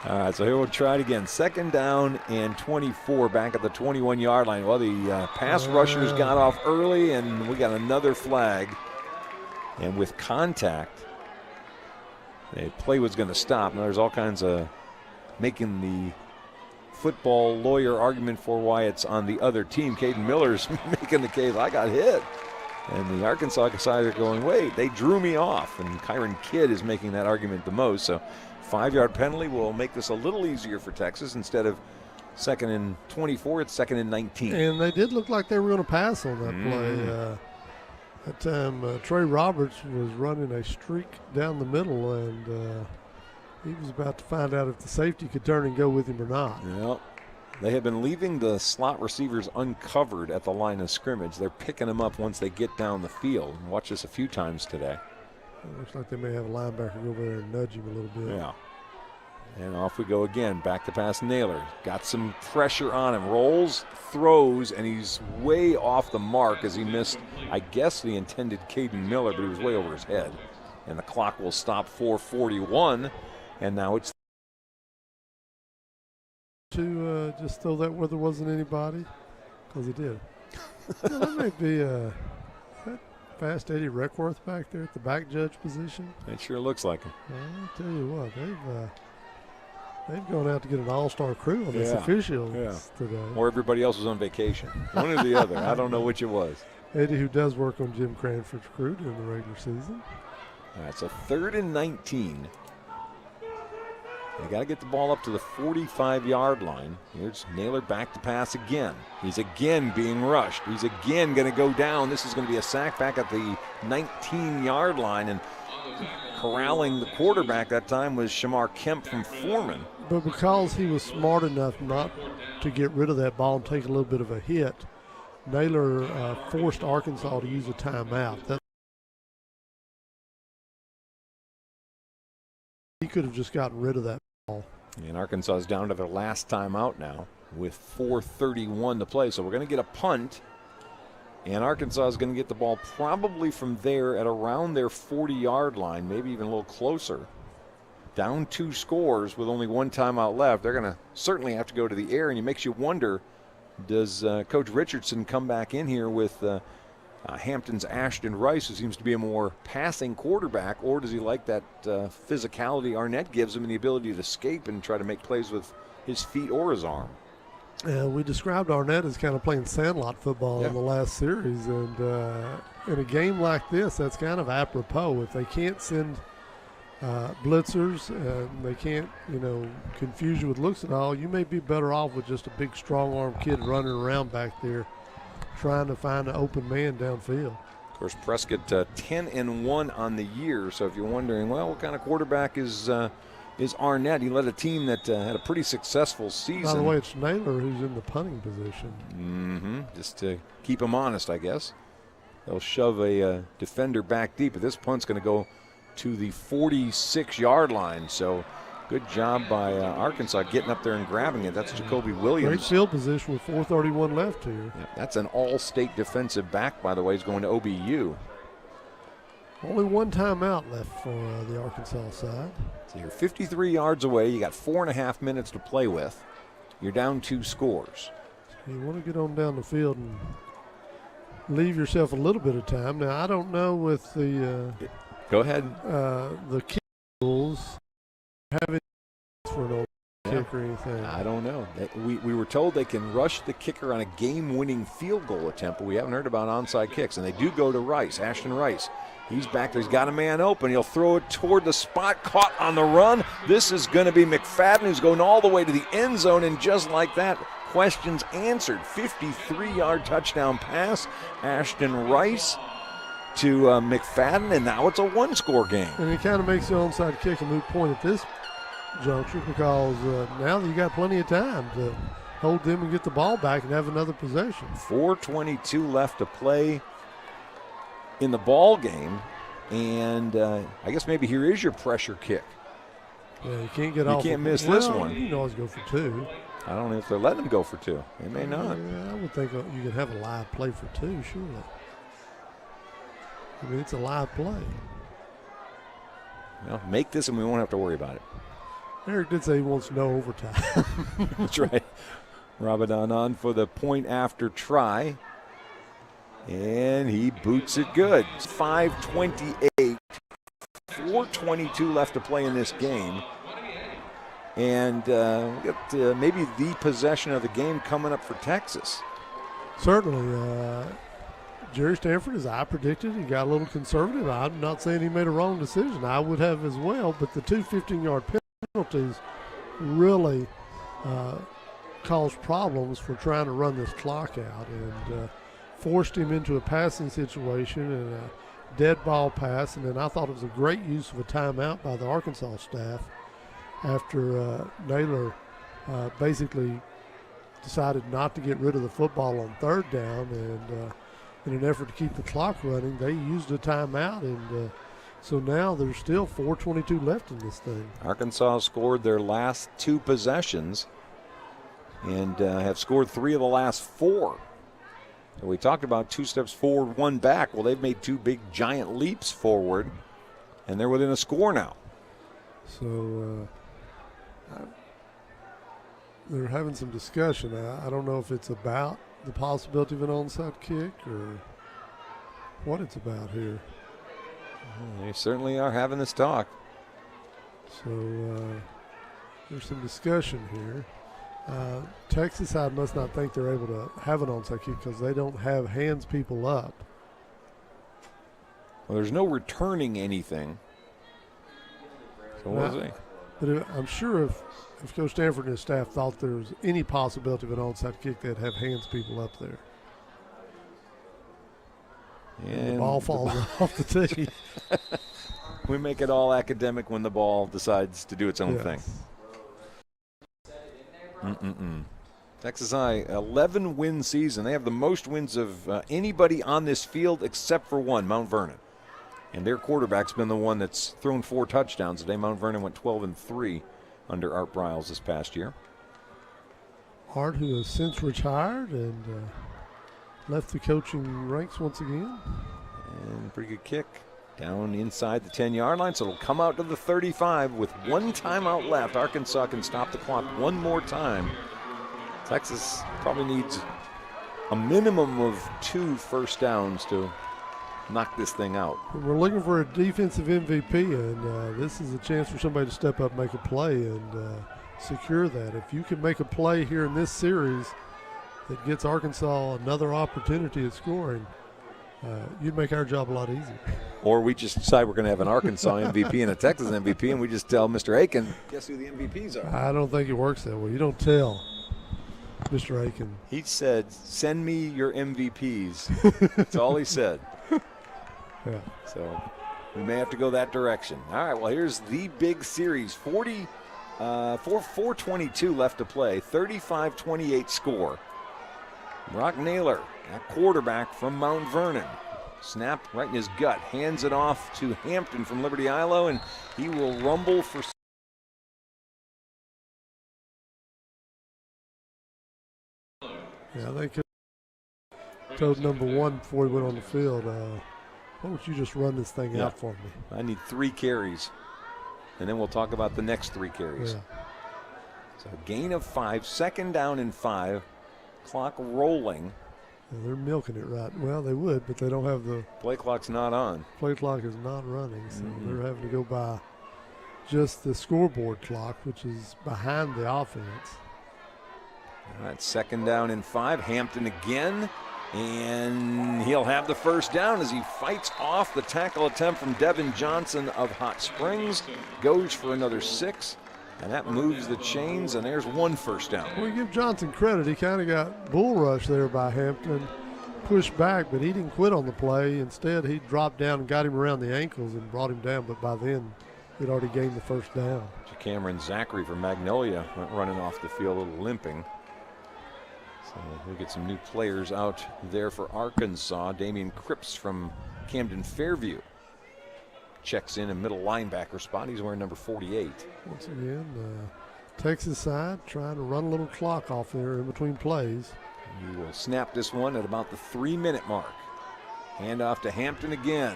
All right, so here we'll try it again. 2nd down and 24 back at the 21-yard line. Well, the pass rushers got off early, and we got another flag. And with contact, the play was going to stop. Now there's all kinds of making the football lawyer argument for why it's on the other team. Caden Miller's making the case, I got hit. And the Arkansas side are going, wait, they drew me off. And Kyron Kidd is making that argument the most. So 5-yard penalty will make this a little easier for Texas. Instead of 2nd and 24, it's 2nd and 19. And they did look like they were going to pass on that play. That time, Trey Roberts was running a streak down the middle, and he was about to find out if the safety could turn and go with him or not. Well, they have been leaving the slot receivers uncovered at the line of scrimmage. They're picking them up once they get down the field. Watch this a few times today. It looks like they may have a linebacker go over there and nudge him a little bit. Yeah. And off we go again. Back to pass Naylor. Got some pressure on him. Rolls, throws, and he's way off the mark as he missed, I guess, the intended Caden Miller, but he was way over his head. And the clock will stop 4:41. And now it's to just throw that where there wasn't anybody, because he did. That may be that Fast Eddie Reckworth back there at the back judge position. It sure looks like him. I'll tell you what, they've gone out to get an all-star crew on this officials today. Or everybody else was on vacation. One or the other. I don't know which it was. Eddie, who does work on Jim Cranford's crew during the regular season. All right, so 3rd and 19. They got to get the ball up to the 45-yard line. Here's Naylor back to pass again. He's again being rushed. He's again going to go down. This is going to be a sack back at the 19-yard line. And corralling the quarterback that time was Shamar Kemp from Foreman. But because he was smart enough not to get rid of that ball and take a little bit of a hit, Naylor forced Arkansas to use a timeout. He could have just gotten rid of that ball. And Arkansas is down to their last timeout now with 4:31 to play. So we're going to get a punt. And Arkansas is going to get the ball probably from there at around their 40-yard line, maybe even a little closer. Down 2 scores with only 1 timeout left. They're going to certainly have to go to the air, and it makes you wonder, does Coach Richardson come back in here with Hampton's Ashton Rice, who seems to be a more passing quarterback, or does he like that physicality Arnett gives him and the ability to escape and try to make plays with his feet or his arm? We described Arnett as kind of playing sandlot football in the last series, and in a game like this, that's kind of apropos. If they can't send blitzers and they can't, confuse you with looks and all, you may be better off with just a big, strong-arm kid running around back there trying to find an open man downfield. Of course, Prescott 10-1 on the year, so if you're wondering, well, what kind of quarterback is Arnett? He led a team that had a pretty successful season. By the way, it's Naylor who's in the punting position. Just to keep him honest, I guess. They'll shove a defender back deep, but this punt's going to go to the 46-yard line. So good job by Arkansas getting up there and grabbing it. That's Jacoby Williams. Great field position with 4:31 left here. Yeah, that's an all-state defensive back, by the way. He's going to OBU. Only 1 timeout left for the Arkansas side. So you're 53 yards away. You got 4.5 minutes to play with. You're down 2 scores. You want to get on down the field and leave yourself a little bit of time. Now, I don't know with the Go ahead. The kick rules having for an old kick or anything. I don't know. We were told they can rush the kicker on a game-winning field goal attempt, but we haven't heard about onside kicks. And they do go to Rice, Ashton Rice. He's back there. He's got a man open. He'll throw it toward the spot. Caught on the run. This is going to be McFadden, who's going all the way to the end zone. And just like that, questions answered. 53-yard touchdown pass. Ashton Rice to McFadden, and now it's a 1-score game. And it kind of makes the onside kick a moot point at this juncture because now you got plenty of time to hold them and get the ball back and have another possession. 4:22 left to play in the ball game, and I guess maybe here is your pressure kick. Yeah, you can't get off. You can't miss this well, one. You can always go for two. I don't know if they're letting them go for two. They may not. Yeah, I would think you could have a live play for two, surely. I mean, it's a live play. Well, make this and we won't have to worry about it. Eric did say he wants no overtime. That's right. Ramadan on for the point after try. And he boots it good. It's 5:28. 4:22 left to play in this game. And we got maybe the possession of the game coming up for Texas. Certainly. Jerry Stanford, as I predicted, he got a little conservative. I'm not saying he made a wrong decision. I would have as well, but the two 15-yard penalties really caused problems for trying to run this clock out and forced him into a passing situation and a dead ball pass. And then I thought it was a great use of a timeout by the Arkansas staff after Naylor basically decided not to get rid of the football on third down, and in an effort to keep the clock running, they used a timeout, and so now there's still 4:22 left in this thing. Arkansas scored their last two possessions and have scored 3 of the last 4. And we talked about 2 steps forward, 1 back. Well, they've made 2 big giant leaps forward, and they're within a score now. So they're having some discussion. I don't know if it's about the possibility of an onside kick or what it's about here. They certainly are having this talk. So there's some discussion here. Texas side must not think they're able to have an onside kick because they don't have hands people up. Well, there's no returning anything. So what is it? But I'm sure if Coach Stanford and his staff thought there was any possibility of an onside kick, they'd have hands people up there. And the ball falls off the tee. We make it all academic when the ball decides to do its own thing. Texas High, 11-win season. They have the most wins of anybody on this field except for one, Mount Vernon. And their quarterback's been the one that's thrown 4 touchdowns today. Mount Vernon went 12-3 under Art Briles this past year. Art, who has since retired and left the coaching ranks once again. And pretty good kick down inside the 10-yard line, so it'll come out to the 35 with 1 timeout left. Arkansas can stop the clock one more time. Texas probably needs a minimum of 2 first downs to knock this thing out. We're looking for a defensive MVP, and this is a chance for somebody to step up, make a play, and secure that. If you can make a play here in this series that gets Arkansas another opportunity at scoring, you'd make our job a lot easier. Or we just decide we're going to have an Arkansas MVP and a Texas MVP, and we just tell Mr. Aiken, guess who the MVPs are. I don't think it works that way. You don't tell Mr. Aiken. He said, send me your MVPs. That's all he said. Yeah. So we may have to go that direction. All right, well, here's the big series. 4:22 left to play. 35-28 score. Brock Naylor, a quarterback from Mount Vernon. Snap right in his gut. Hands it off to Hampton from Liberty Ilo, and he will rumble for. Yeah, I think told number 1 before he went on the field, why don't you just run this thing out for me? I need 3 carries, and then we'll talk about the next 3 carries. Yeah. So gain of 5, 2nd down and 5, clock rolling. Yeah, they're milking it right. Well, they would, but they don't have the Play clock's not on. play clock is not running, so they're having to go by just the scoreboard clock, which is behind the offense. All right, 2nd down and 5, Hampton again. And he'll have the first down as he fights off the tackle attempt from Devin Johnson of Hot Springs. Goes for another 6, and that moves the chains, and there's 1 first down. Well, we give Johnson credit. He kind of got bull rushed there by Hampton, pushed back, but he didn't quit on the play. Instead, he dropped down and got him around the ankles and brought him down, but by then he'd already gained the first down. Cameron Zachary from Magnolia went running off the field, a little limping. So we'll get some new players out there for Arkansas. Damian Cripps from Camden Fairview checks in a middle linebacker spot. He's wearing number 48. Once again, Texas side trying to run a little clock off there in between plays. He will snap this one at about the 3-minute mark. Hand off to Hampton again.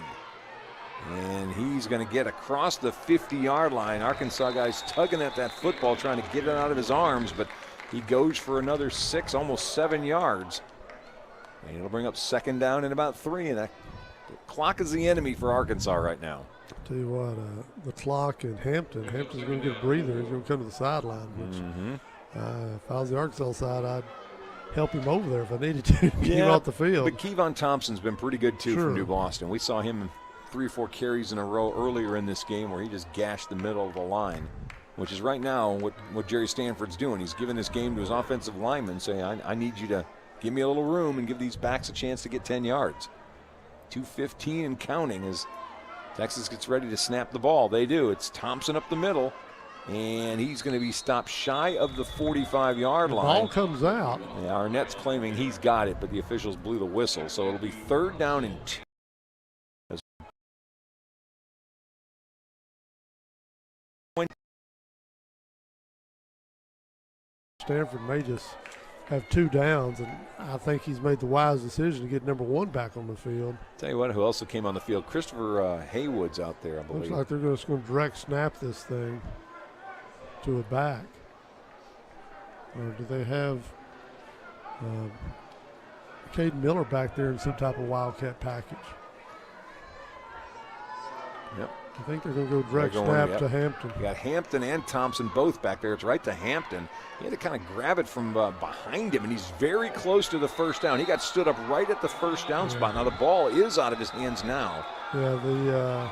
And he's going to get across the 50-yard line. Arkansas guys tugging at that football, trying to get it out of his arms, but he goes for another 6, almost 7 yards. And it'll bring up 2nd down and about 3. And the clock is the enemy for Arkansas right now. Tell you what, the clock in Hampton. Hampton's going to get a breather. He's going to come to the sideline. Which, if I was the Arkansas side, I'd help him over there if I needed to get him off the field. But Kevon Thompson's been pretty good too Sure. from New Boston. We saw him in 3 or 4 carries in a row earlier in this game where he just gashed the middle of the line, which is right now what Jerry Stanford's doing. He's giving this game to his offensive linemen, saying, I need you to give me a little room and give these backs a chance to get 10 yards. 2:15 and counting as Texas gets ready to snap the ball. They do. It's Thompson up the middle, and he's going to be stopped shy of the 45-yard line. Ball comes out. Yeah, Arnett's claiming he's got it, but the officials blew the whistle. So it'll be 3rd down and 2. Stanford may just have 2 downs, and I think he's made the wise decision to get number 1 back on the field. Tell you what, who also came on the field? Christopher Haywood's out there, I believe. Looks like they're just going to direct snap this thing to a back. Or do they have Caden Miller back there in some type of wildcat package? Yep. I think they're going to go direct They're snap going, to Hampton. You got Hampton and Thompson both back there. It's right to Hampton. He had to kind of grab it from behind him, and he's very close to the 1st down. He got stood up right at the 1st down spot. Now the ball is out of his hands now. Yeah,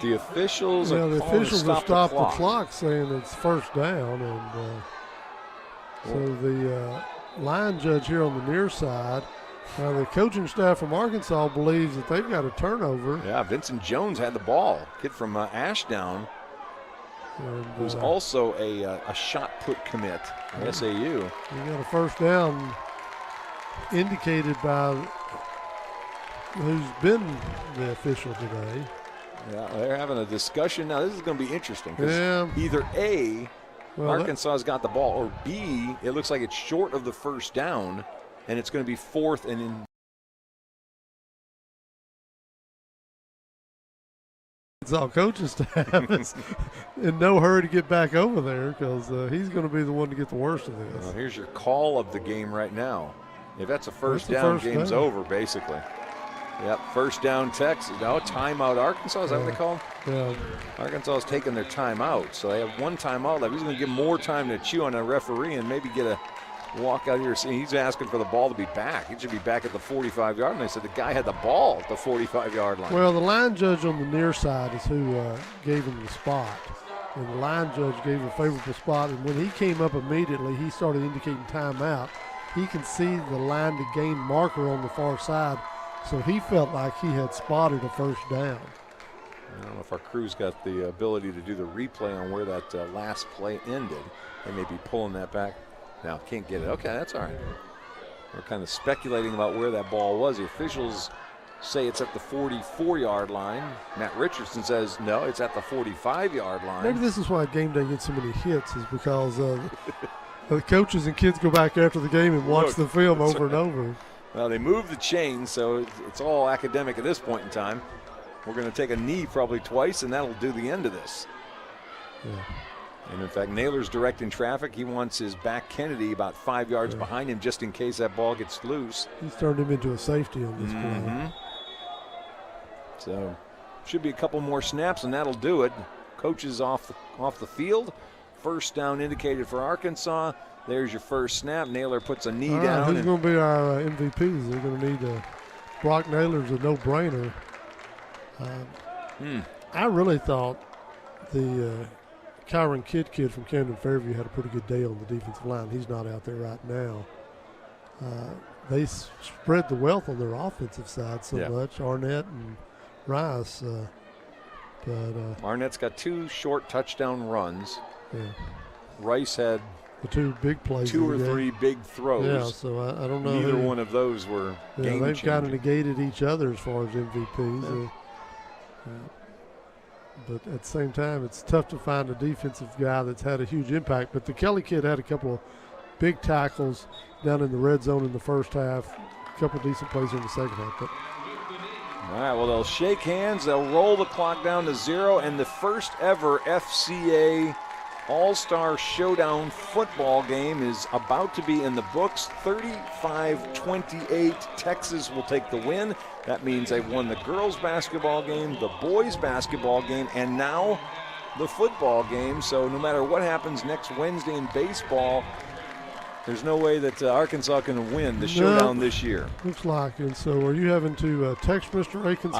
The officials are the calling officials to have stop stopped the the clock. clock saying it's 1st down, and so the line judge here on the near side. Now the coaching staff from Arkansas believes that they've got a turnover. Yeah, Vincent Jones had the ball. Kid from Ashdown, And, who's also a shot put commit at SAU. You got a 1st down indicated by who's been the official today. Yeah, they're having a discussion now. This is going to be interesting because Yeah. either A, Well, Arkansas's got the ball, or B, it looks like it's short of the 1st down, and it's going to be 4th and in. Arkansas coaching staff is in no hurry to get back over there because he's going to be the one to get the worst of this. Well, here's your call of the game right now. If that's a 1st That's the down, 1st game's down. over, basically. Yep, 1st down Texas. No, timeout Arkansas, is that what they call them? Yeah, Arkansas is taking their timeout, so they have 1 timeout left. He's going to give more time to chew on a referee and maybe get a walk out here. He's asking for the ball to be back. He should be back at the 45-yard line. They said the guy had the ball at the 45-yard line. well, the line judge on the near side is who gave him the spot. And the line judge gave a favorable spot. And when he came up immediately, he started indicating timeout. He can see the line to gain marker on the far side. So he felt like he had spotted a 1st down. I don't know if our crew's got the ability to do the replay on where that last play ended. They may be pulling that back. Now, can't get it. Okay, that's all right. We're kind of speculating about where that ball was. The officials say it's at the 44-yard line. Matt Richardson says, no, it's at the 45-yard line. Maybe this is why game day gets so many hits, is because the coaches and kids go back after the game and watch the film over and over. Well, they moved the chains, so it's all academic at this point in time. We're going to take a knee probably twice, and that'll do the end of this. Yeah. And, in fact, Naylor's directing traffic. He wants his back Kennedy about 5 yards behind him just in case that ball gets loose. He's turned him into a safety on this play. So, should be a couple more snaps, and that'll do it. Coaches off the field. 1st down indicated for Arkansas. There's your 1st snap. Naylor puts a knee All right, down. who's going to be our MVPs? They're going to need Brock Naylor's a no-brainer. I really thought the Kyron Kid from Camden Fairview had a pretty good day on the defensive line. He's not out there right now. They spread the wealth on their offensive side so much, Arnett and Rice. Arnett's got 2 short touchdown runs. Yeah. Rice had the two big plays. Two of or the game. three big throws. Yeah, so I don't know. Neither one of those were game they've kind of changing. negated each other as far as MVPs. But at the same time, it's tough to find a defensive guy that's had a huge impact. But the Kelly kid had a couple of big tackles down in the red zone in the first half, a couple of decent plays in the second half. But All right, well, they'll shake hands. They'll roll the clock down to 0, and the first ever FCA All-Star Showdown football game is about to be in the books. 35-28, Texas will take the win. That means they've won the girls' basketball game, the boys' basketball game, and now the football game. So no matter what happens next Wednesday in baseball, there's no way that Arkansas can win the Showdown this year. looks like. And so are you having to text Mr. Akins?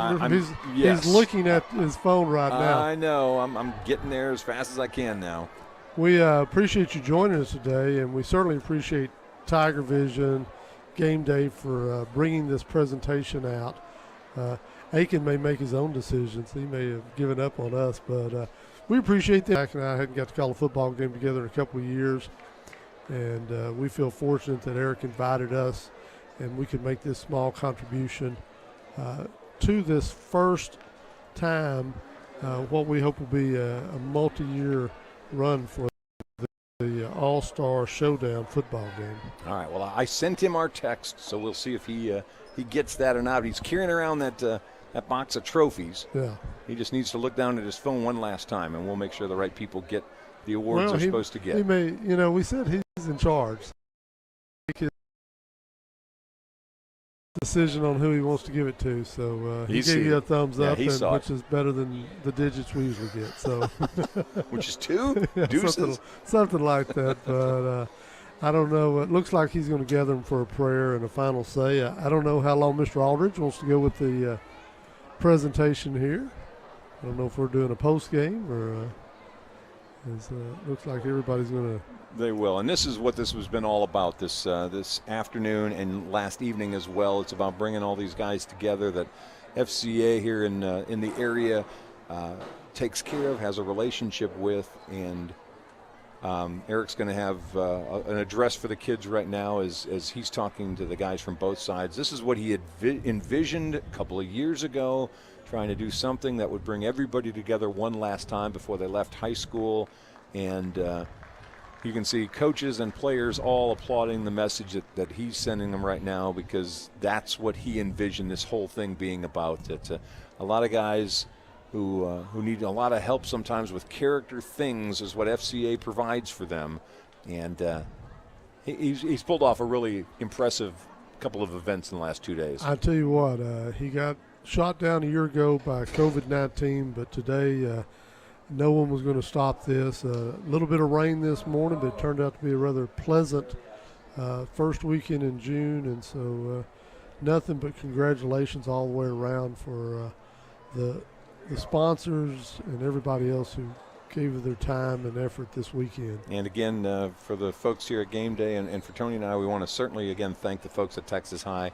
Yes. He's looking at his phone right now. I know. I'm getting there as fast as I can now. We appreciate you joining us today, and we certainly appreciate Tiger Vision Game Day for bringing this presentation out. Aiken may make his own decisions. He may have given up on us, but we appreciate that. Jack and I hadn't got to call a football game together in a couple of years, and we feel fortunate that Eric invited us, and we could make this small contribution to this first time, what we hope will be a multi-year run for the All-Star Showdown football game. All right. Well, I sent him our text, so we'll see if he gets that or not. He's carrying around that box of trophies. Yeah. He just needs to look down at his phone one last time, and we'll make sure the right people get the awards they're supposed to get. He may, we said he's in charge. Make his decision on who he wants to give it to. So he gave you a thumbs up, which is better than the digits we usually get. So, which is 2 deuces, something like that. But I don't know. It looks like he's going to gather them for a prayer and a final say. I don't know how long Mr. Aldridge wants to go with the presentation here. I don't know if we're doing a post game or. Looks like everybody's going to. They will, and this is what this has been all about this afternoon and last evening as well. It's about bringing all these guys together that FCA here in the area takes care of, has a relationship with, and Eric's going to have an address for the kids right now as he's talking to the guys from both sides. This is what he had envisioned a couple of years ago, trying to do something that would bring everybody together one last time before they left high school, and you can see coaches and players all applauding the message that he's sending them right now, because that's what he envisioned this whole thing being about. That a lot of guys who need a lot of help sometimes with character things is what FCA provides for them, and he's pulled off a really impressive couple of events in the last 2 days. I tell you what, he got shot down a year ago by COVID-19, but today no one was going to stop this. A little bit of rain this morning, but it turned out to be a rather pleasant first weekend in June, and so nothing but congratulations all the way around for the sponsors and everybody else who gave their time and effort this weekend. And again, for the folks here at Game Day and for Tony and I, we want to certainly again thank the folks at Texas High.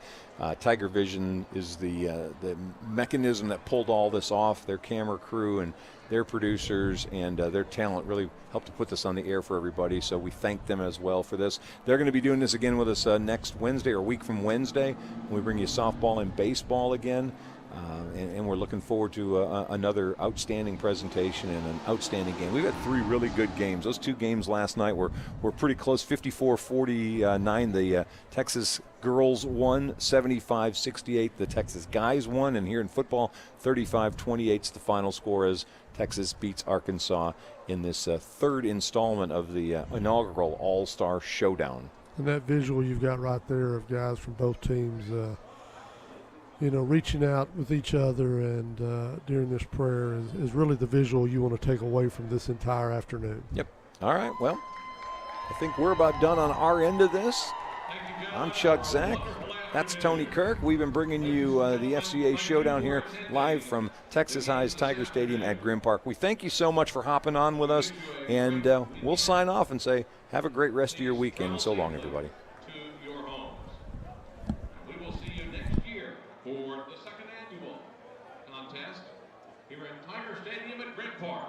Tiger Vision is the mechanism that pulled all this off. Their camera crew and their producers and their talent really helped to put this on the air for everybody, so we thank them as well for this. They're going to be doing this again with us next Wednesday, or a week from Wednesday, when we bring you softball and baseball again. And we're looking forward to another outstanding presentation and an outstanding game. We've had 3 really good games. Those 2 games last night were pretty close, 54-49. The Texas girls won, 75-68. The Texas guys won, and here in football, 35-28 is the final score as Texas beats Arkansas in this third installment of the inaugural All-Star Showdown. And that visual you've got right there of guys from both teams reaching out with each other and during this prayer is really the visual you want to take away from this entire afternoon. Yep. All right, well, I think we're about done on our end of this. I'm Chuck Zach. That's Tony Kirk. We've been bringing you the FCA Showdown here live from Texas High's Tiger Stadium at Grimm Park. We thank you so much for hopping on with us, and we'll sign off and say have a great rest of your weekend. So long, everybody. For the second annual contest here at Tiger Stadium at Grimm Park.